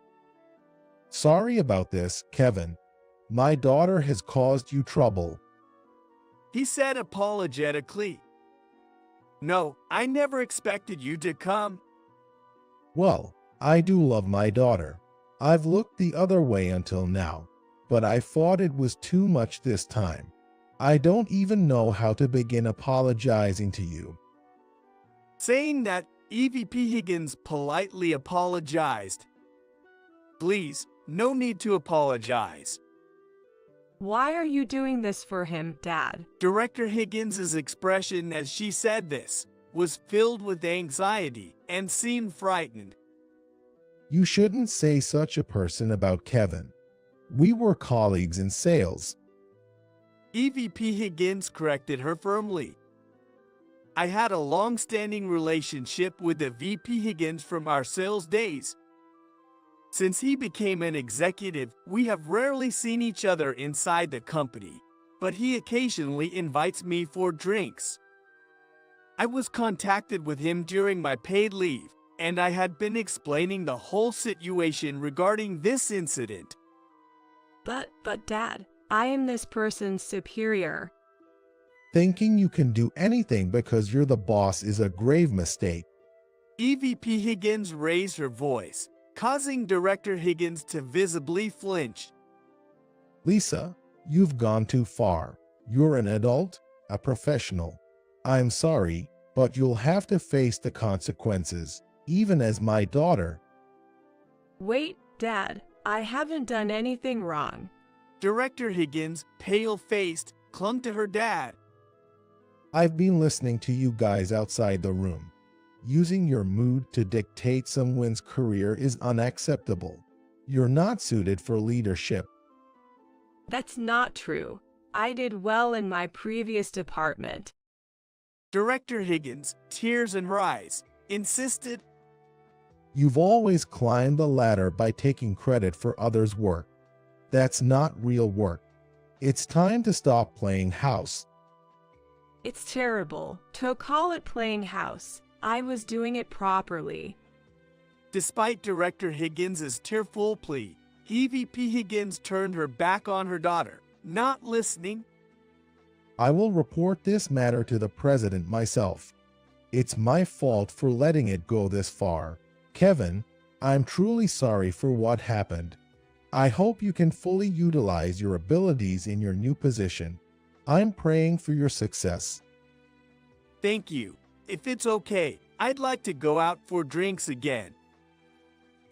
"Sorry about this, Kevin. My daughter has caused you trouble," he said apologetically. "No, I never expected you to come." "Well, I do love my daughter. I've looked the other way until now, but I thought it was too much this time. I don't even know how to begin apologizing to you." Saying that, EVP Higgins politely apologized. "Please, no need to apologize. Why are you doing this for him, Dad? Director Higgins's expression as she said this was filled with anxiety and seemed frightened. You shouldn't say such a person about Kevin. We were colleagues in sales. EVP Higgins corrected her firmly. I had a long-standing relationship with the VP Higgins from our sales days. Since he became an executive, we have rarely seen each other inside the company, but he occasionally invites me for drinks. I was contacted with him during my paid leave, and I had been explaining the whole situation regarding this incident. But Dad, I am this person's superior. Thinking you can do anything because you're the boss is a grave mistake. EVP Higgins raised her voice, causing Director Higgins to visibly flinch. Lisa, you've gone too far. You're an adult, a professional. I'm sorry, but you'll have to face the consequences, even as my daughter. Wait, Dad, I haven't done anything wrong. Director Higgins, pale-faced, clung to her dad. I've been listening to you guys outside the room. Using your mood to dictate someone's career is unacceptable. You're not suited for leadership. That's not true. I did well in my previous department. Director Higgins, tears in her eyes, insisted. You've always climbed the ladder by taking credit for others' work. That's not real work. It's time to stop playing house. It's terrible to call it playing house. I was doing it properly. Despite Director Higgins's tearful plea, EVP Higgins turned her back on her daughter, not listening. I will report this matter to the president myself. It's my fault for letting it go this far. Kevin, I'm truly sorry for what happened. I hope you can fully utilize your abilities in your new position. I'm praying for your success. Thank you. If it's okay, I'd like to go out for drinks again.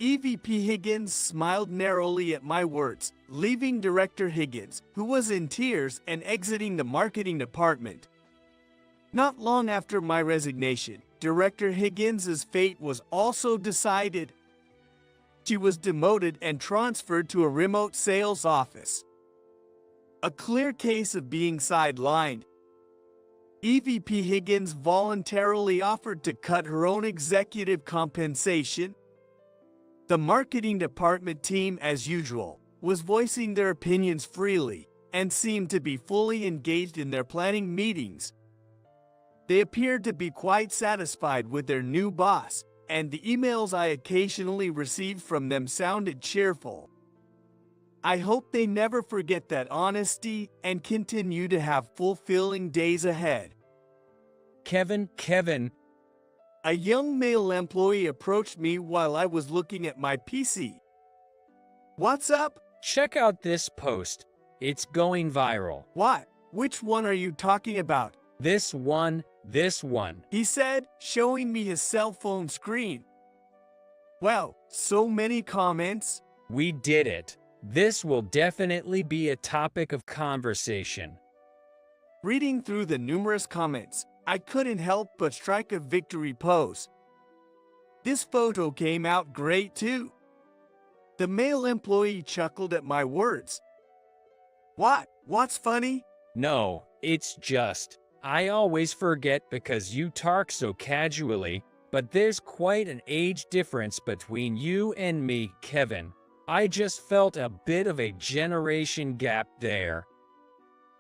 EVP Higgins smiled narrowly at my words, leaving Director Higgins, who was in tears, and exiting the marketing department. Not long after my resignation, Director Higgins's fate was also decided. She was demoted and transferred to a remote sales office. A clear case of being sidelined. EVP Higgins voluntarily offered to cut her own executive compensation. The marketing department team, as usual, was voicing their opinions freely and seemed to be fully engaged in their planning meetings. They appeared to be quite satisfied with their new boss, and the emails I occasionally received from them sounded cheerful. I hope they never forget that honesty and continue to have fulfilling days ahead. Kevin. A young male employee approached me while I was looking at my PC. What's up? Check out this post. It's going viral. What? Which one are you talking about? This one. He said, showing me his cell phone screen. Well, so many comments. We did it. This will definitely be a topic of conversation. Reading through the numerous comments, I couldn't help but strike a victory pose. This photo came out great too. The male employee chuckled at my words. What? What's funny? No, it's just, I always forget because you talk so casually, but there's quite an age difference between you and me, Kevin. I just felt a bit of a generation gap there.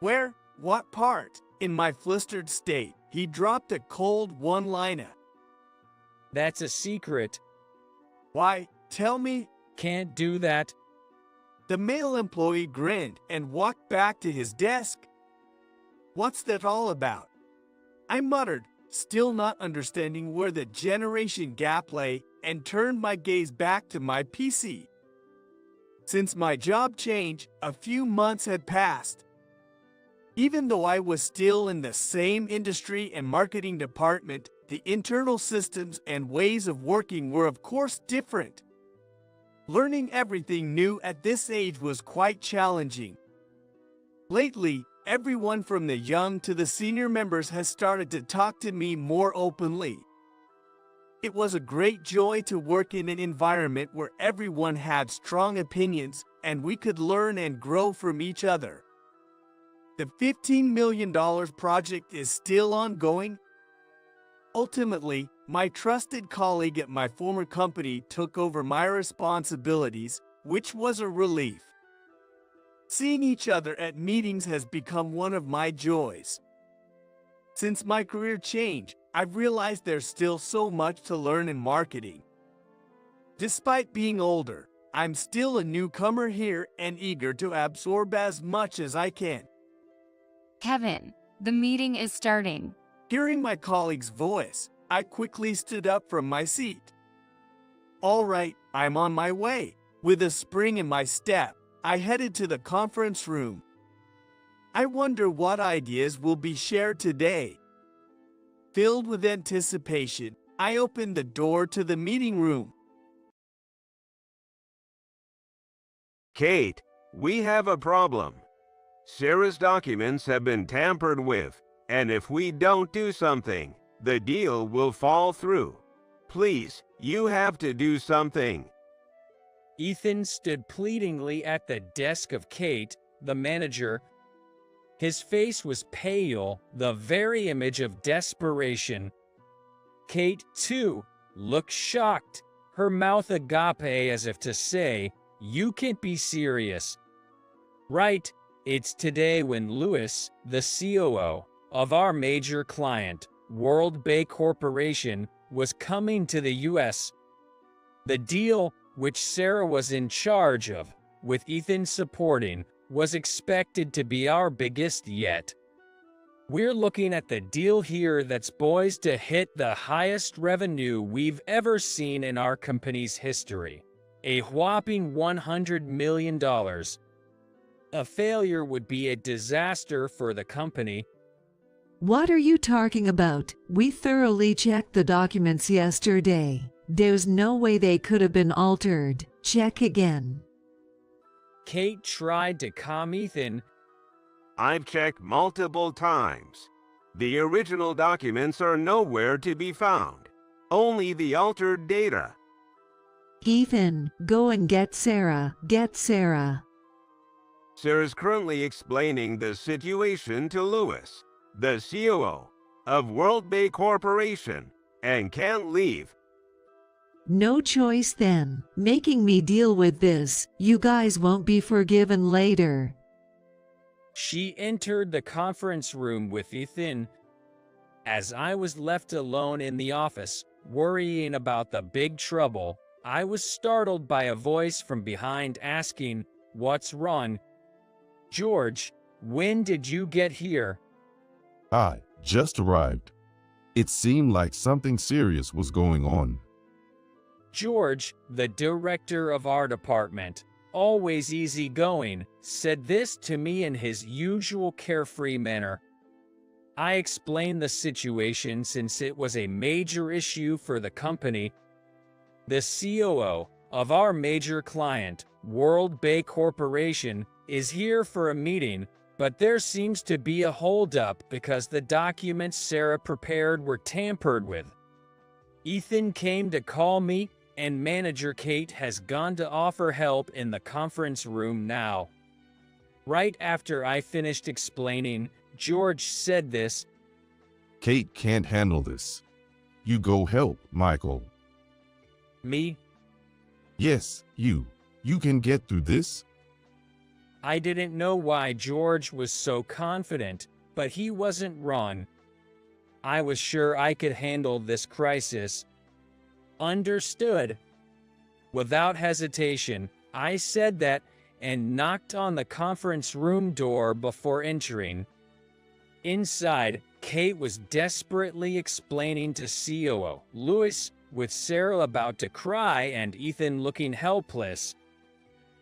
Where? What part? In my flustered state, he dropped a cold one-liner. That's a secret. Why? Tell me. Can't do that. The male employee grinned and walked back to his desk. What's that all about? I muttered, still not understanding where the generation gap lay, and turned my gaze back to my PC. Since my job change, a few months had passed. Even though I was still in the same industry and marketing department, the internal systems and ways of working were of course different. Learning everything new at this age was quite challenging. Lately, everyone from the young to the senior members has started to talk to me more openly. It was a great joy to work in an environment where everyone had strong opinions and we could learn and grow from each other. The $15 million project is still ongoing. Ultimately, my trusted colleague at my former company took over my responsibilities, which was a relief. Seeing each other at meetings has become one of my joys. Since my career change, I've realized there's still so much to learn in marketing. Despite being older, I'm still a newcomer here and eager to absorb as much as I can. Kevin, the meeting is starting. Hearing my colleague's voice, I quickly stood up from my seat. All right, I'm on my way. With a spring in my step, I headed to the conference room. I wonder what ideas will be shared today. Filled with anticipation, I opened the door to the meeting room. Kate, we have a problem. Sarah's documents have been tampered with, and if we don't do something, the deal will fall through. Please, you have to do something. Ethan stood pleadingly at the desk of Kate, the manager. His face was pale, the very image of desperation. Kate, too, looked shocked, her mouth agape as if to say, "You can't be serious." Right, it's today when Louis, the COO of our major client, World Bay Corporation, was coming to the US. The deal, which Sarah was in charge of, with Ethan supporting, was expected to be our biggest yet. We're looking at the deal here that's poised to hit the highest revenue we've ever seen in our company's history. A whopping $100 million. A failure would be a disaster for the company. What are you talking about? We thoroughly checked the documents yesterday. There's no way they could have been altered. Check again. Kate tried to calm Ethan. I've checked multiple times. The original documents are nowhere to be found. Only the altered data. Ethan, go and get Sarah. Get Sarah. Sarah's currently explaining the situation to Louis, the COO of World Bay Corporation, and can't leave. No choice then. Making me deal with this. You guys won't be forgiven later. She entered the conference room with Ethan. As I was left alone in the office, worrying about the big trouble, I was startled by a voice from behind asking, "What's wrong?" "George, when did you get here?" "I just arrived. It seemed like something serious was going on." George, the director of our department, always easygoing, said this to me in his usual carefree manner. I explained the situation since it was a major issue for the company. The COO of our major client, World Bay Corporation, is here for a meeting, but there seems to be a holdup because the documents Sarah prepared were tampered with. Ethan came to call me, and manager Kate has gone to offer help in the conference room now. Right after I finished explaining, George said this. "Kate can't handle this. You go help, Michael." Me? "Yes, you. You can get through this." I didn't know why George was so confident, but he wasn't wrong. I was sure I could handle this crisis. Understood. Without hesitation, I said that and knocked on the conference room door before entering. Inside, Kate was desperately explaining to COO Louis, with Sarah about to cry and Ethan looking helpless.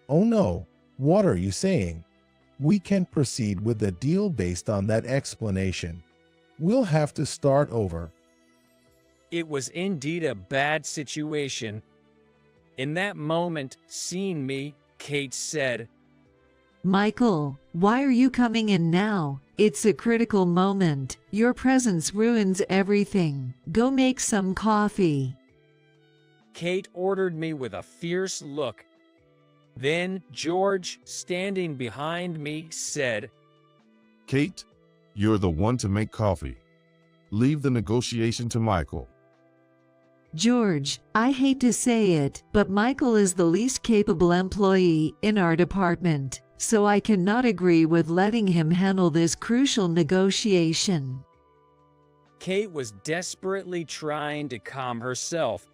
"Oh no, what are you saying? We can't proceed with the deal based on that explanation. We'll have to start over." It was indeed a bad situation. In that moment, seeing me, Kate said, Michael, why are you coming in now? It's a critical moment. Your presence ruins everything. Go make some coffee. Kate ordered me with a fierce look. Then George, standing behind me, said, Kate, you're the one to make coffee. Leave the negotiation to Michael. George, I hate to say it, but Michael is the least capable employee in our department, so I cannot agree with letting him handle this crucial negotiation. Kate was desperately trying to calm herself.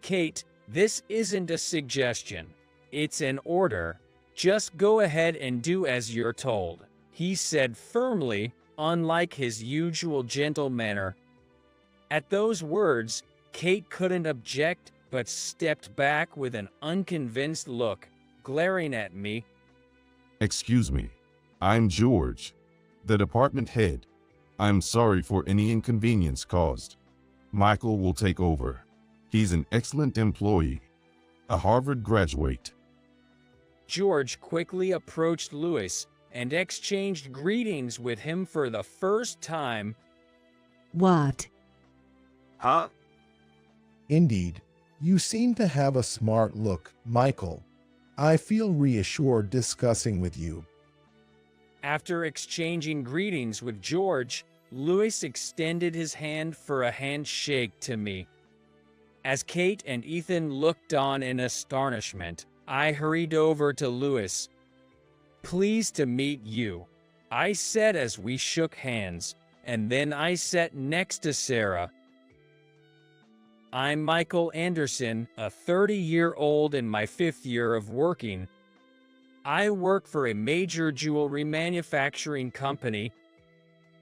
Kate, this isn't a suggestion. It's an order. Just go ahead and do as you're told, he said firmly, unlike his usual gentle manner. At those words, Kate couldn't object, but stepped back with an unconvinced look, glaring at me. Excuse me, I'm George, the department head. I'm sorry for any inconvenience caused. Michael will take over. He's an excellent employee, a Harvard graduate. George quickly approached Louis and exchanged greetings with him for the first time. What? Huh? Indeed, you seem to have a smart look, Michael. I feel reassured discussing with you. After exchanging greetings with George, Louis extended his hand for a handshake to me. As Kate and Ethan looked on in astonishment, I hurried over to Louis. Pleased to meet you, I said as we shook hands, and then I sat next to Sarah. I'm Michael Anderson, a 30-year-old in my 5th year of working. I work for a major jewelry manufacturing company.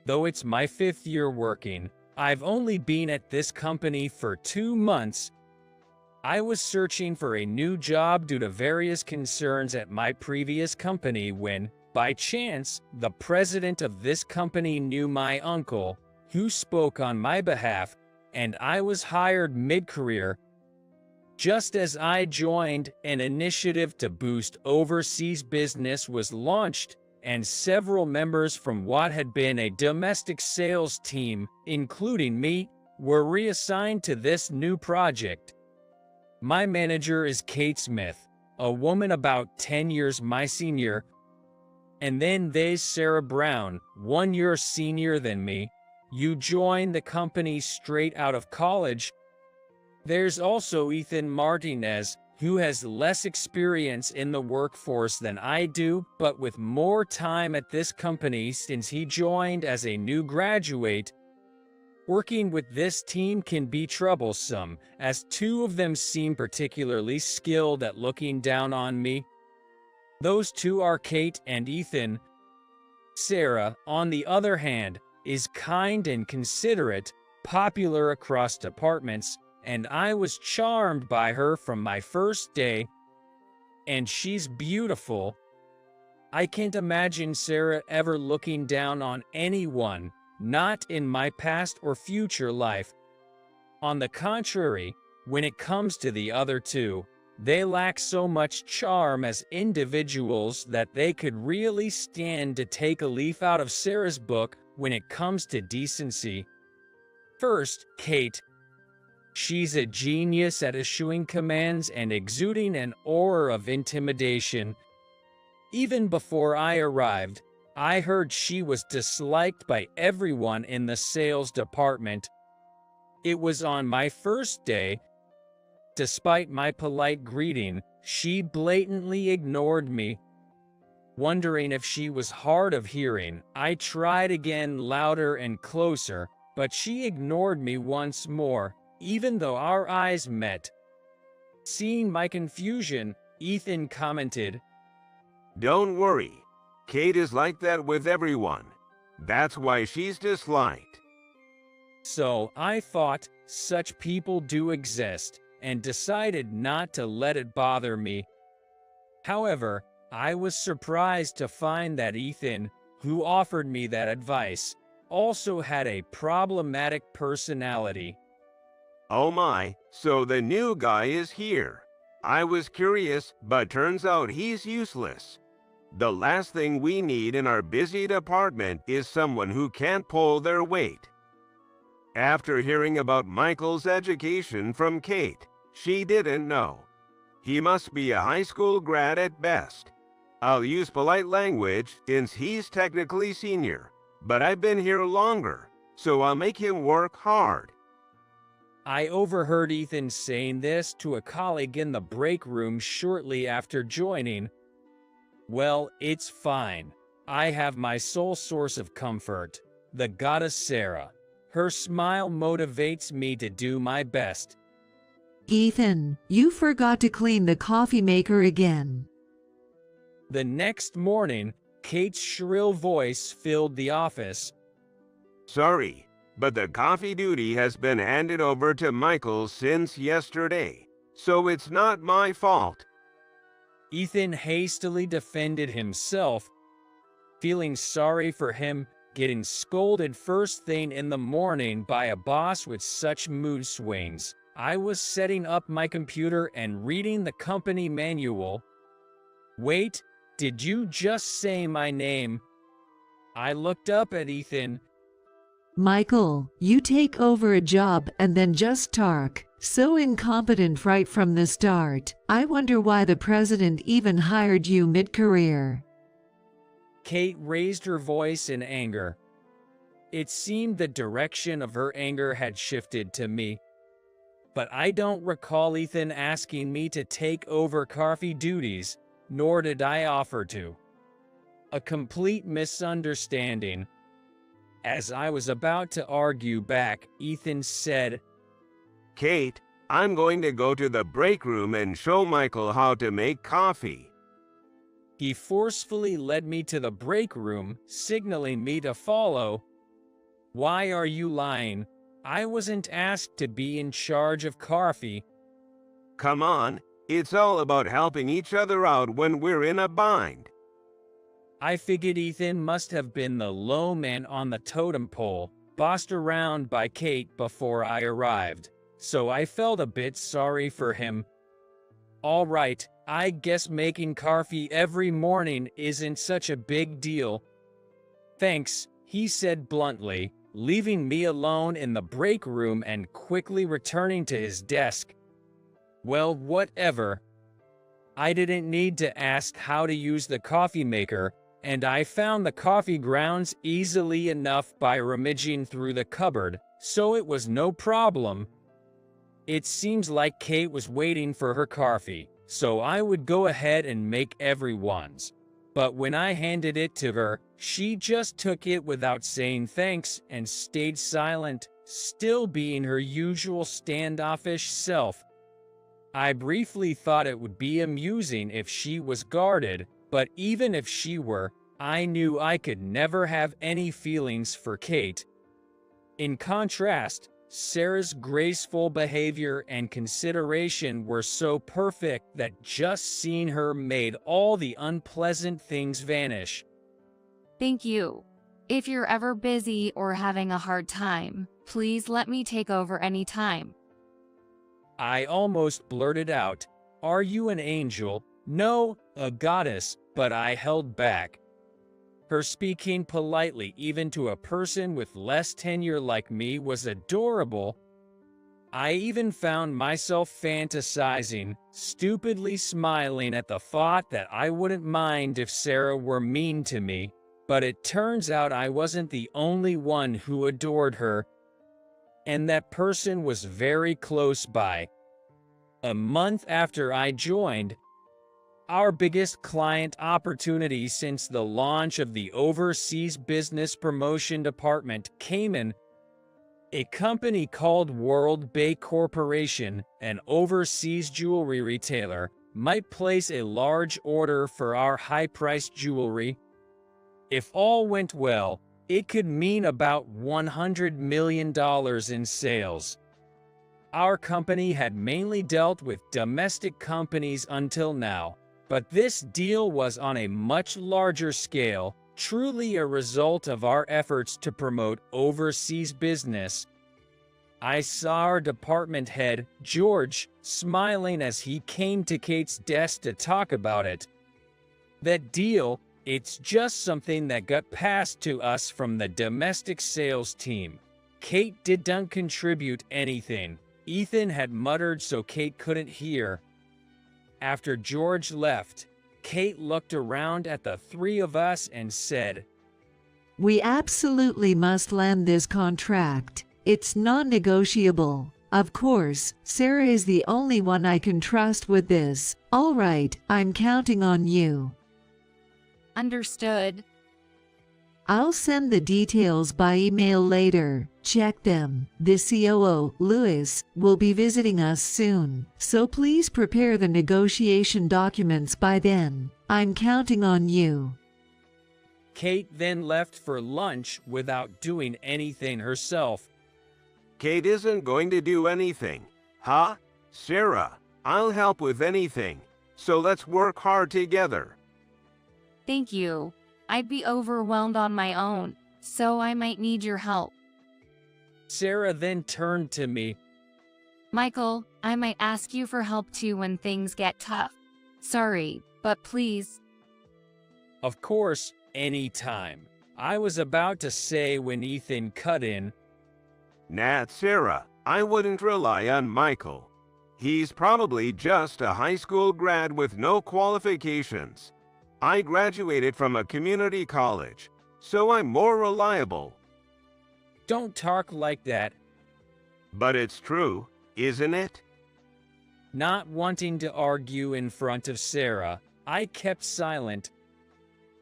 Though it's my 5th year working, I've only been at this company for 2 months. I was searching for a new job due to various concerns at my previous company when, by chance, the president of this company knew my uncle, who spoke on my behalf, and I was hired mid-career. Just as I joined, an initiative to boost overseas business was launched, and several members from what had been a domestic sales team, including me, were reassigned to this new project. My manager is Kate Smith, a woman about 10 years my senior, and then there's Sarah Brown, 1 year senior than me. You joined the company straight out of college. There's also Ethan Martinez, who has less experience in the workforce than I do, but with more time at this company since he joined as a new graduate. Working with this team can be troublesome, as 2 of them seem particularly skilled at looking down on me. Those 2 are Kate and Ethan. Sarah, on the other hand, is kind and considerate, popular across departments, and I was charmed by her from my first day. And she's beautiful. I can't imagine Sarah ever looking down on anyone, not in my past or future life. On the contrary, when it comes to the other 2, they lack so much charm as individuals that they could really stand to take a leaf out of Sarah's book when it comes to decency. First, Kate. She's a genius at issuing commands and exuding an aura of intimidation. Even before I arrived, I heard she was disliked by everyone in the sales department. It was on my first day. Despite my polite greeting, she blatantly ignored me. Wondering if she was hard of hearing, I tried again louder and closer, but she ignored me once more, even though our eyes met. Seeing my confusion, Ethan commented, Don't worry. Kate is like that with everyone. That's why she's disliked. So I thought, such people do exist, and decided not to let it bother me. However, I was surprised to find that Ethan, who offered me that advice, also had a problematic personality. Oh my, so the new guy is here. I was curious, but turns out he's useless. The last thing we need in our busy department is someone who can't pull their weight. After hearing about Michael's education from Kate, she didn't know. He must be a high school grad at best. I'll use polite language since he's technically senior, but I've been here longer, so I'll make him work hard. I overheard Ethan saying this to a colleague in the break room shortly after joining. Well, it's fine. I have my sole source of comfort, the goddess Sarah. Her smile motivates me to do my best. Ethan, you forgot to clean the coffee maker again. The next morning, Kate's shrill voice filled the office. Sorry, but the coffee duty has been handed over to Michael since yesterday, so it's not my fault. Ethan hastily defended himself, feeling sorry for him getting scolded first thing in the morning by a boss with such mood swings. I was setting up my computer and reading the company manual. Wait, did you just say my name? I looked up at Ethan. Michael, you take over a job and then just talk. So incompetent right from the start. I wonder why the president even hired you mid-career. Kate raised her voice in anger. It seemed the direction of her anger had shifted to me. But I don't recall Ethan asking me to take over coffee duties, nor did I offer to. A complete misunderstanding. As I was about to argue back, Ethan said, Kate, I'm going to go to the break room and show Michael how to make coffee. He forcefully led me to the break room, signaling me to follow. Why are you lying? I wasn't asked to be in charge of coffee. Come on, it's all about helping each other out when we're in a bind. I figured Ethan must have been the low man on the totem pole, bossed around by Kate before I arrived, so I felt a bit sorry for him. All right, I guess making coffee every morning isn't such a big deal. Thanks, he said bluntly, leaving me alone in the break room and quickly returning to his desk. Well, whatever. I didn't need to ask how to use the coffee maker, and I found the coffee grounds easily enough by rummaging through the cupboard, so it was no problem. It seems like Kate was waiting for her coffee, so I would go ahead and make everyone's. But when I handed it to her, she just took it without saying thanks and stayed silent, still being her usual standoffish self. I briefly thought it would be amusing if she was guarded, but even if she were, I knew I could never have any feelings for Kate. In contrast, Sarah's graceful behavior and consideration were so perfect that just seeing her made all the unpleasant things vanish. Thank you. If you're ever busy or having a hard time, please let me take over anytime. I almost blurted out, "Are you an angel?" "No, a goddess," but I held back. Her speaking politely even to a person with less tenure like me was adorable. I even found myself fantasizing, stupidly smiling at the thought that I wouldn't mind if Sarah were mean to me, but it turns out I wasn't the only one who adored her. And that person was very close by. A month after I joined, our biggest client opportunity since the launch of the Overseas Business Promotion Department came in. A company called World Bay Corporation, an overseas jewelry retailer, might place a large order for our high-priced jewelry. If all went well, it could mean about $100 million in sales. Our company had mainly dealt with domestic companies until now, but this deal was on a much larger scale, truly a result of our efforts to promote overseas business. I saw our department head, George, smiling as he came to Kate's desk to talk about it. That deal, it's just something that got passed to us from the domestic sales team. Kate didn't contribute anything. Ethan had muttered so Kate couldn't hear. After George left, Kate looked around at the three of us and said, "We absolutely must land this contract. It's non-negotiable. Of course, Sarah is the only one I can trust with this. All right, I'm counting on you." Understood. I'll send the details by email later. Check them. The COO, Louis, will be visiting us soon, so please prepare the negotiation documents by then. I'm counting on you. Kate then left for lunch without doing anything herself. Kate isn't going to do anything. Huh? Sarah, I'll help with anything. So let's work hard together. Thank you. I'd be overwhelmed on my own, so I might need your help. Sarah then turned to me. Michael, I might ask you for help too when things get tough. Sorry, but please. Of course, anytime. I was about to say when Ethan cut in. Nah, Sarah, I wouldn't rely on Michael. He's probably just a high school grad with no qualifications. I graduated from a community college, so I'm more reliable. Don't talk like that. But it's true, isn't it? Not wanting to argue in front of Sarah, I kept silent.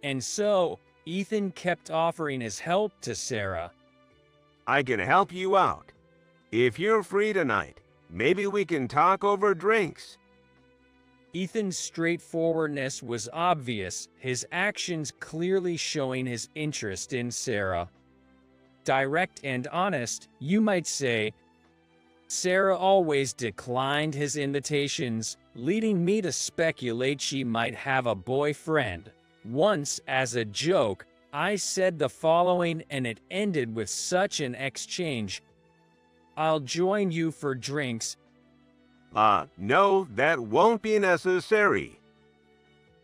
And so, Ethan kept offering his help to Sarah. I can help you out. If you're free tonight, maybe we can talk over drinks. Ethan's straightforwardness was obvious, his actions clearly showing his interest in Sarah. Direct and honest, you might say. Sarah always declined his invitations, leading me to speculate she might have a boyfriend. Once, as a joke, I said the following and it ended with such an exchange. "I'll join you for drinks." No, that won't be necessary.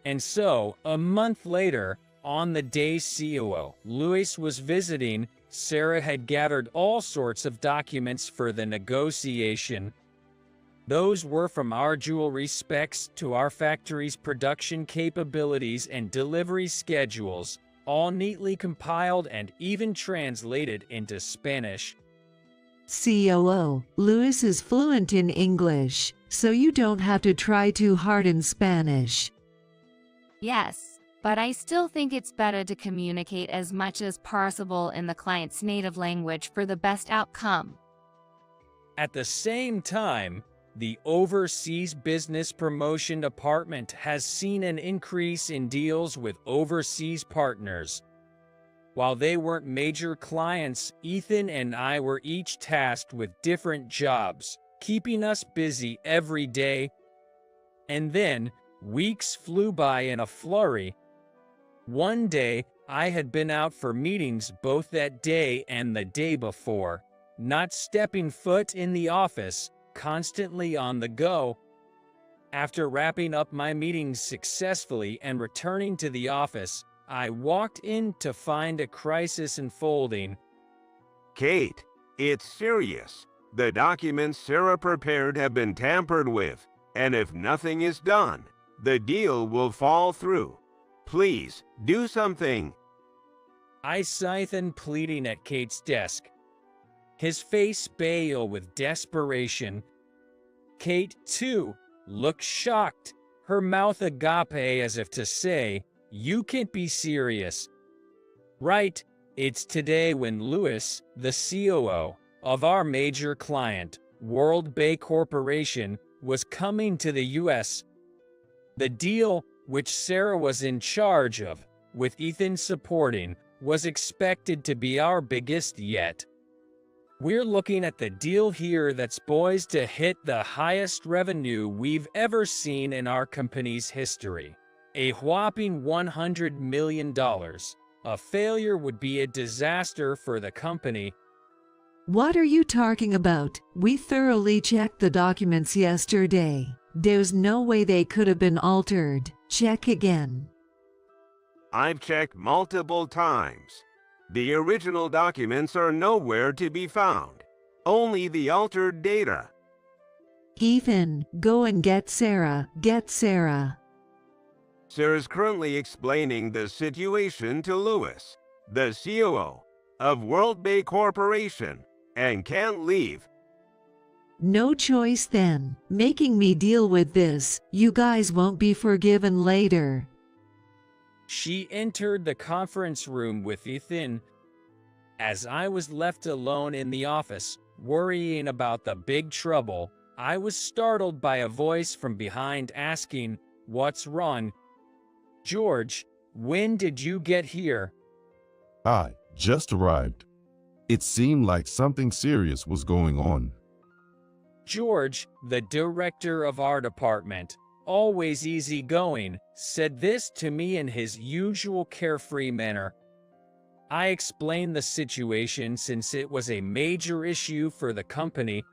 And so, a month later, on the day COO Louis was visiting, Sarah had gathered all sorts of documents for the negotiation. Those were from our jewelry specs to our factory's production capabilities and delivery schedules, all neatly compiled and even translated into Spanish. COO, Louis is fluent in English, so you don't have to try too hard in Spanish. Yes, but I still think it's better to communicate as much as possible in the client's native language for the best outcome. At the same time, the Overseas Business Promotion Department has seen an increase in deals with overseas partners. While they weren't major clients, Ethan and I were each tasked with different jobs, keeping us busy every day. And then, weeks flew by in a flurry. One day, I had been out for meetings both that day and the day before, not stepping foot in the office, constantly on the go. After wrapping up my meetings successfully and returning to the office, I walked in to find a crisis unfolding. Kate, it's serious. The documents Sarah prepared have been tampered with, and if nothing is done, the deal will fall through. Please, do something. I sighed, pleading at Kate's desk, his face pale with desperation. Kate, too, looked shocked, her mouth agape as if to say, "You can't be serious." Right, it's today when Louis, the COO of our major client, World Bay Corporation, was coming to the US. The deal, which Sarah was in charge of, with Ethan supporting, was expected to be our biggest yet. We're looking at the deal here that's poised to hit the highest revenue we've ever seen in our company's history. A whopping $100 million. A failure would be a disaster for the company. What are you talking about? We thoroughly checked the documents yesterday. There's no way they could have been altered. Check again. I've checked multiple times. The original documents are nowhere to be found. Only the altered data. Ethan, go and get Sarah. Get Sarah. Sarah's currently explaining the situation to Lewis, the COO of World Bay Corporation, and can't leave. No choice then. Making me deal with this. You guys won't be forgiven later. She entered the conference room with Ethan. As I was left alone in the office, worrying about the big trouble, I was startled by a voice from behind asking, "What's wrong?" "George, when did you get here?" I just arrived. It seemed like something serious was going on. George, the director of our department, always easygoing, said this to me in his usual carefree manner. I explained the situation since it was a major issue for the company.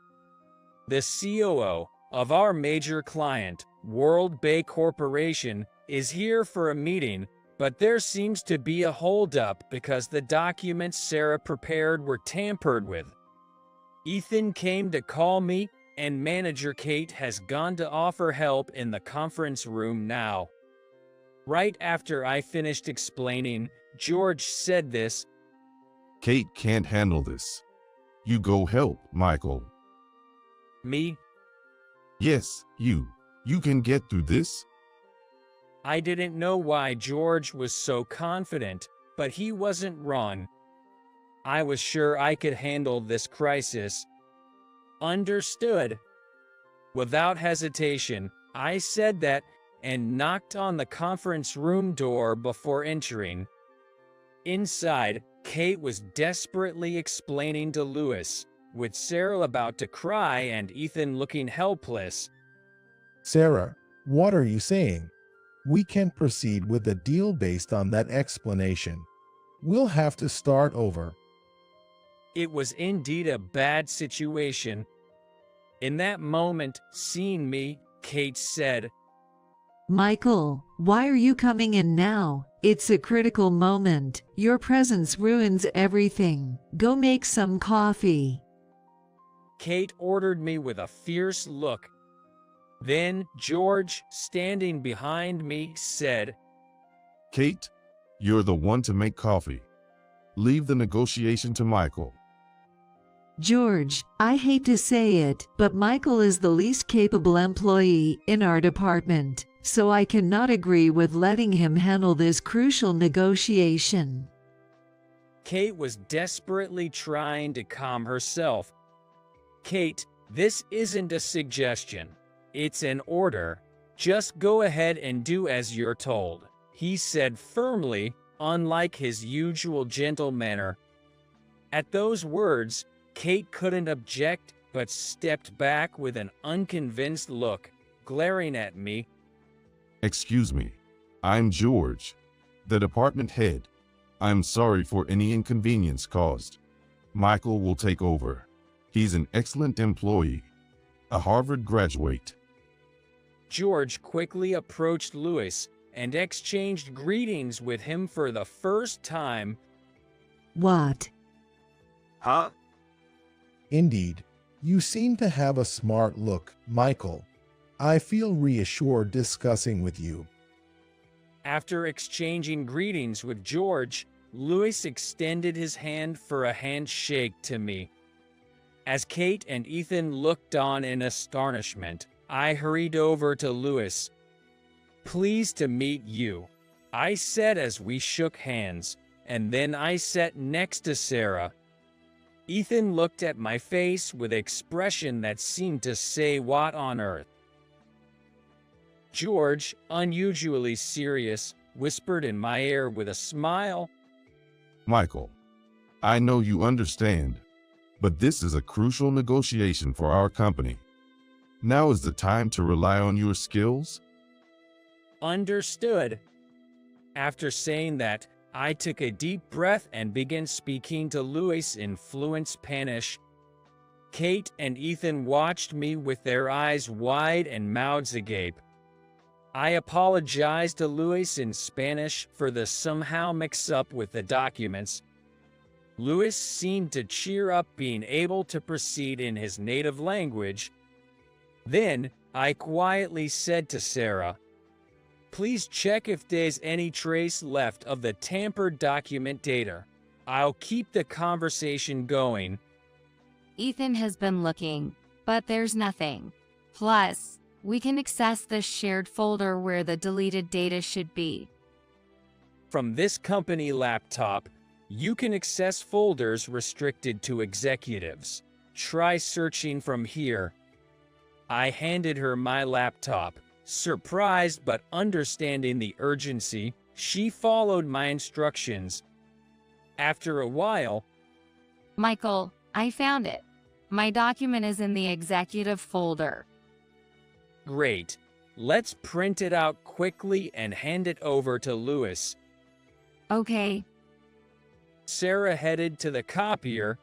The COO of our major client, World Bay Corporation, is here for a meeting, but there seems to be a holdup because the documents Sarah prepared were tampered with. Ethan came to call me, and manager Kate has gone to offer help in the conference room now. Right after I finished explaining, George said this. Kate can't handle this. You go help, Michael. Me? Yes, you. You can get through this. I didn't know why George was so confident, but he wasn't wrong. I was sure I could handle this crisis. Understood. Without hesitation, I said that and knocked on the conference room door before entering. Inside, Kate was desperately explaining to Lewis, with Sarah about to cry and Ethan looking helpless. Sarah, what are you saying? We can't proceed with the deal based on that explanation. We'll have to start over. It was indeed a bad situation. In that moment, seeing me, Kate said, Michael, why are you coming in now? It's a critical moment. Your presence ruins everything. Go make some coffee. Kate ordered me with a fierce look. Then George, standing behind me, said, Kate, you're the one to make coffee. Leave the negotiation to Michael. George, I hate to say it, but Michael is the least capable employee in our department, so I cannot agree with letting him handle this crucial negotiation. Kate was desperately trying to calm herself. Kate, this isn't a suggestion. It's an order. Just go ahead and do as you're told, he said firmly, unlike his usual gentle manner. At those words, Kate couldn't object, but stepped back with an unconvinced look, glaring at me. Excuse me. I'm George, the department head. I'm sorry for any inconvenience caused. Michael will take over. He's an excellent employee, a Harvard graduate. George quickly approached Lewis and exchanged greetings with him for the first time. What? Huh? Indeed, you seem to have a smart look, Michael. I feel reassured discussing with you. After exchanging greetings with George, Lewis extended his hand for a handshake to me. As Kate and Ethan looked on in astonishment, I hurried over to Lewis. Pleased to meet you, I said as we shook hands, and then I sat next to Sarah. Ethan looked at my face with expression that seemed to say, "What on earth?" George, unusually serious, whispered in my ear with a smile. Michael, I know you understand, but this is a crucial negotiation for our company. Now is the time to rely on your skills? Understood. After saying that, I took a deep breath and began speaking to Lewis in fluent Spanish. Kate and Ethan watched me with their eyes wide and mouths agape. I apologized to Luis in Spanish for the somehow mix-up with the documents. Luis seemed to cheer up, being able to proceed in his native language. Then, I quietly said to Sarah, "Please check if there's any trace left of the tampered document data. I'll keep the conversation going." Ethan has been looking, but there's nothing. Plus, we can access the shared folder where the deleted data should be. From this company laptop, you can access folders restricted to executives. Try searching from here. I handed her my laptop. Surprised but understanding the urgency, she followed my instructions. After a while, Michael, I found it. My document is in the executive folder. Great. Let's print it out quickly and hand it over to Luis. Okay. Sarah headed to the copier.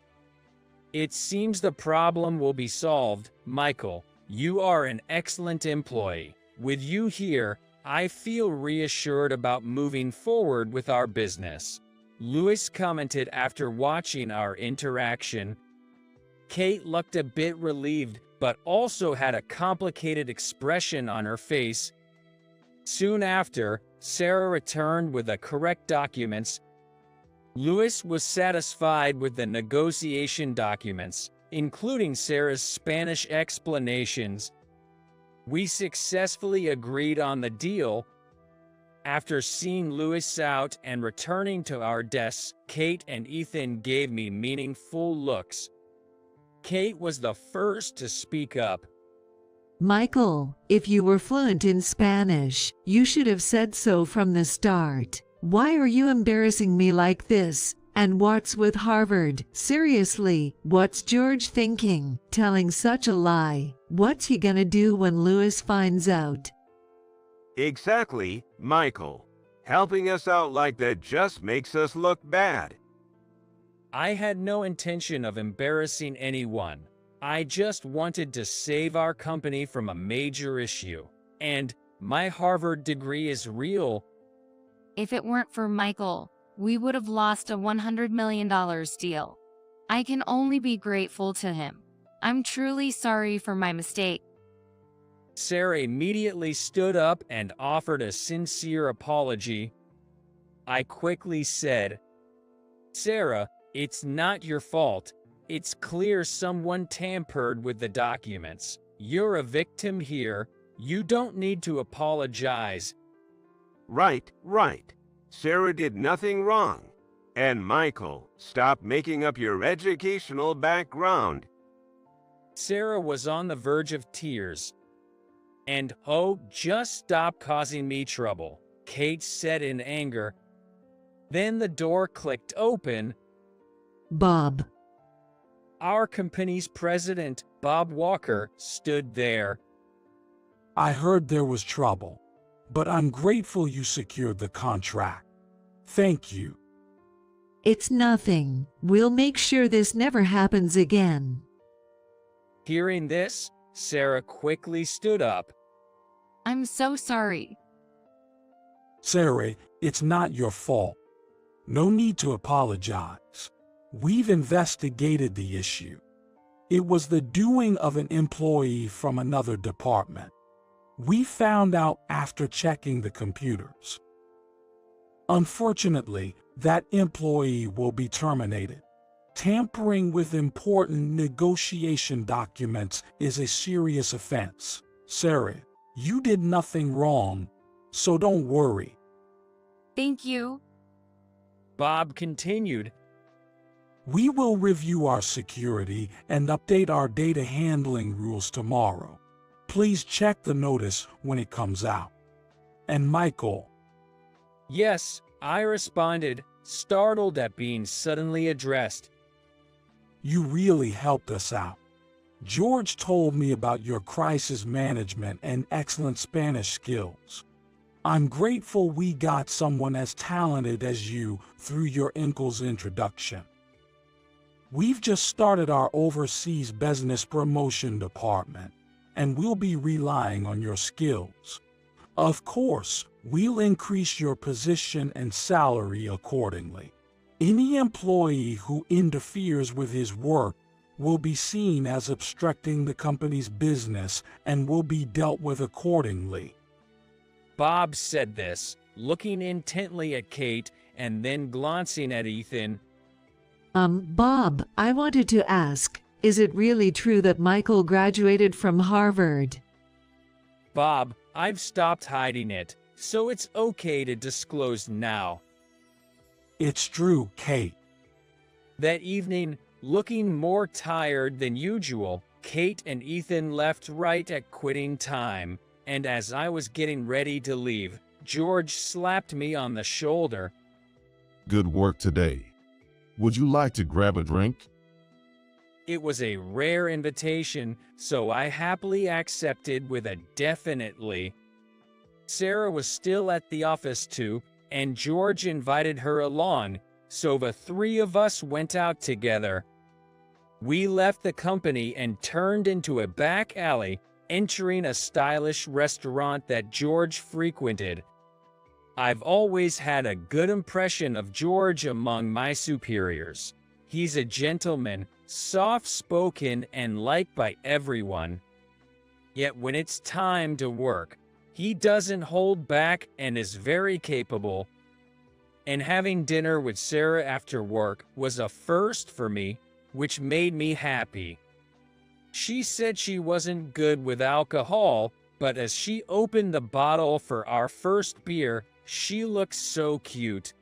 It seems the problem will be solved. Michael, you are an excellent employee. With you here, I feel reassured about moving forward with our business. Luis commented after watching our interaction. Kate looked a bit relieved, but also had a complicated expression on her face. Soon after, Sarah returned with the correct documents. Luis was satisfied with the negotiation documents, including Sarah's Spanish explanations. We successfully agreed on the deal. After seeing Luis out and returning to our desks, Kate and Ethan gave me meaningful looks. Kate was the first to speak up. Michael, if you were fluent in Spanish, you should have said so from the start. Why are you embarrassing me like this? And what's with Harvard? Seriously, what's George thinking? Telling such a lie. What's he gonna do when Luis finds out? Exactly, Michael. Helping us out like that just makes us look bad. I had no intention of embarrassing anyone. I just wanted to save our company from a major issue. And my Harvard degree is real. If it weren't for Michael, we would have lost a $100 million deal. I can only be grateful to him. I'm truly sorry for my mistake. Sarah immediately stood up and offered a sincere apology. I quickly said, "Sarah, it's not your fault. It's clear someone tampered with the documents. You're a victim here. You don't need to apologize." Right. Sarah did nothing wrong. And Michael, stop making up your educational background. Sarah was on the verge of tears. And oh, just stop causing me trouble, Kate said in anger. Then the door clicked open. Bob. Our company's president, Bob Walker, stood there. I heard there was trouble, but I'm grateful you secured the contract. Thank you. It's nothing. We'll make sure this never happens again. Hearing this, Sarah quickly stood up. I'm so sorry. Sarah, it's not your fault. No need to apologize. We've investigated the issue. It was the doing of an employee from another department. We found out after checking the computers. Unfortunately, that employee will be terminated. Tampering with important negotiation documents is a serious offense. Sarah, you did nothing wrong, so don't worry. Thank you. Bob continued. We will review our security and update our data handling rules tomorrow. Please check the notice when it comes out. And Michael. Yes, I responded, startled at being suddenly addressed. You really helped us out. George told me about your crisis management and excellent Spanish skills. I'm grateful we got someone as talented as you through your uncle's introduction. We've just started our overseas business promotion department, and we'll be relying on your skills. Of course, we'll increase your position and salary accordingly. Any employee who interferes with his work will be seen as obstructing the company's business and will be dealt with accordingly. Bob said this, looking intently at Kate and then glancing at Ethan. Bob, I wanted to ask, is it really true that Michael graduated from Harvard? Bob, I've stopped hiding it, so it's okay to disclose now. It's true, Kate. That evening, looking more tired than usual, Kate and Ethan left right at quitting time, and as I was getting ready to leave, George slapped me on the shoulder. Good work today. Would you like to grab a drink? It was a rare invitation, so I happily accepted with a definitely. Sarah was still at the office too, and George invited her along, so the three of us went out together. We left the company and turned into a back alley, entering a stylish restaurant that George frequented. I've always had a good impression of George among my superiors. He's a gentleman, soft-spoken, and liked by everyone. Yet when it's time to work, he doesn't hold back and is very capable. And having dinner with Sarah after work was a first for me, which made me happy. She said she wasn't good with alcohol, but as she opened the bottle for our first beer, she looked so cute.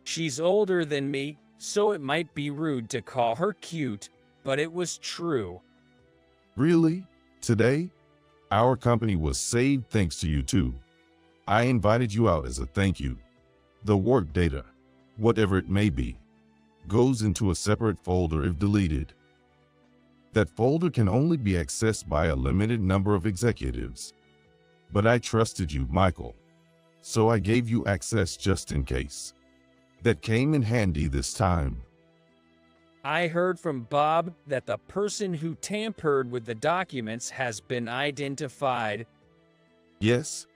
She's older than me, so it might be rude to call her cute, but it was true. Really? Today? Our company was saved thanks to you too. I invited you out as a thank you. The work data, whatever it may be, goes into a separate folder if deleted. That folder can only be accessed by a limited number of executives. But I trusted you, Michael, so I gave you access just in case. That came in handy this time. I heard from Bob that the person who tampered with the documents has been identified. Yes,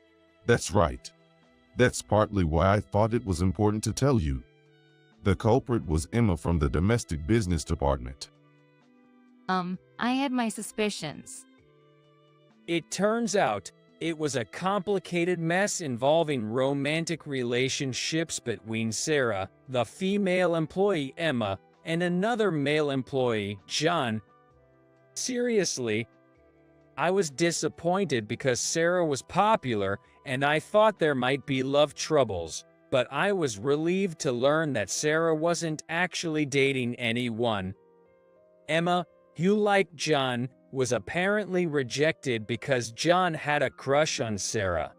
that's right. That's partly why I thought it was important to tell you. The culprit was Emma from the domestic business department. I had my suspicions. It turns out it was a complicated mess involving romantic relationships between Sarah, the female employee Emma, and another male employee, John. Seriously, I was disappointed because Sarah was popular and I thought there might be love troubles, but I was relieved to learn that Sarah wasn't actually dating anyone. Emma, who liked John, was apparently rejected because John had a crush on Sarah.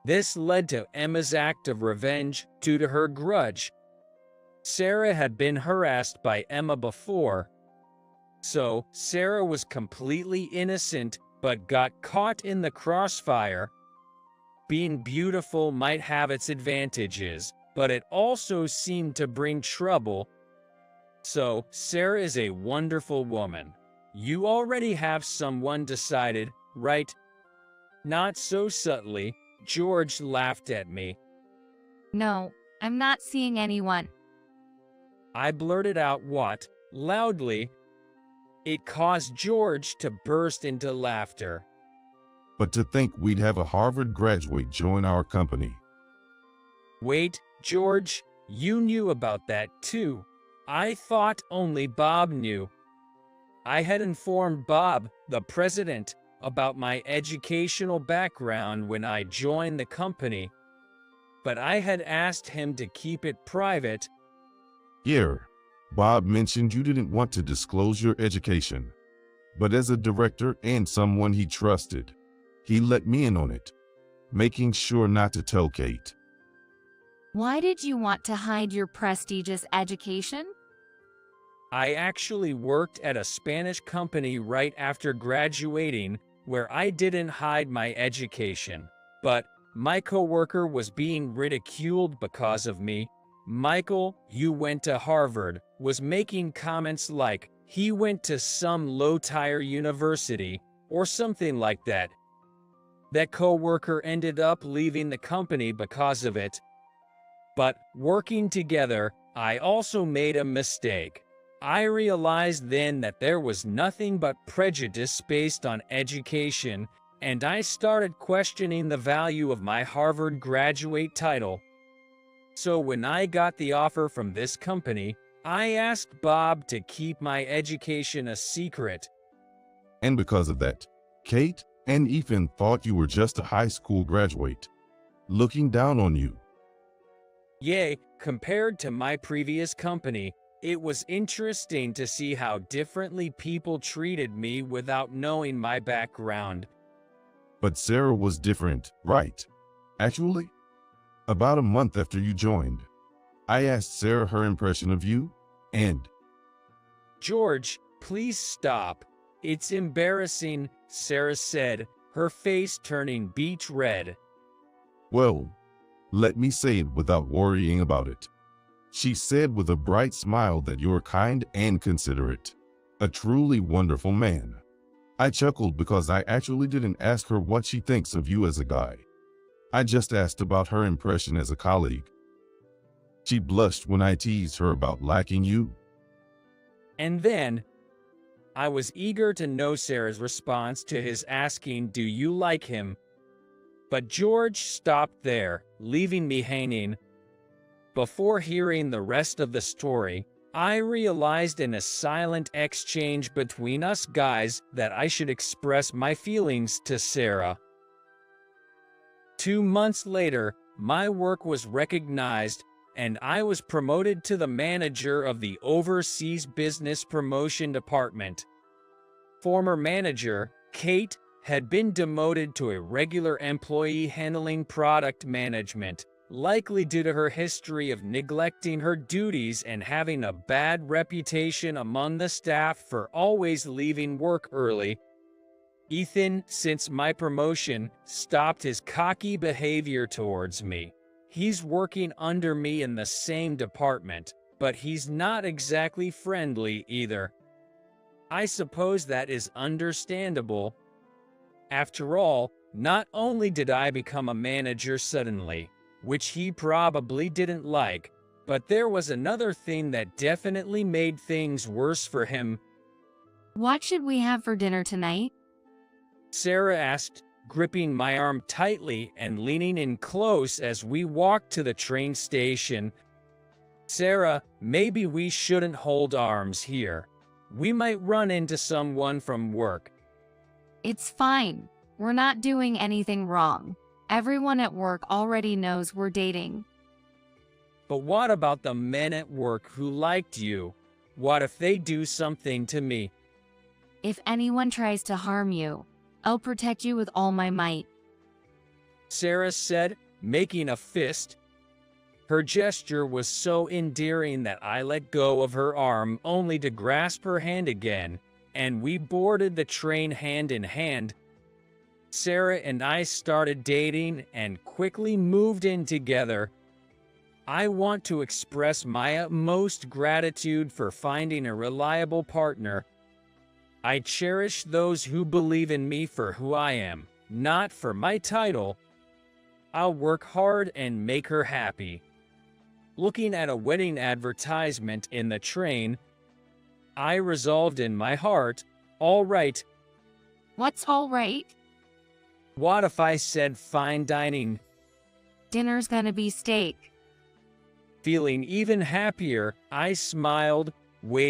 This led to Emma's act of revenge due to her grudge. Sarah had been harassed by Emma before, so Sarah was completely innocent but got caught in the crossfire. Being beautiful might have its advantages, but it also seemed to bring trouble. So, Sarah is a wonderful woman. You already have someone decided, right? Not so subtly, George laughed at me. No, I'm not seeing anyone. I blurted out what, loudly. It caused George to burst into laughter. But to think we'd have a Harvard graduate join our company. Wait, George, you knew about that too. I thought only Bob knew. I had informed Bob, the president, about my educational background when I joined the company, but I had asked him to keep it private. Here, Bob mentioned you didn't want to disclose your education, but as a director and someone he trusted, he let me in on it, making sure not to tell Kate. Why did you want to hide your prestigious education? I actually worked at a Spanish company right after graduating where I didn't hide my education, but my coworker was being ridiculed because of me. Michael, you went to Harvard, was making comments like he went to some low-tier university or something like that. That coworker ended up leaving the company because of it. But working together, I also made a mistake. I realized then that there was nothing but prejudice based on education, and I started questioning the value of my Harvard graduate title. So when I got the offer from this company, I asked Bob to keep my education a secret. And because of that, Kate and Ethan thought you were just a high school graduate, looking down on you. Yay, compared to my previous company, it was interesting to see how differently people treated me without knowing my background. But Sarah was different, right? Actually, about a month after you joined, I asked Sarah her impression of you, and... George, please stop. It's embarrassing, Sarah said, her face turning beet red. Well, let me say it without worrying about it. She said with a bright smile that you're kind and considerate. A truly wonderful man. I chuckled because I actually didn't ask her what she thinks of you as a guy. I just asked about her impression as a colleague. She blushed when I teased her about liking you. And then, I was eager to know Sarah's response to his asking, "Do you like him?" But George stopped there, leaving me hanging. Before hearing the rest of the story, I realized in a silent exchange between us guys that I should express my feelings to Sarah. 2 months later, my work was recognized, and I was promoted to the manager of the Overseas Business Promotion Department. Former manager, Kate, had been demoted to a regular employee handling product management, likely due to her history of neglecting her duties and having a bad reputation among the staff for always leaving work early. Ethan, since my promotion, stopped his cocky behavior towards me. He's working under me in the same department, but he's not exactly friendly either. I suppose that is understandable. After all, not only did I become a manager suddenly, which he probably didn't like, but there was another thing that definitely made things worse for him. What should we have for dinner tonight? Sarah asked, gripping my arm tightly and leaning in close as we walked to the train station. Sarah, maybe we shouldn't hold arms here. We might run into someone from work. It's fine. We're not doing anything wrong. Everyone at work already knows we're dating. But what about the men at work who liked you? What if they do something to me? If anyone tries to harm you, I'll protect you with all my might. Sarah said, making a fist. Her gesture was so endearing that I let go of her arm only to grasp her hand again, and we boarded the train hand in hand. Sarah and I started dating and quickly moved in together. I want to express my utmost gratitude for finding a reliable partner. I cherish those who believe in me for who I am, not for my title. I'll work hard and make her happy. Looking at a wedding advertisement in the train, I resolved in my heart, all right. What's all right? What if I said fine dining? Dinner's gonna be steak. Feeling even happier, I smiled, waiting.